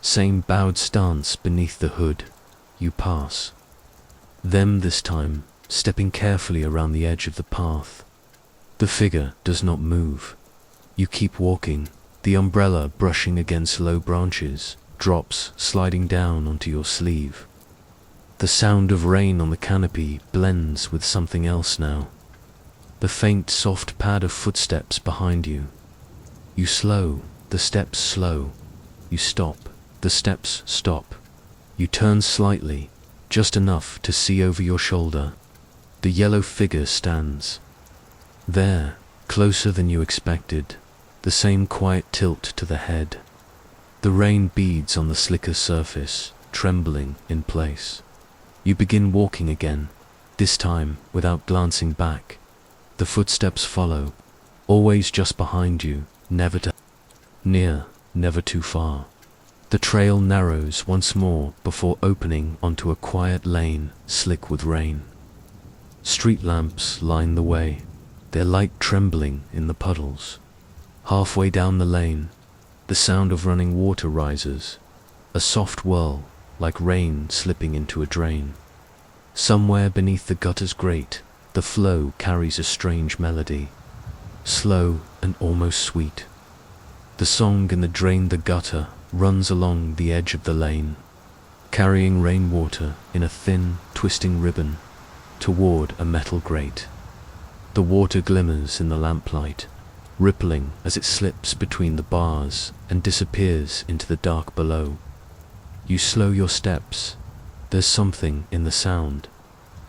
same bowed stance beneath the hood. You pass them this time, stepping carefully around the edge of the path. The figure does not move. You keep walking, the umbrella brushing against low branches, drops sliding down onto your sleeve. The sound of rain on the canopy blends with something else now. The faint, soft pad of footsteps behind you. You slow, the steps slow. You stop, the steps stop. You turn slightly, just enough to see over your shoulder. The yellow figure stands there, closer than you expected, the same quiet tilt to the head. The rain beads on the slicker surface, trembling in place. You begin walking again, this time without glancing back. The footsteps follow, always just behind you, never too near, never too far. The trail narrows once more before opening onto a quiet lane, slick with rain. Street lamps line the way, their light trembling in the puddles. Halfway down the lane, the sound of running water rises, a soft whirl, like rain slipping into a drain. Somewhere beneath the gutter's grate, the flow carries a strange melody, slow and almost sweet. The song in the drain, the gutter, runs along the edge of the lane, carrying rainwater in a thin, twisting ribbon toward a metal grate. The water glimmers in the lamplight, rippling as it slips between the bars and disappears into the dark below. You slow your steps. There's something in the sound,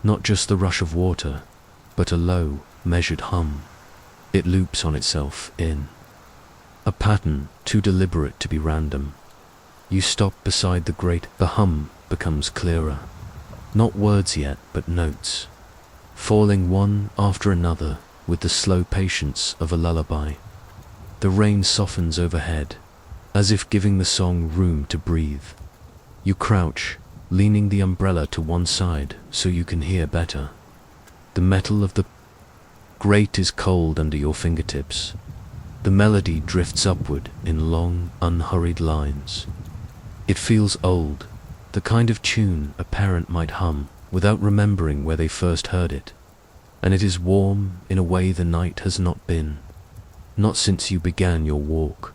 not just the rush of water, but a low, measured hum. It loops on itself in a pattern too deliberate to be random. You stop beside the grate. The hum becomes clearer. Not words yet, but notes, falling one after another with the slow patience of a lullaby. The rain softens overhead, as if giving the song room to breathe. You crouch, leaning the umbrella to one side so you can hear better. The metal of the grate is cold under your fingertips. The melody drifts upward in long, unhurried lines. It feels old, the kind of tune a parent might hum without remembering where they first heard it. And it is warm in a way the night has not been, not since you began your walk.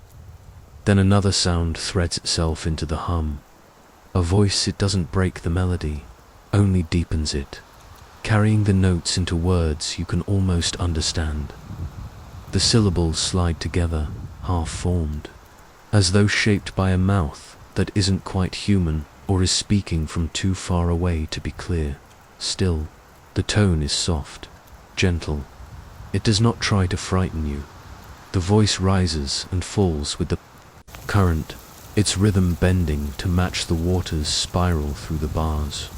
Then another sound threads itself into the hum. A voice. It doesn't break the melody, only deepens it, carrying the notes into words you can almost understand. The syllables slide together, half-formed, as though shaped by a mouth that isn't quite human or is speaking from too far away to be clear. Still, the tone is soft, gentle. It does not try to frighten you. The voice rises and falls with the current, its rhythm bending to match the water's spiral through the bars.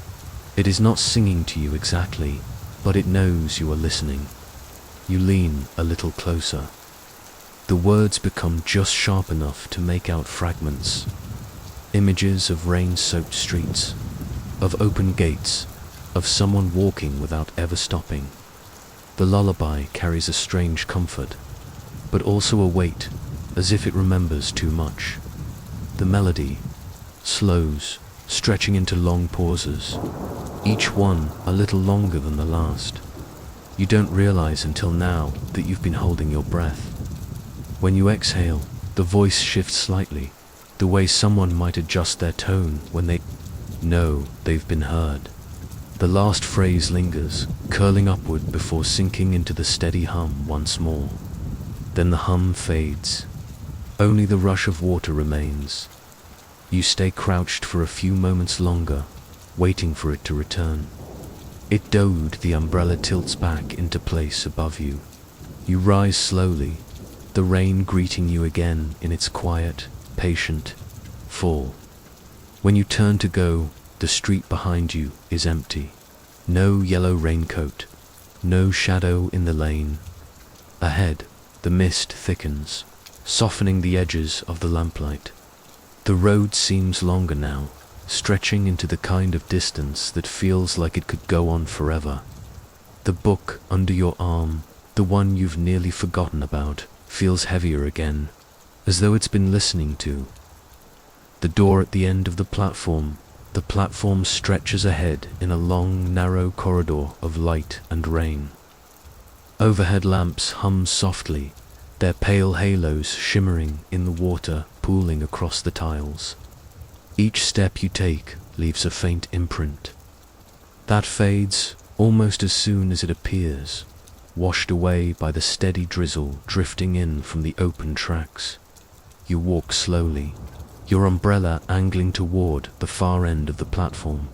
It is not singing to you exactly, but it knows you are listening. You lean a little closer. The words become just sharp enough to make out fragments. Images of rain-soaked streets, of open gates, of someone walking without ever stopping. The lullaby carries a strange comfort, but also a weight, as if it remembers too much. The melody slows, stretching into long pauses, each one a little longer than the last. You don't realize until now that you've been holding your breath. When you exhale, the voice shifts slightly, the way someone might adjust their tone when they know they've been heard. The last phrase lingers, curling upward before sinking into the steady hum once more. Then the hum fades. Only the rush of water remains. You stay crouched for a few moments longer, waiting for it to return. It doed, the umbrella tilts back into place above you. You rise slowly, the rain greeting you again in its quiet, patient fall. When you turn to go, the street behind you is empty. No yellow raincoat, no shadow in the lane. Ahead, the mist thickens, softening the edges of the lamplight. The road seems longer now, stretching into the kind of distance that feels like it could go on forever. The book under your arm, the one you've nearly forgotten about, feels heavier again, as though it's been listening to. The door at the end of the platform stretches ahead in a long, narrow corridor of light and rain. Overhead lamps hum softly, their pale halos shimmering in the water pooling across the tiles. Each step you take leaves a faint imprint. That fades almost as soon as it appears, washed away by the steady drizzle drifting in from the open tracks. You walk slowly, your umbrella angling toward the far end of the platform.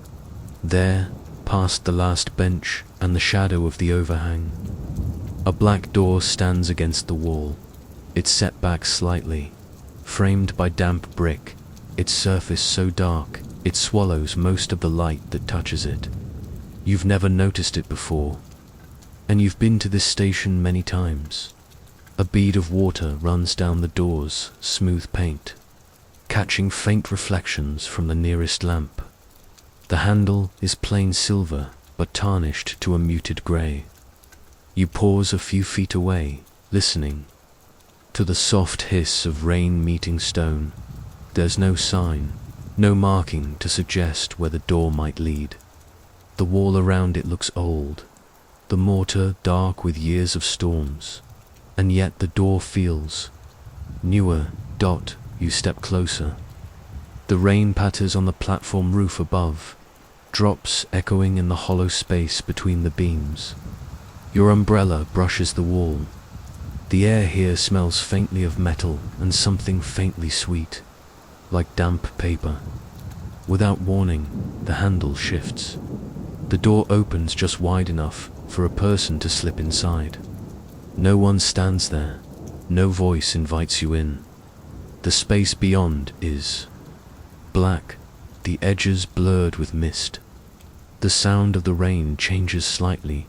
There, past the last bench and the shadow of the overhang, a black door stands against the wall. It's set back slightly, framed by damp brick, its surface so dark It swallows most of the light that touches it. You've never noticed it before, and you've been to this station many times. A bead of water runs down the door's smooth paint, catching faint reflections from the nearest lamp. The handle is plain silver, but tarnished to a muted grey. You pause a few feet away, listening to the soft hiss of rain meeting stone. There's no sign, no marking to suggest where the door might lead. The wall around it looks old, the mortar dark with years of storms, and yet the door feels newer. You step closer. The rain patters on the platform roof above, drops echoing in the hollow space between the beams. Your umbrella brushes the wall. The air here smells faintly of metal and something faintly sweet, like damp paper. Without warning, the handle shifts. The door opens just wide enough for a person to slip inside. No one stands there. No voice invites you in. The space beyond is black, the edges blurred with mist. The sound of the rain changes slightly,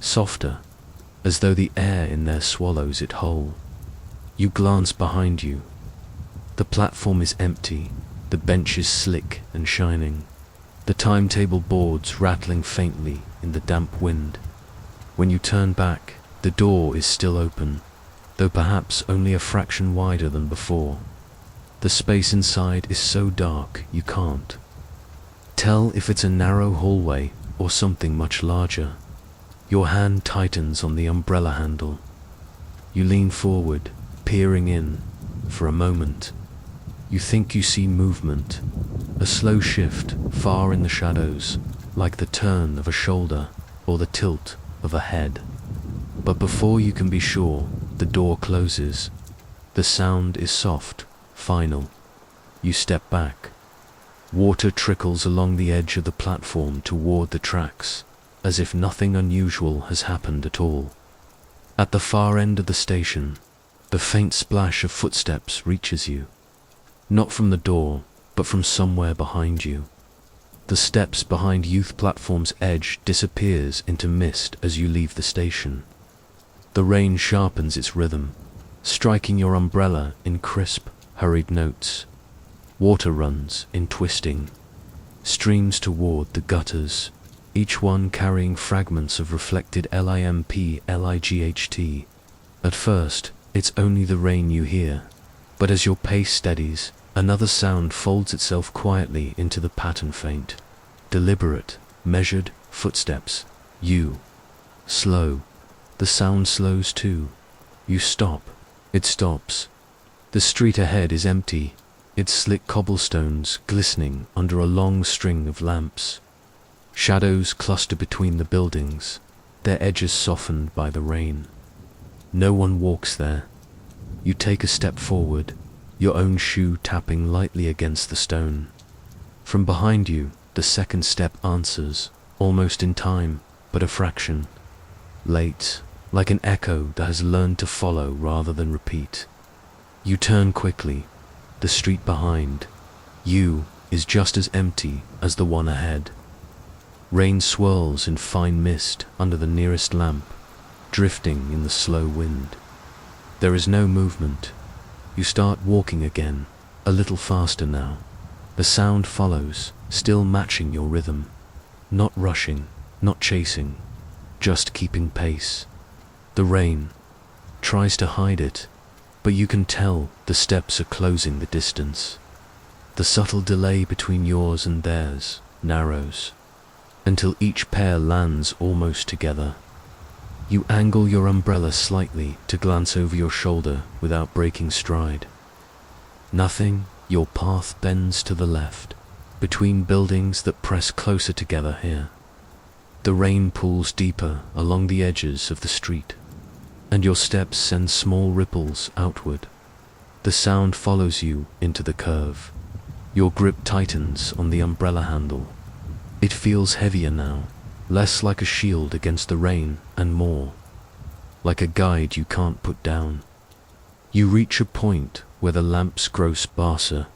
softer, as though the air in there swallows it whole. You glance behind you. The platform is empty, the benches slick and shining, the timetable boards rattling faintly in the damp wind. When you turn back, the door is still open, though perhaps only a fraction wider than before. The space inside is so dark you can't tell if it's a narrow hallway or something much larger. Your hand tightens on the umbrella handle. You lean forward, peering in. For a moment, you think you see movement, a slow shift far in the shadows, like the turn of a shoulder or the tilt of a head. But before you can be sure, the door closes. The sound is soft, final. You step back. Water trickles along the edge of the platform toward the tracks, as if nothing unusual has happened at all. At the far end of the station, the faint splash of footsteps reaches you. Not from the door, but from somewhere behind you. The steps behind youth platform's edge disappears into mist as you leave the station. The rain sharpens its rhythm, striking your umbrella in crisp, hurried notes. Water runs in twisting streams toward the gutters, each one carrying fragments of reflected light. At first, it's only the rain you hear, but as your pace steadies, another sound folds itself quietly into the pattern faint. Deliberate, measured footsteps. You. Slow. The sound slows too. You stop. It stops. The street ahead is empty, its slick cobblestones glistening under a long string of lamps. Shadows cluster between the buildings, their edges softened by the rain. No one walks there. You take a step forward, your own shoe tapping lightly against the stone. From behind you, the second step answers, almost in time, but a fraction. Late, like an echo that has learned to follow rather than repeat. You turn quickly. The street behind you is just as empty as the one ahead. Rain swirls in fine mist under the nearest lamp, drifting in the slow wind. There is no movement. You start walking again, a little faster now. The sound follows, still matching your rhythm. Not rushing, not chasing, just keeping pace. The rain tries to hide it, but you can tell the steps are closing the distance. The subtle delay between yours and theirs narrows, until each pair lands almost together. You angle your umbrella slightly to glance over your shoulder without breaking stride. Nothing, your path bends to the left, between buildings that press closer together here. The rain pools deeper along the edges of the street, and your steps send small ripples outward. The sound follows you into the curve. Your grip tightens on the umbrella handle. It feels heavier now, less like a shield against the rain and more like a guide you can't put down. You reach a point where the lamps grow sparser.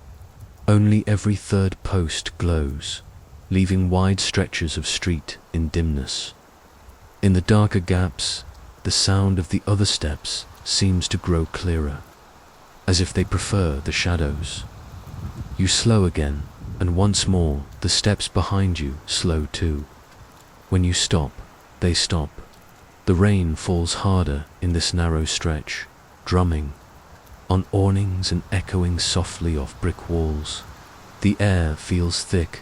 Only every third post glows, leaving wide stretches of street in dimness. In the darker gaps, the sound of the other steps seems to grow clearer, as if they prefer the shadows. You slow again, and once more the steps behind you slow too. When you stop, they stop. The rain falls harder in this narrow stretch, drumming on awnings and echoing softly off brick walls. The air feels thick,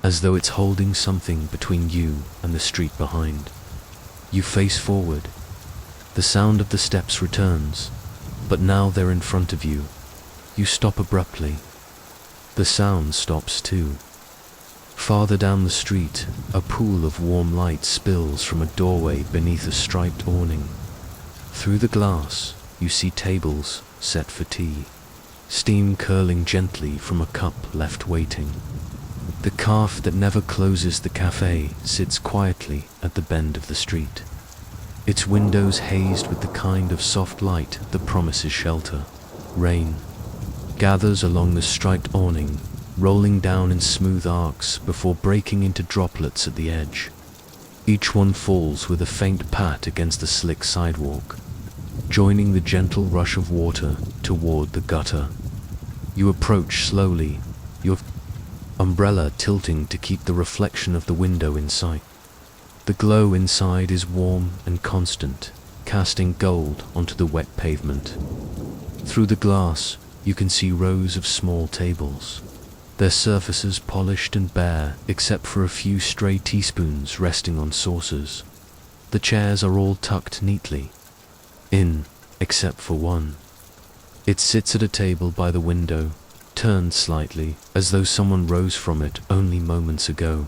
as though it's holding something between you and the street behind. You face forward. The sound of the steps returns, but now they're in front of you. You stop abruptly. The sound stops too. Farther down the street, a pool of warm light spills from a doorway beneath a striped awning. Through the glass, you see tables set for tea, steam curling gently from a cup left waiting. The calf that never closes the cafe sits quietly at the bend of the street, its windows hazed with the kind of soft light that promises shelter. Rain gathers along the striped awning, rolling down in smooth arcs before breaking into droplets at the edge. Each one falls with a faint pat against the slick sidewalk, joining the gentle rush of water toward the gutter. You approach slowly, your umbrella tilting to keep the reflection of the window in sight. The glow inside is warm and constant, casting gold onto the wet pavement. Through the glass, you can see rows of small tables, their surfaces polished and bare except for a few stray teaspoons resting on saucers. The chairs are all tucked neatly in, except for one. It sits at a table by the window, turned slightly, as though someone rose from it only moments ago.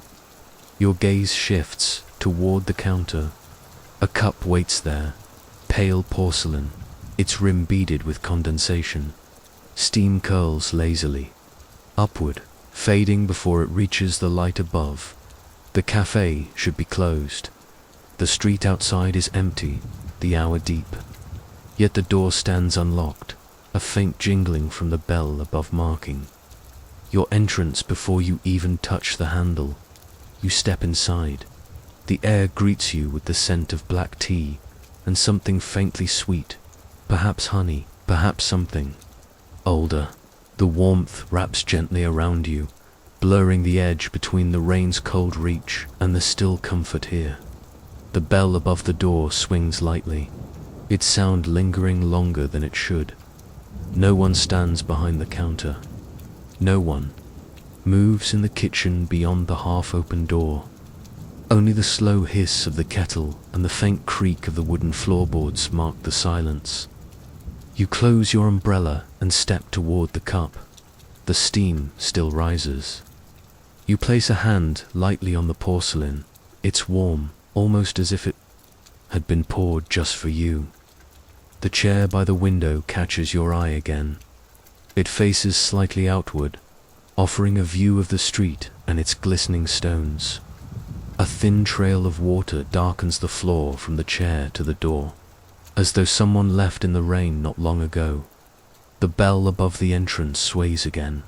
Your gaze shifts toward the counter. A cup waits there, pale porcelain, its rim beaded with condensation. Steam curls lazily upward, fading before it reaches the light above. The cafe should be closed. The street outside is empty, the hour deep. Yet the door stands unlocked, a faint jingling from the bell above marking. Your entrance before you even touch the handle. You step inside. The air greets you with the scent of black tea and something faintly sweet, perhaps honey, perhaps something older. The warmth wraps gently around you, blurring the edge between the rain's cold reach and the still comfort here. The bell above the door swings lightly, its sound lingering longer than it should. No one stands behind the counter. No one moves in the kitchen beyond the half-open door. Only the slow hiss of the kettle and the faint creak of the wooden floorboards mark the silence. You close your umbrella and step toward the cup. The steam still rises. You place a hand lightly on the porcelain. It's warm, almost as if it had been poured just for you. The chair by the window catches your eye again. It faces slightly outward, offering a view of the street and its glistening stones. A thin trail of water darkens the floor from the chair to the door, as though someone left in the rain not long ago. The bell above the entrance sways again.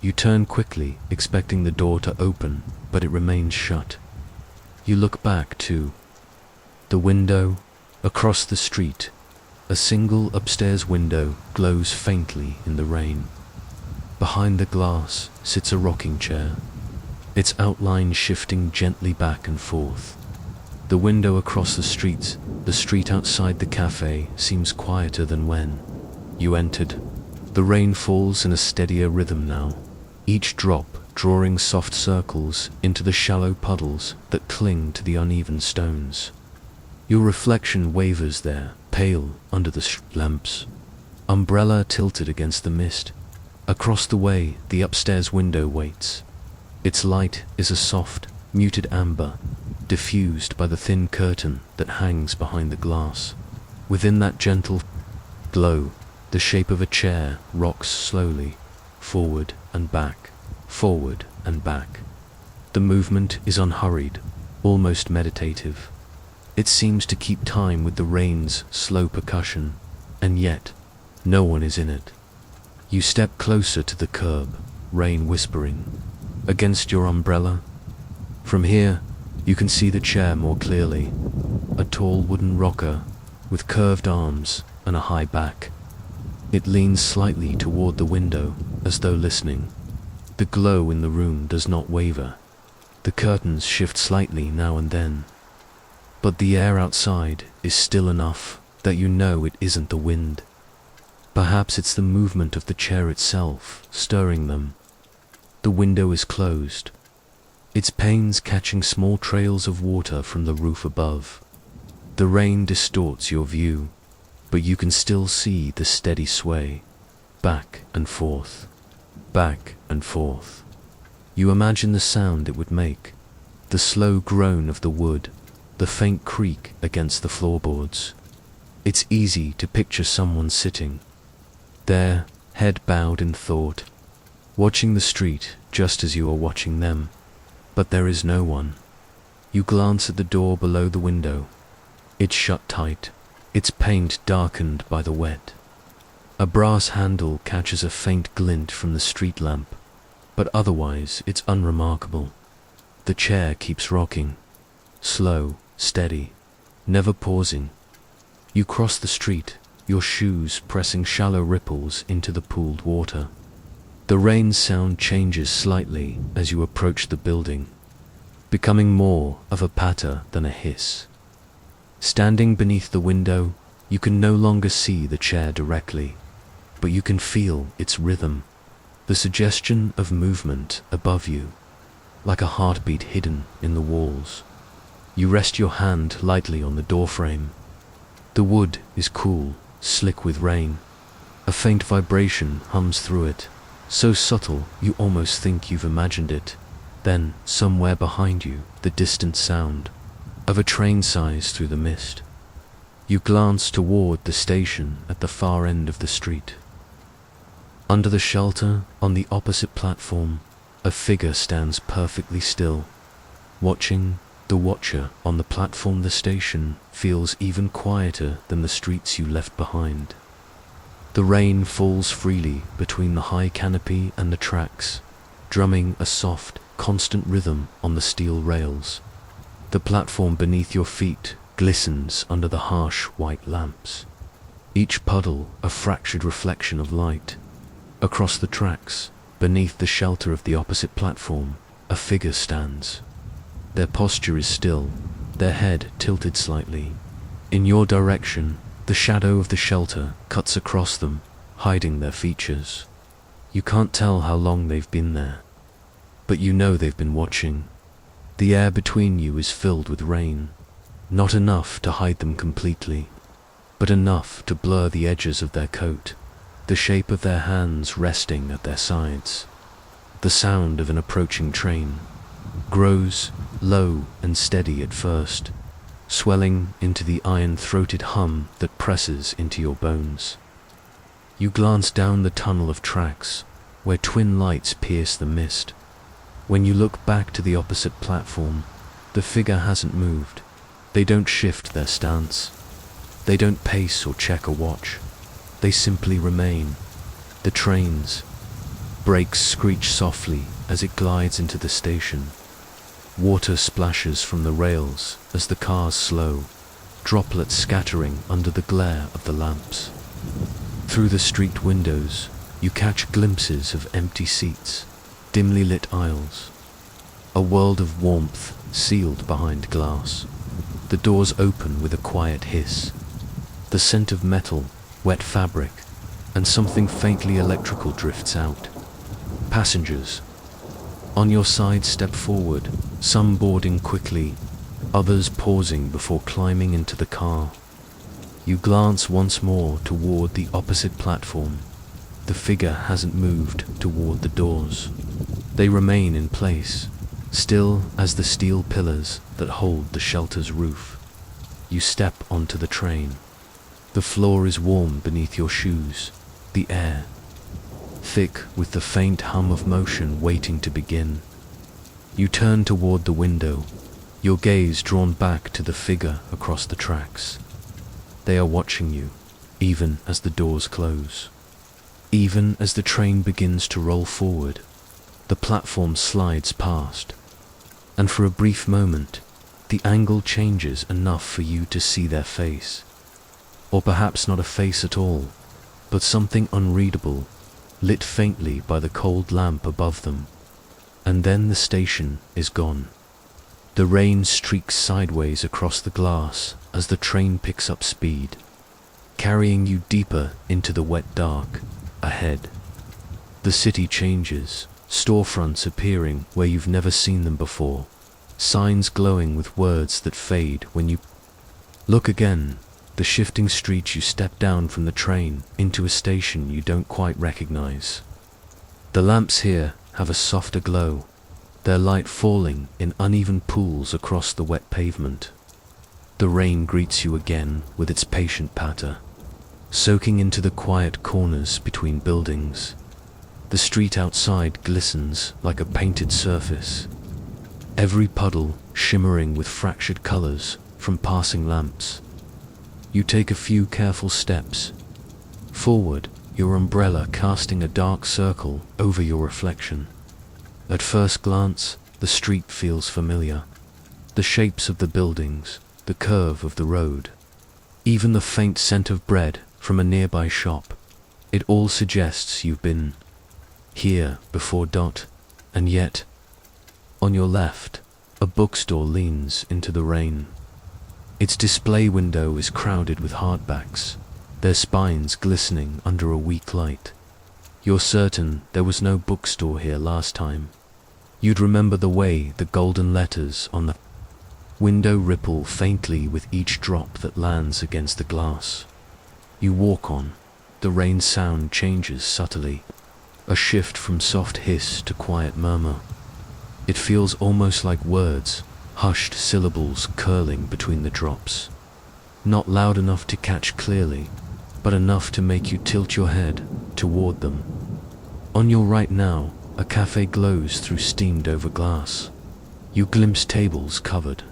You turn quickly, expecting the door to open, but it remains shut. You look back too. The window, across the street, a single upstairs window glows faintly in the rain. Behind the glass sits a rocking chair, its outline shifting gently back and forth. The window across the street outside the cafe, seems quieter than when you entered. The rain falls in a steadier rhythm now, each drop drawing soft circles into the shallow puddles that cling to the uneven stones. Your reflection wavers there, pale under the lamps, umbrella tilted against the mist. Across the way, the upstairs window waits. Its light is a soft, muted amber, diffused by the thin curtain that hangs behind the glass. Within that gentle glow, the shape of a chair rocks slowly, forward and back, forward and back. The movement is unhurried, almost meditative. It seems to keep time with the rain's slow percussion, and yet, no one is in it. You step closer to the curb. rain whispering against your umbrella. From here, you can see the chair more clearly. A tall wooden rocker with curved arms and a high back. It leans slightly toward the window as though listening. The glow in the room does not waver. The curtains shift slightly now and then. But the air outside is still enough that you know it isn't the wind. Perhaps it's the movement of the chair itself stirring them. The window is closed, its panes catching small trails of water from the roof above. The rain distorts your view, but you can still see the steady sway, back and forth, back and forth. You imagine the sound it would make, the slow groan of the wood, the faint creak against the floorboards. It's easy to picture someone sitting there, head bowed in thought, watching the street just as you are watching them. But there is no one. You glance at the door below the window. It's shut tight, its paint darkened by the wet. A brass handle catches a faint glint from the street lamp, but otherwise it's unremarkable. The chair keeps rocking, slow, steady, never pausing. You cross the street, your shoes pressing shallow ripples into the pooled water. The rain sound changes slightly as you approach the building, becoming more of a patter than a hiss. Standing beneath the window, you can no longer see the chair directly, but you can feel its rhythm, the suggestion of movement above you, like a heartbeat hidden in the walls. You rest your hand lightly on the doorframe. The wood is cool, slick with rain. A faint vibration hums through it, so subtle you almost think you've imagined it. Then, somewhere behind you, the distant sound of a train sighs through the mist. You glance toward the station at the far end of the street. Under the shelter, on the opposite platform, a figure stands perfectly still, watching. The watcher on the platform. The station feels even quieter than the streets you left behind. The rain falls freely between the high canopy and the tracks, drumming a soft, constant rhythm on the steel rails. The platform beneath your feet glistens under the harsh white lamps, each puddle a fractured reflection of light. Across the tracks, beneath the shelter of the opposite platform, a figure stands. Their posture is still, their head tilted slightly. In your direction, the shadow of the shelter cuts across them, hiding their features. You can't tell how long they've been there, but you know they've been watching. The air between you is filled with rain, not enough to hide them completely, but enough to blur the edges of their coat, the shape of their hands resting at their sides. The sound of an approaching train grows low and steady at first, swelling into the iron-throated hum that presses into your bones. You glance down the tunnel of tracks, where twin lights pierce the mist. When you look back to the opposite platform, the figure hasn't moved. They don't shift their stance. They don't pace or check a watch. They simply remain. The train's brakes screech softly as it glides into the station. Water splashes from the rails as the cars slow, droplets scattering under the glare of the lamps. Through the street windows, you catch glimpses of empty seats, dimly lit aisles, a world of warmth sealed behind glass. The doors open with a quiet hiss. The scent of metal, wet fabric, and something faintly electrical drifts out. Passengers on your side step forward, some boarding quickly, others pausing before climbing into the car. You glance once more toward the opposite platform. The figure hasn't moved toward the doors. They remain in place, still as the steel pillars that hold the shelter's roof. You step onto the train. The floor is warm beneath your shoes, the air thick with the faint hum of motion waiting to begin. You turn toward the window, your gaze drawn back to the figure across the tracks. They are watching you, even as the doors close. Even as the train begins to roll forward, The platform slides past, and for a brief moment, the angle changes enough for you to see their face. Or perhaps not a face at all, but something unreadable, lit faintly by the cold lamp above them. And then the station is gone. The rain streaks sideways across the glass as the train picks up speed, carrying you deeper into the wet dark ahead. The city changes, storefronts appearing where you've never seen them before, signs glowing with words that fade when you look again. The shifting streets you step down from the train into a station you don't quite recognize. The lamps here have a softer glow, their light falling in uneven pools across the wet pavement. The rain greets you again with its patient patter, soaking into the quiet corners between buildings. The street outside glistens like a painted surface, every puddle shimmering with fractured colors from passing lamps. You take a few careful steps forward, your umbrella casting a dark circle over your reflection. At first glance, the street feels familiar. The shapes of the buildings, the curve of the road, even the faint scent of bread from a nearby shop. It all suggests you've been here before. And yet, on your left, a bookstore leans into the rain. Its display window is crowded with hardbacks, their spines glistening under a weak light. You're certain there was no bookstore here last time. You'd remember the way the golden letters on the window ripple faintly with each drop that lands against the glass. You walk on. The rain sound changes subtly, a shift from soft hiss to quiet murmur. It feels almost like words, hushed syllables curling between the drops. Not loud enough to catch clearly, but enough to make you tilt your head toward them. On your right now, a cafe glows through steamed over glass. You glimpse tables covered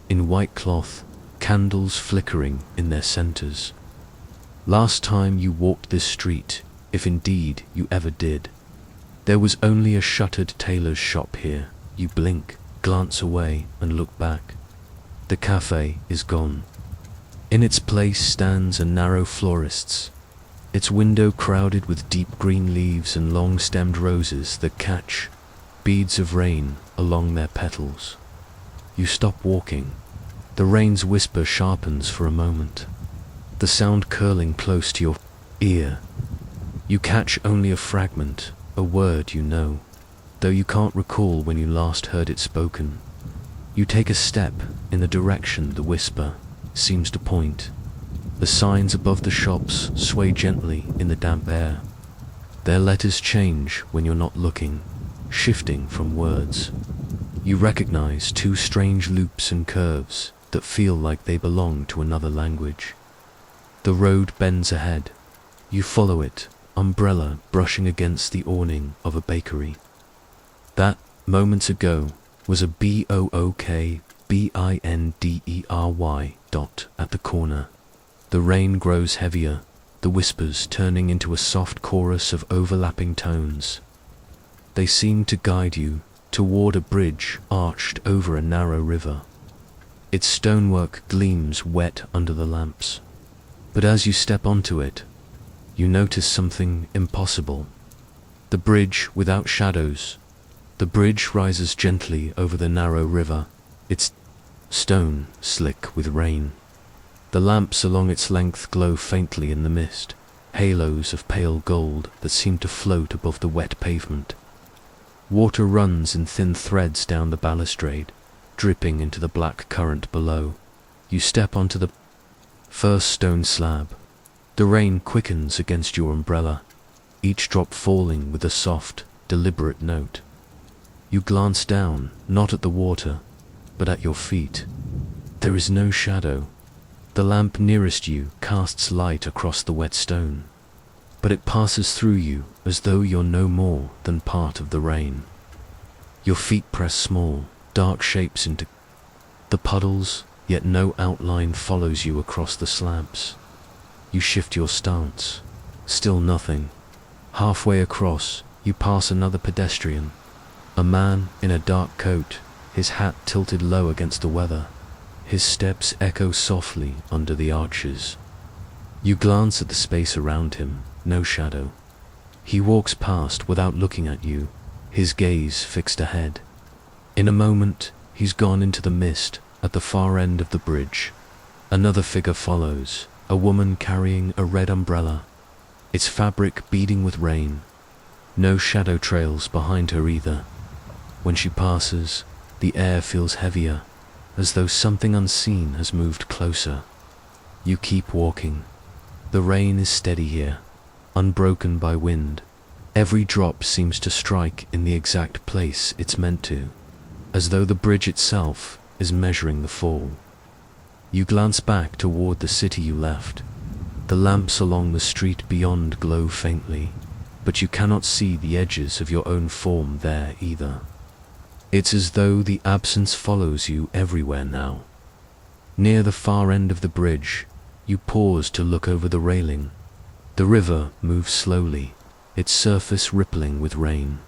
in white cloth, candles flickering in their centers. Last time you walked this street, if indeed you ever did, there was only a shuttered tailor's shop here. You blink, glance away, and look back. The cafe is gone. In its place stands a narrow florist's, its window crowded with deep green leaves and long-stemmed roses that catch beads of rain along their petals. You stop walking. The rain's whisper sharpens for a moment, the sound curling close to your ear. You catch only a fragment, a word you know, though you can't recall when you last heard it spoken. You take a step in the direction the whisper seems to point. The signs above the shops sway gently in the damp air. Their letters change when you're not looking, shifting from words. You recognize two strange loops and curves that feel like they belong to another language. The road bends ahead. You follow it, umbrella brushing against the awning of a bakery. That, moments ago, was a bookbindery dot at the corner. The rain grows heavier, the whispers turning into a soft chorus of overlapping tones. They seem to guide you toward a bridge arched over a narrow river. Its stonework gleams wet under the lamps. But as you step onto it, you notice something impossible. The bridge without shadows. The bridge rises gently over the narrow river, its stone slick with rain. The lamps along its length glow faintly in the mist, halos of pale gold that seem to float above the wet pavement. Water runs in thin threads down the balustrade, dripping into the black current below. You step onto the first stone slab. The rain quickens against your umbrella, each drop falling with a soft, deliberate note. You glance down, not at the water, but at your feet. There is no shadow. The lamp nearest you casts light across the wet stone, but it passes through you as though you're no more than part of the rain. Your feet press small, dark shapes into the puddles, yet no outline follows you across the slabs. You shift your stance. Still nothing. Halfway across, You pass another pedestrian, a man in a dark coat, his hat tilted low against the weather. His steps echo softly under the arches. You glance at the space around him, no shadow. He walks past without looking at you, his gaze fixed ahead. In a moment, he's gone into the mist at the far end of the bridge. Another figure follows, a woman carrying a red umbrella, its fabric beading with rain. No shadow trails behind her either. When she passes, the air feels heavier, as though something unseen has moved closer. You keep walking. The rain is steady here, unbroken by wind. Every drop seems to strike in the exact place it's meant to, as though the bridge itself is measuring the fall. You glance back toward the city you left. The lamps along the street beyond glow faintly, but you cannot see the edges of your own form there either. It's as though the absence follows you everywhere now. Near the far end of the bridge, you pause to look over the railing. The river moves slowly, its surface rippling with rain.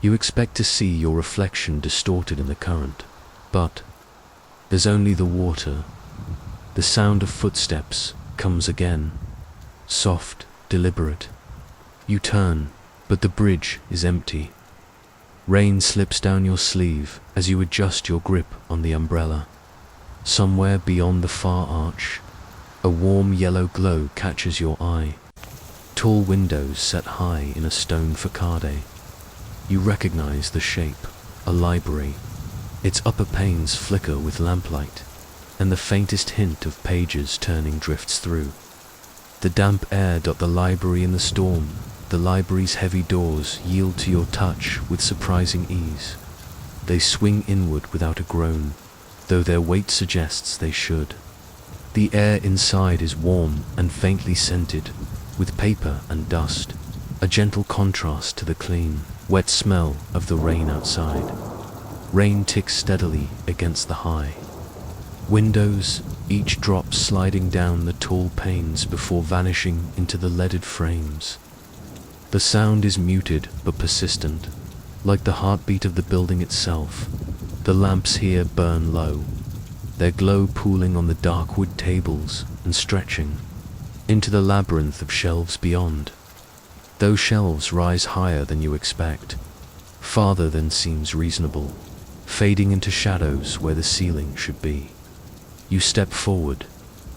You expect to see your reflection distorted in the current, but there's only the water. The sound of footsteps comes again, soft, deliberate. You turn, but the bridge is empty. Rain slips down your sleeve as you adjust your grip on the umbrella. Somewhere beyond the far arch, a warm yellow glow catches your eye. Tall windows set high in a stone facade. You recognize the shape, a library. Its upper panes flicker with lamplight, and the faintest hint of pages turning drifts through. The damp air dot the library in the storm. The library's heavy doors yield to your touch with surprising ease. They swing inward without a groan, though their weight suggests they should. The air inside is warm and faintly scented, with paper and dust, a gentle contrast to the clean, wet smell of the rain outside. Rain ticks steadily against the high. Windows, each drop sliding down the tall panes before vanishing into the leaded frames. The sound is muted but persistent, like the heartbeat of the building itself. The lamps here burn low, their glow pooling on the dark wood tables and stretching into the labyrinth of shelves beyond. Those shelves rise higher than you expect, farther than seems reasonable, fading into shadows where the ceiling should be. You step forward,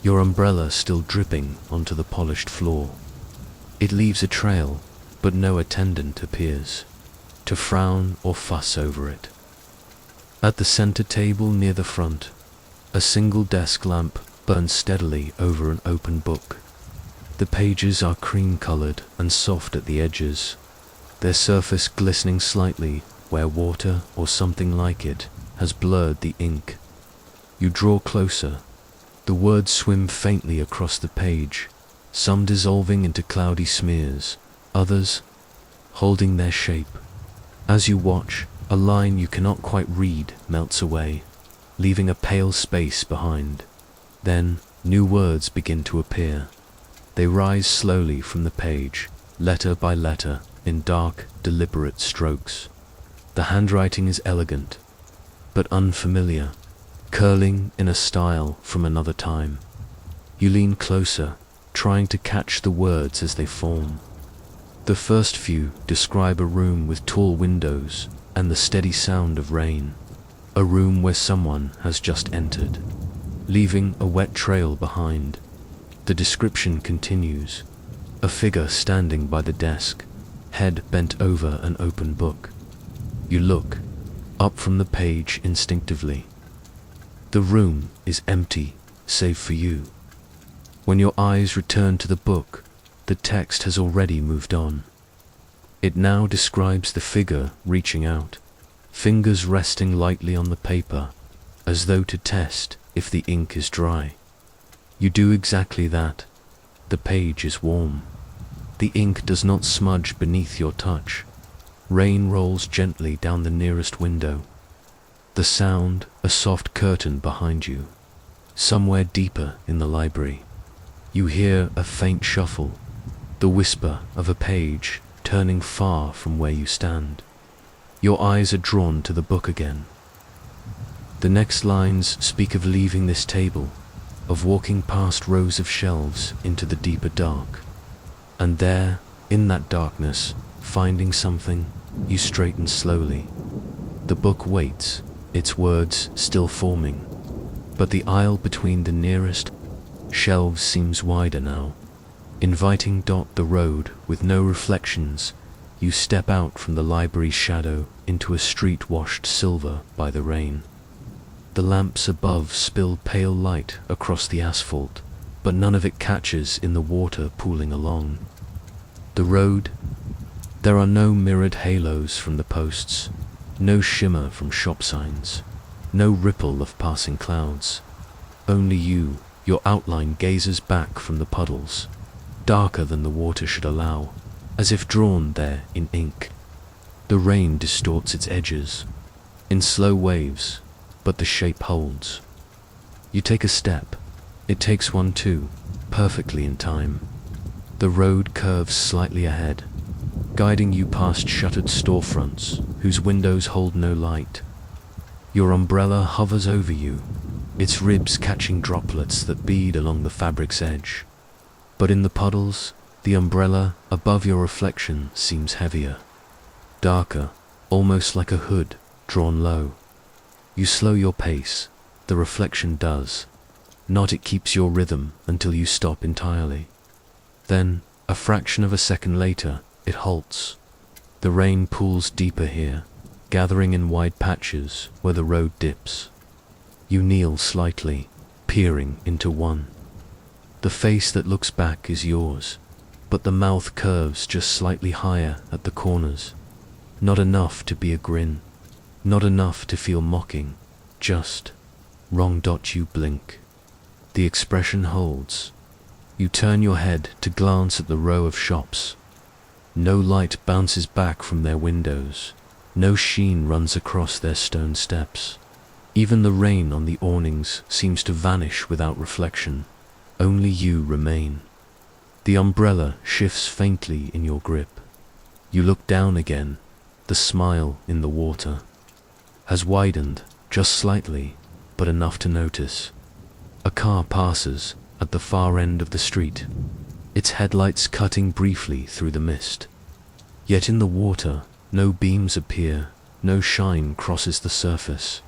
your umbrella still dripping onto the polished floor. It leaves a trail, but no attendant appears to frown or fuss over it. At the center table near the front, a single desk lamp burns steadily over an open book. The pages are cream-colored and soft at the edges, their surface glistening slightly where water or something like it has blurred the ink. You draw closer. The words swim faintly across the page, some dissolving into cloudy smears, others holding their shape. As you watch, a line you cannot quite read melts away, leaving a pale space behind. Then, new words begin to appear. They rise slowly from the page, letter by letter, in dark, deliberate strokes. The handwriting is elegant, but unfamiliar, curling in a style from another time. You lean closer, trying to catch the words as they form. The first few describe a room with tall windows and the steady sound of rain, a room where someone has just entered, leaving a wet trail behind. The description continues, a figure standing by the desk, head bent over an open book. You look up from the page instinctively. The room is empty, save for you. When your eyes return to the book, the text has already moved on. It now describes the figure reaching out, fingers resting lightly on the paper, as though to test if the ink is dry. You do exactly that. The page is warm. The ink does not smudge beneath your touch. Rain rolls gently down the nearest window. The sound, a soft curtain behind you. Somewhere deeper in the library, you hear a faint shuffle, the whisper of a page turning far from where you stand. Your eyes are drawn to the book again. The next lines speak of leaving this table, of walking past rows of shelves into the deeper dark. And there, in that darkness, finding something, you straighten slowly. The book waits, its words still forming, but the aisle between the nearest shelves seems wider now, inviting the road with no reflections. You step out from the library's shadow into a street washed silver by the rain. The lamps above spill pale light across the asphalt, but none of it catches in the water pooling along. The road, there are no mirrored halos from the posts, no shimmer from shop signs, no ripple of passing clouds. Only you, your outline gazes back from the puddles, darker than the water should allow, as if drawn there in ink. The rain distorts its edges, in slow waves, but the shape holds. You take a step, it takes one too, perfectly in time. The road curves slightly ahead, guiding you past shuttered storefronts whose windows hold no light. Your umbrella hovers over you, its ribs catching droplets that bead along the fabric's edge. But in the puddles, the umbrella above your reflection seems heavier, darker, almost like a hood drawn low. You slow your pace, the reflection does. Not it keeps your rhythm until you stop entirely. Then, a fraction of a second later, it halts. The rain pools deeper here, gathering in wide patches where the road dips. You kneel slightly, peering into one. The face that looks back is yours, but the mouth curves just slightly higher at the corners. Not enough to be a grin, not enough to feel mocking, just wrong. You blink. The expression holds. You turn your head to glance at the row of shops. No light bounces back from their windows, no sheen runs across their stone steps. Even the rain on the awnings seems to vanish without reflection. Only you remain. The umbrella shifts faintly in your grip. You look down again. The smile in the water has widened, just slightly, but enough to notice. A car passes at the far end of the street, its headlights cutting briefly through the mist. Yet in the water, no beams appear, no shine crosses the surface.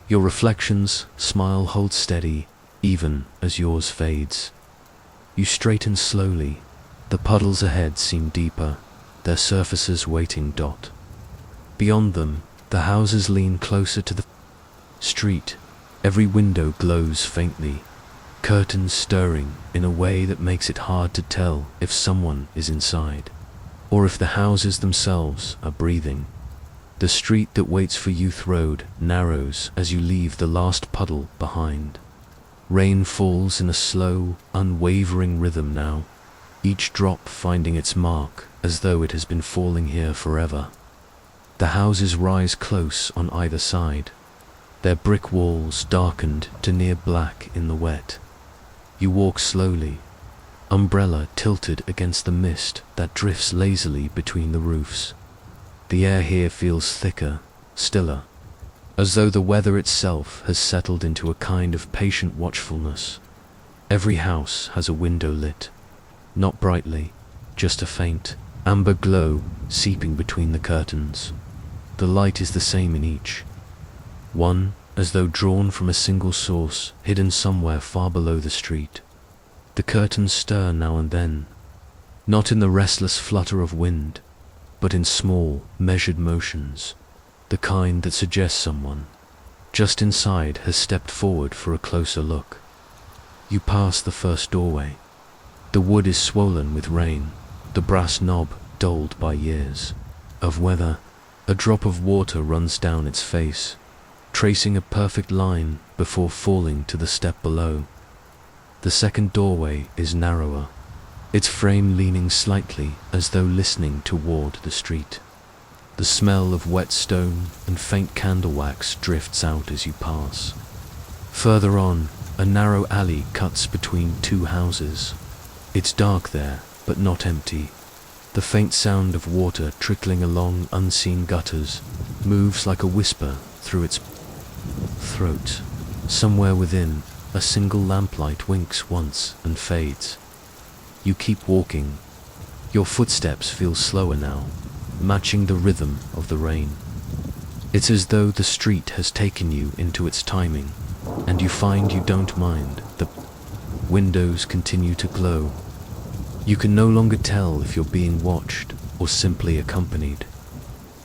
Your reflection's smile holds steady, even as yours fades. You straighten slowly. The puddles ahead seem deeper, their surfaces waiting. Beyond them, the houses lean closer to the street. Every window glows faintly, curtains stirring in a way that makes it hard to tell if someone is inside, or if the houses themselves are breathing. The street that waits for Youth Road narrows as you leave the last puddle behind. Rain falls in a slow, unwavering rhythm now, each drop finding its mark as though it has been falling here forever. The houses rise close on either side, their brick walls darkened to near black in the wet. You walk slowly, umbrella tilted against the mist that drifts lazily between the roofs. The air here feels thicker, stiller, as though the weather itself has settled into a kind of patient watchfulness. Every house has a window lit, not brightly, just a faint, amber glow seeping between the curtains. The light is the same in each, one as though drawn from a single source hidden somewhere far below the street. The curtains stir now and then, not in the restless flutter of wind, but in small, measured motions, the kind that suggests someone, just inside, has stepped forward for a closer look. You pass the first doorway. The wood is swollen with rain, the brass knob dulled by years of weather. A drop of water runs down its face, tracing a perfect line before falling to the step below. The second doorway is narrower, its frame leaning slightly as though listening toward the street. The smell of wet stone and faint candle wax drifts out as you pass. Further on, a narrow alley cuts between two houses. It's dark there, but not empty. The faint sound of water trickling along unseen gutters moves like a whisper through its throat. Somewhere within, a single lamplight winks once and fades. You keep walking. Your footsteps feel slower now, matching the rhythm of the rain. It's as though the street has taken you into its timing, and you find you don't mind. The windows continue to glow. You can no longer tell if you're being watched or simply accompanied.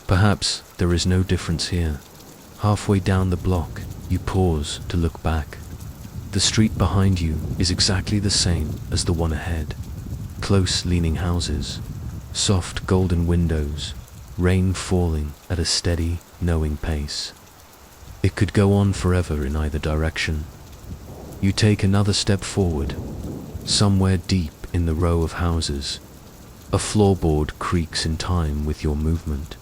Perhaps there is no difference here. Halfway down the block, you pause to look back. The street behind you is exactly the same as the one ahead. Close leaning houses, soft golden windows, rain falling at a steady, knowing pace. It could go on forever in either direction. You take another step forward. Somewhere deep in the row of houses, a floorboard creaks in time with your movement.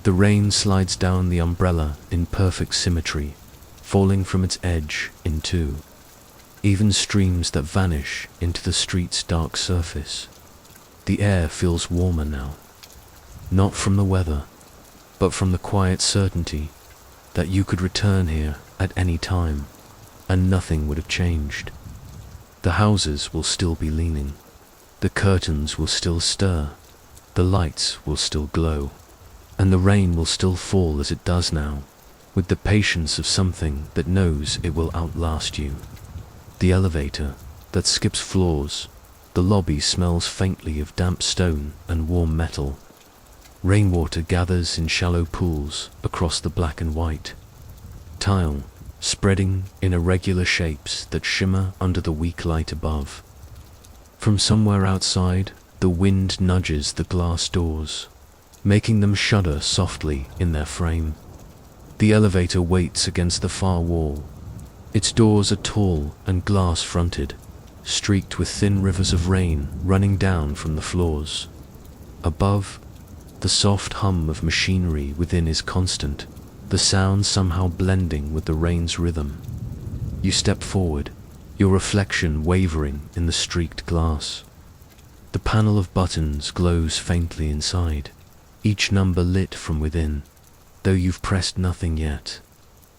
The rain slides down the umbrella in perfect symmetry, falling from its edge in two. Even streams that vanish into the street's dark surface. The air feels warmer now, not from the weather, but from the quiet certainty that you could return here at any time, and nothing would have changed. The houses will still be leaning, the curtains will still stir, the lights will still glow, and the rain will still fall as it does now, with the patience of something that knows it will outlast you. The elevator that skips floors, the lobby smells faintly of damp stone and warm metal. Rainwater gathers in shallow pools across the black and white tile, spreading in irregular shapes that shimmer under the weak light above. From somewhere outside, the wind nudges the glass doors, making them shudder softly in their frame. The elevator waits against the far wall. Its doors are tall and glass-fronted, streaked with thin rivers of rain running down from the floors. Above, the soft hum of machinery within is constant, the sound somehow blending with the rain's rhythm. You step forward, your reflection wavering in the streaked glass. The panel of buttons glows faintly inside, each number lit from within, though you've pressed nothing yet.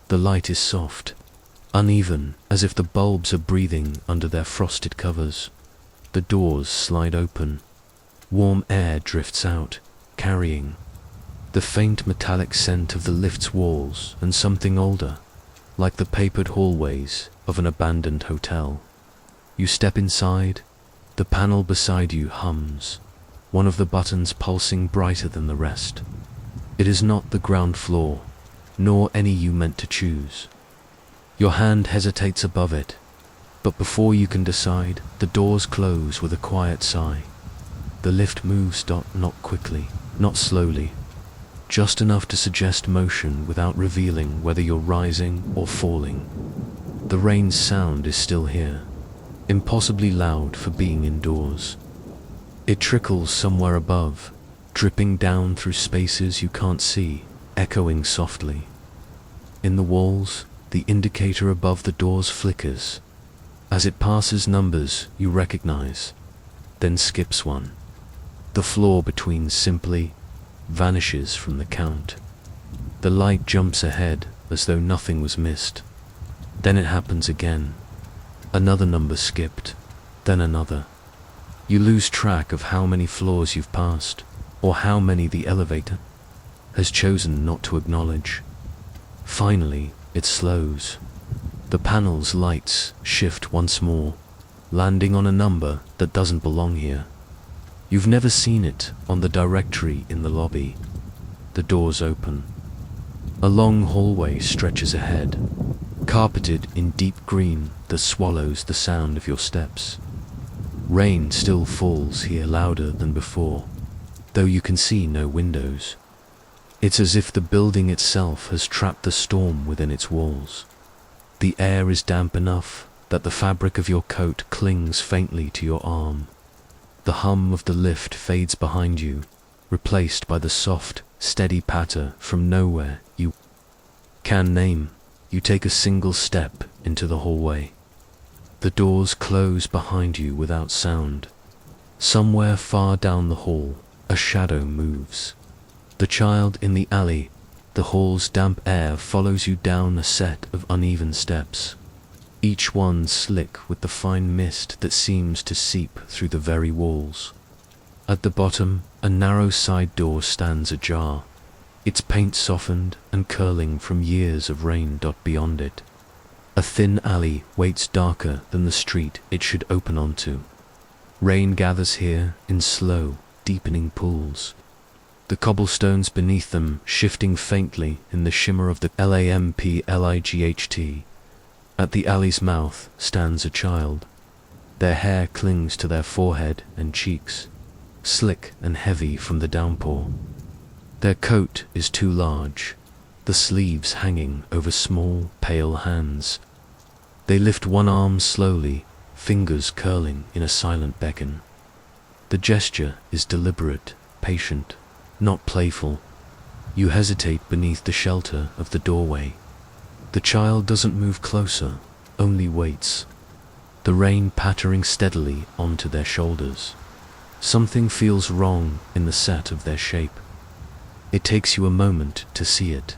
The light is soft, uneven, as if the bulbs are breathing under their frosted covers. The doors slide open. Warm air drifts out, carrying the faint metallic scent of the lift's walls and something older, like the papered hallways of an abandoned hotel. You step inside. The panel beside you hums, one of the buttons pulsing brighter than the rest. It is not the ground floor, nor any you meant to choose. Your hand hesitates above it, but before you can decide, the doors close with a quiet sigh. The lift moves not quickly, not slowly, just enough to suggest motion without revealing whether you're rising or falling. The rain's sound is still here, impossibly loud for being indoors. It trickles somewhere above, dripping down through spaces you can't see, echoing softly. In the walls, the indicator above the doors flickers. As it passes numbers you recognize, then skips one. The floor between simply vanishes from the count. The light jumps ahead as though nothing was missed. Then it happens again. Another number skipped, then another. You lose track of how many floors you've passed, or how many the elevator has chosen not to acknowledge. Finally, it slows. The panel's lights shift once more, landing on a number that doesn't belong here. You've never seen it on the directory in the lobby. The doors open. A long hallway stretches ahead, carpeted in deep green that swallows the sound of your steps. Rain still falls here louder than before, though you can see no windows. It's as if the building itself has trapped the storm within its walls. The air is damp enough that the fabric of your coat clings faintly to your arm. The hum of the lift fades behind you, replaced by the soft, steady patter from nowhere you can name. You take a single step into the hallway. The doors close behind you without sound. Somewhere far down the hall, a shadow moves. The child in the alley, the hall's damp air follows you down a set of uneven steps, each one slick with the fine mist that seems to seep through the very walls. At the bottom, a narrow side door stands ajar, its paint softened and curling from years of rain. Beyond it, a thin alley waits darker than the street it should open onto. Rain gathers here in slow, deepening pools, the cobblestones beneath them shifting faintly in the shimmer of the lampligt. At the alley's mouth stands a child. Their hair clings to their forehead and cheeks, slick and heavy from the downpour. Their coat is too large, the sleeves hanging over small, pale hands. They lift one arm slowly, fingers curling in a silent beckon. The gesture is deliberate, patient, not playful. You hesitate beneath the shelter of the doorway. The child doesn't move closer, only waits, the rain pattering steadily onto their shoulders. Something feels wrong in the set of their shape. It takes you a moment to see it.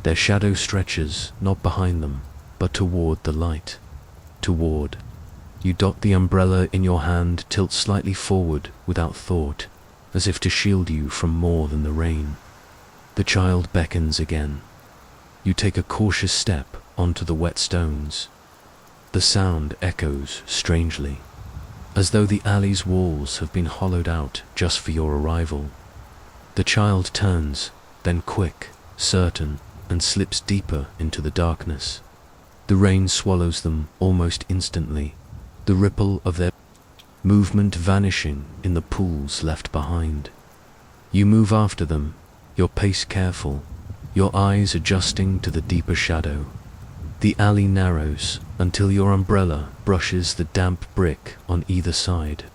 Their shadow stretches not behind them, but toward the light. Toward. You dot the umbrella in your hand, tilt slightly forward without thought, as if to shield you from more than the rain. The child beckons again. You take a cautious step onto the wet stones. The sound echoes strangely, as though the alley's walls have been hollowed out just for your arrival. The child turns, then quick, certain, and slips deeper into the darkness. The rain swallows them almost instantly, the ripple of their movement vanishing in the pools left behind. You move after them, your pace careful, your eyes adjusting to the deeper shadow. The alley narrows until your umbrella brushes the damp brick on either side.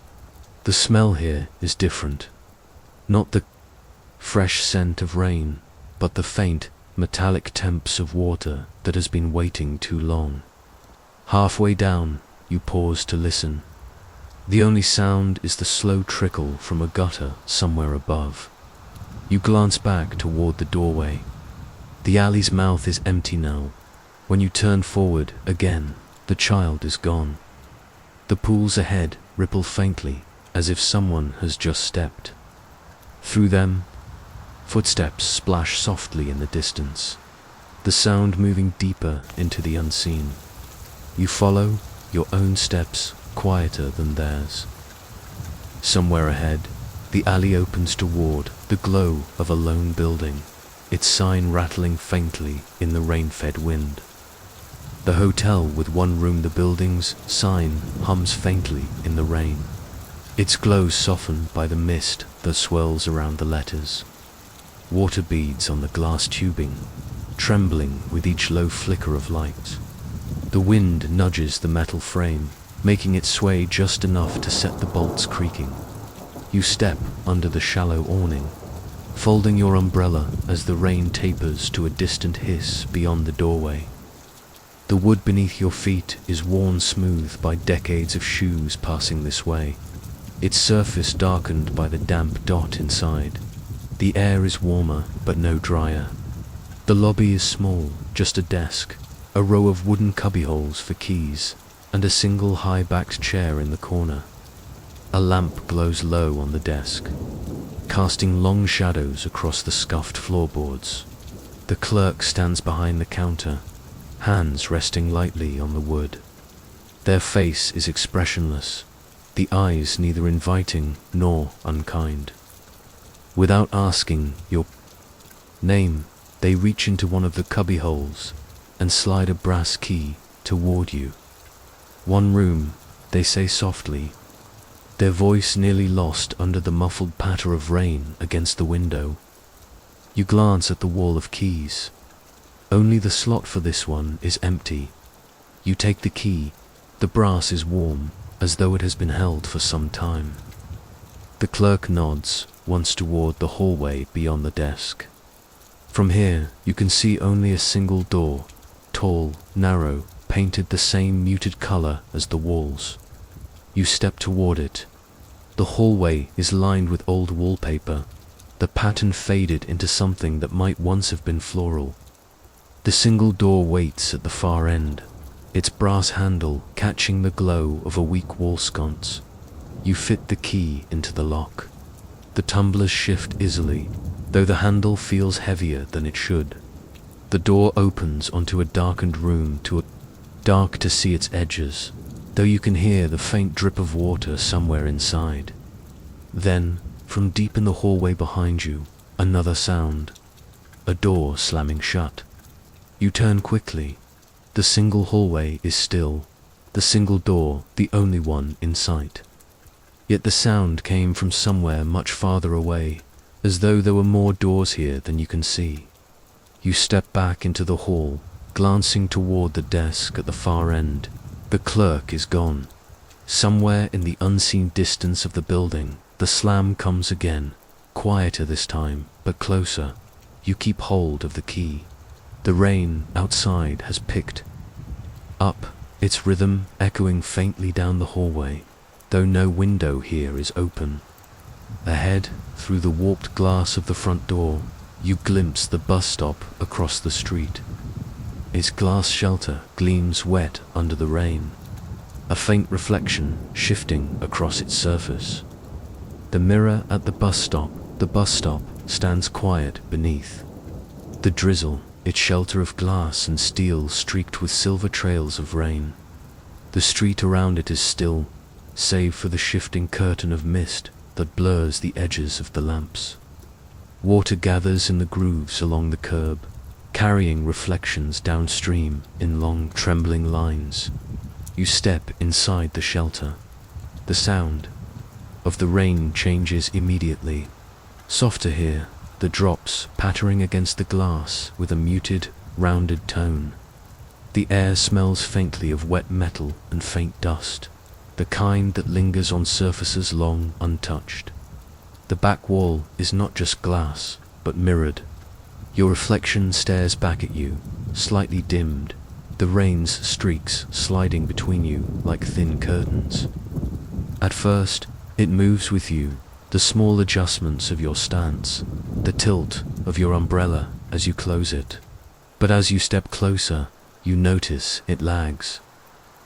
The smell here is different. Not the fresh scent of rain, but the faint, metallic temps of water that has been waiting too long. Halfway down, you pause to listen. The only sound is the slow trickle from a gutter somewhere above. You glance back toward the doorway. The alley's mouth is empty now. When you turn forward again, the child is gone. The pools ahead ripple faintly, as if someone has just stepped. Through them, footsteps splash softly in the distance, the sound moving deeper into the unseen. You follow your own steps, quieter than theirs. Somewhere ahead, the alley opens toward the glow of a lone building, its sign rattling faintly in the rain-fed wind. The hotel with one room, the building's sign hums faintly in the rain, its glow softened by the mist that swirls around the letters. Water beads on the glass tubing, trembling with each low flicker of light. The wind nudges the metal frame, making it sway just enough to set the bolts creaking. You step under the shallow awning, folding your umbrella as the rain tapers to a distant hiss beyond the doorway. The wood beneath your feet is worn smooth by decades of shoes passing this way, its surface darkened by the damp dot inside. The air is warmer, but no drier. The lobby is small, just a desk, a row of wooden cubbyholes for keys, and a single high-backed chair in the corner. A lamp glows low on the desk, casting long shadows across the scuffed floorboards. The clerk stands behind the counter, hands resting lightly on the wood. Their face is expressionless, the eyes neither inviting nor unkind. Without asking your name, they reach into one of the cubbyholes and slide a brass key toward you. "One room," they say softly, their voice nearly lost under the muffled patter of rain against the window. You glance at the wall of keys. Only the slot for this one is empty. You take the key. The brass is warm, as though it has been held for some time. The clerk nods once toward the hallway beyond the desk. From here, you can see only a single door, tall, narrow, painted the same muted color as the walls. You step toward it. The hallway is lined with old wallpaper, the pattern faded into something that might once have been floral. The single door waits at the far end, its brass handle catching the glow of a weak wall sconce. You fit the key into the lock. The tumblers shift easily, though the handle feels heavier than it should. The door opens onto a darkened room, dark to see its edges, though you can hear the faint drip of water somewhere inside. Then, from deep in the hallway behind you, another sound. A door slamming shut. You turn quickly. The single hallway is still, the single door the only one in sight. Yet the sound came from somewhere much farther away, as though there were more doors here than you can see. You step back into the hall, glancing toward the desk at the far end. The clerk is gone. Somewhere in the unseen distance of the building, the slam comes again, quieter this time, but closer. You keep hold of the key. The rain outside has picked up, its rhythm echoing faintly down the hallway, though no window here is open. Ahead, through the warped glass of the front door, you glimpse the bus stop across the street. Its glass shelter gleams wet under the rain, a faint reflection shifting across its surface. The mirror at the bus stop stands quiet beneath. The drizzle, its shelter of glass and steel streaked with silver trails of rain. The street around it is still, save for the shifting curtain of mist that blurs the edges of the lamps. Water gathers in the grooves along the curb, carrying reflections downstream in long, trembling lines. You step inside the shelter. The sound of the rain changes immediately. Softer here, the drops pattering against the glass with a muted, rounded tone. The air smells faintly of wet metal and faint dust, the kind that lingers on surfaces long untouched. The back wall is not just glass, but mirrored. Your reflection stares back at you, slightly dimmed, the rain's streaks sliding between you like thin curtains. At first, it moves with you, the small adjustments of your stance, the tilt of your umbrella as you close it. But as you step closer, you notice it lags.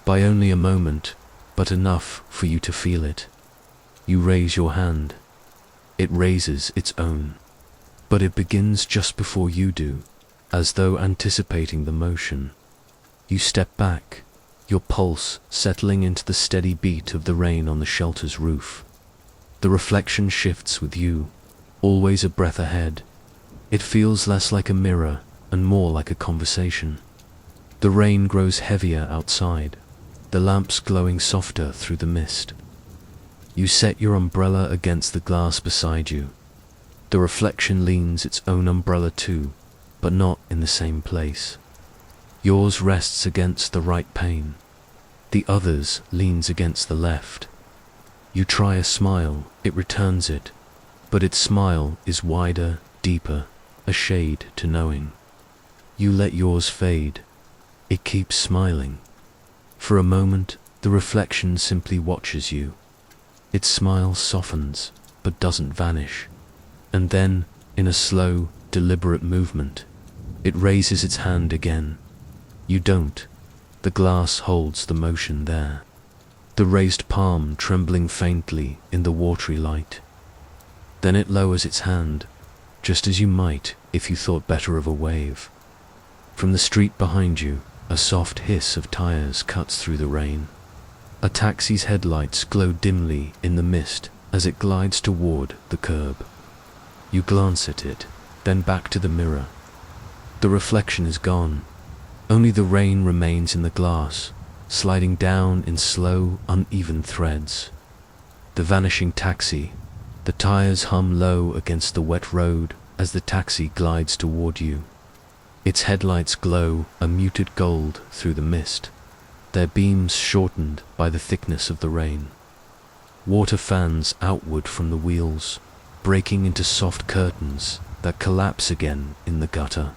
By only a moment, but enough for you to feel it. You raise your hand. It raises its own. But it begins just before you do, as though anticipating the motion. You step back, your pulse settling into the steady beat of the rain on the shelter's roof. The reflection shifts with you, always a breath ahead. It feels less like a mirror and more like a conversation. The rain grows heavier outside, the lamps glowing softer through the mist. You set your umbrella against the glass beside you. The reflection leans its own umbrella too, but not in the same place. Yours rests against the right pane. The other's leans against the left. You try a smile, it returns it, but its smile is wider, deeper, a shade to knowing. You let yours fade. It keeps smiling. For a moment, the reflection simply watches you. Its smile softens, but doesn't vanish. And then, in a slow, deliberate movement, it raises its hand again. You don't. The glass holds the motion there. The raised palm trembling faintly in the watery light. Then it lowers its hand, just as you might if you thought better of a wave. From the street behind you, a soft hiss of tires cuts through the rain. A taxi's headlights glow dimly in the mist as it glides toward the curb. You glance at it, then back to the mirror. The reflection is gone. Only the rain remains in the glass, sliding down in slow, uneven threads. The vanishing taxi. The tires hum low against the wet road as the taxi glides toward you. Its headlights glow a muted gold through the mist, their beams shortened by the thickness of the rain. Water fans outward from the wheels, breaking into soft curtains that collapse again in the gutter.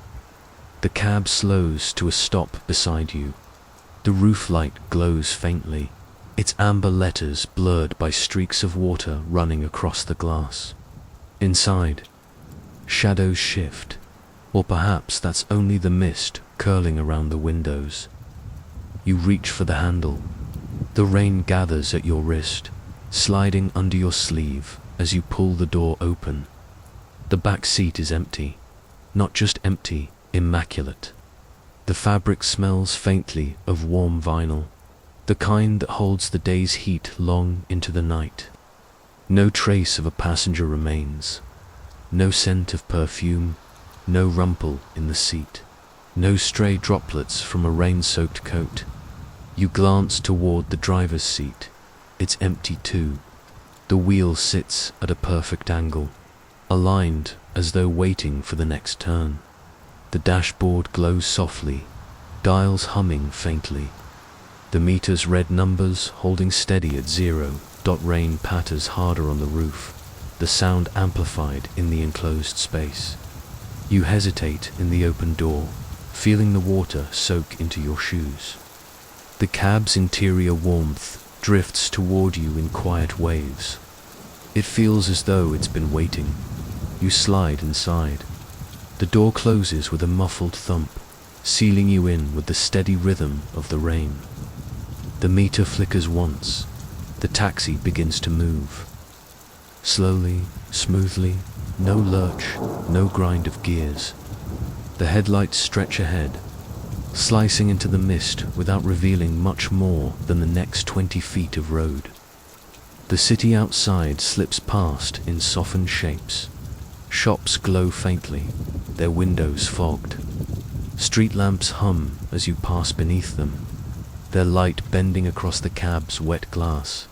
The cab slows to a stop beside you. The roof light glows faintly. its amber letters blurred by streaks of water running across the glass. Inside, shadows shift, or perhaps that's only the mist curling around the windows. You reach for the handle. The rain gathers at your wrist, sliding under your sleeve as you pull the door open. The back seat is empty. Not just empty, immaculate. The fabric smells faintly of warm vinyl, the kind that holds the day's heat long into the night. No trace of a passenger remains. No scent of perfume, no rumple in the seat, no stray droplets from a rain-soaked coat. You glance toward the driver's seat. It's empty too. The wheel sits at a perfect angle, aligned as though waiting for the next turn. The dashboard glows softly, dials humming faintly. The meter's red numbers holding steady at 0. Rain patters harder on the roof, the sound amplified in the enclosed space. You hesitate in the open door, feeling the water soak into your shoes. The cab's interior warmth drifts toward you in quiet waves. It feels as though it's been waiting. You slide inside. The door closes with a muffled thump, sealing you in with the steady rhythm of the rain. The meter flickers once. The taxi begins to move. Slowly, smoothly, no lurch, no grind of gears. The headlights stretch ahead, slicing into the mist without revealing much more than the next 20 feet of road. The city outside slips past in softened shapes. Shops glow faintly, their windows fogged. Street lamps hum as you pass beneath them, their light bending across the cab's wet glass.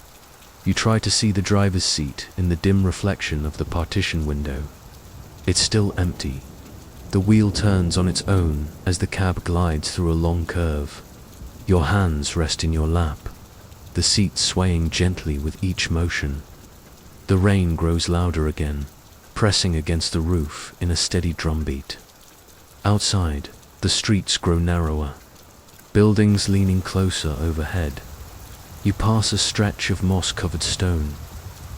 You try to see the driver's seat in the dim reflection of the partition window. It's still empty. The wheel turns on its own as the cab glides through a long curve. Your hands rest in your lap, the seat swaying gently with each motion. The rain grows louder again, pressing against the roof in a steady drumbeat. Outside, the streets grow narrower, buildings leaning closer overhead. You pass a stretch of moss-covered stone,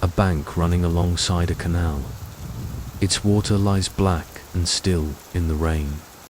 a bank running alongside a canal. Its water lies black and still in the rain.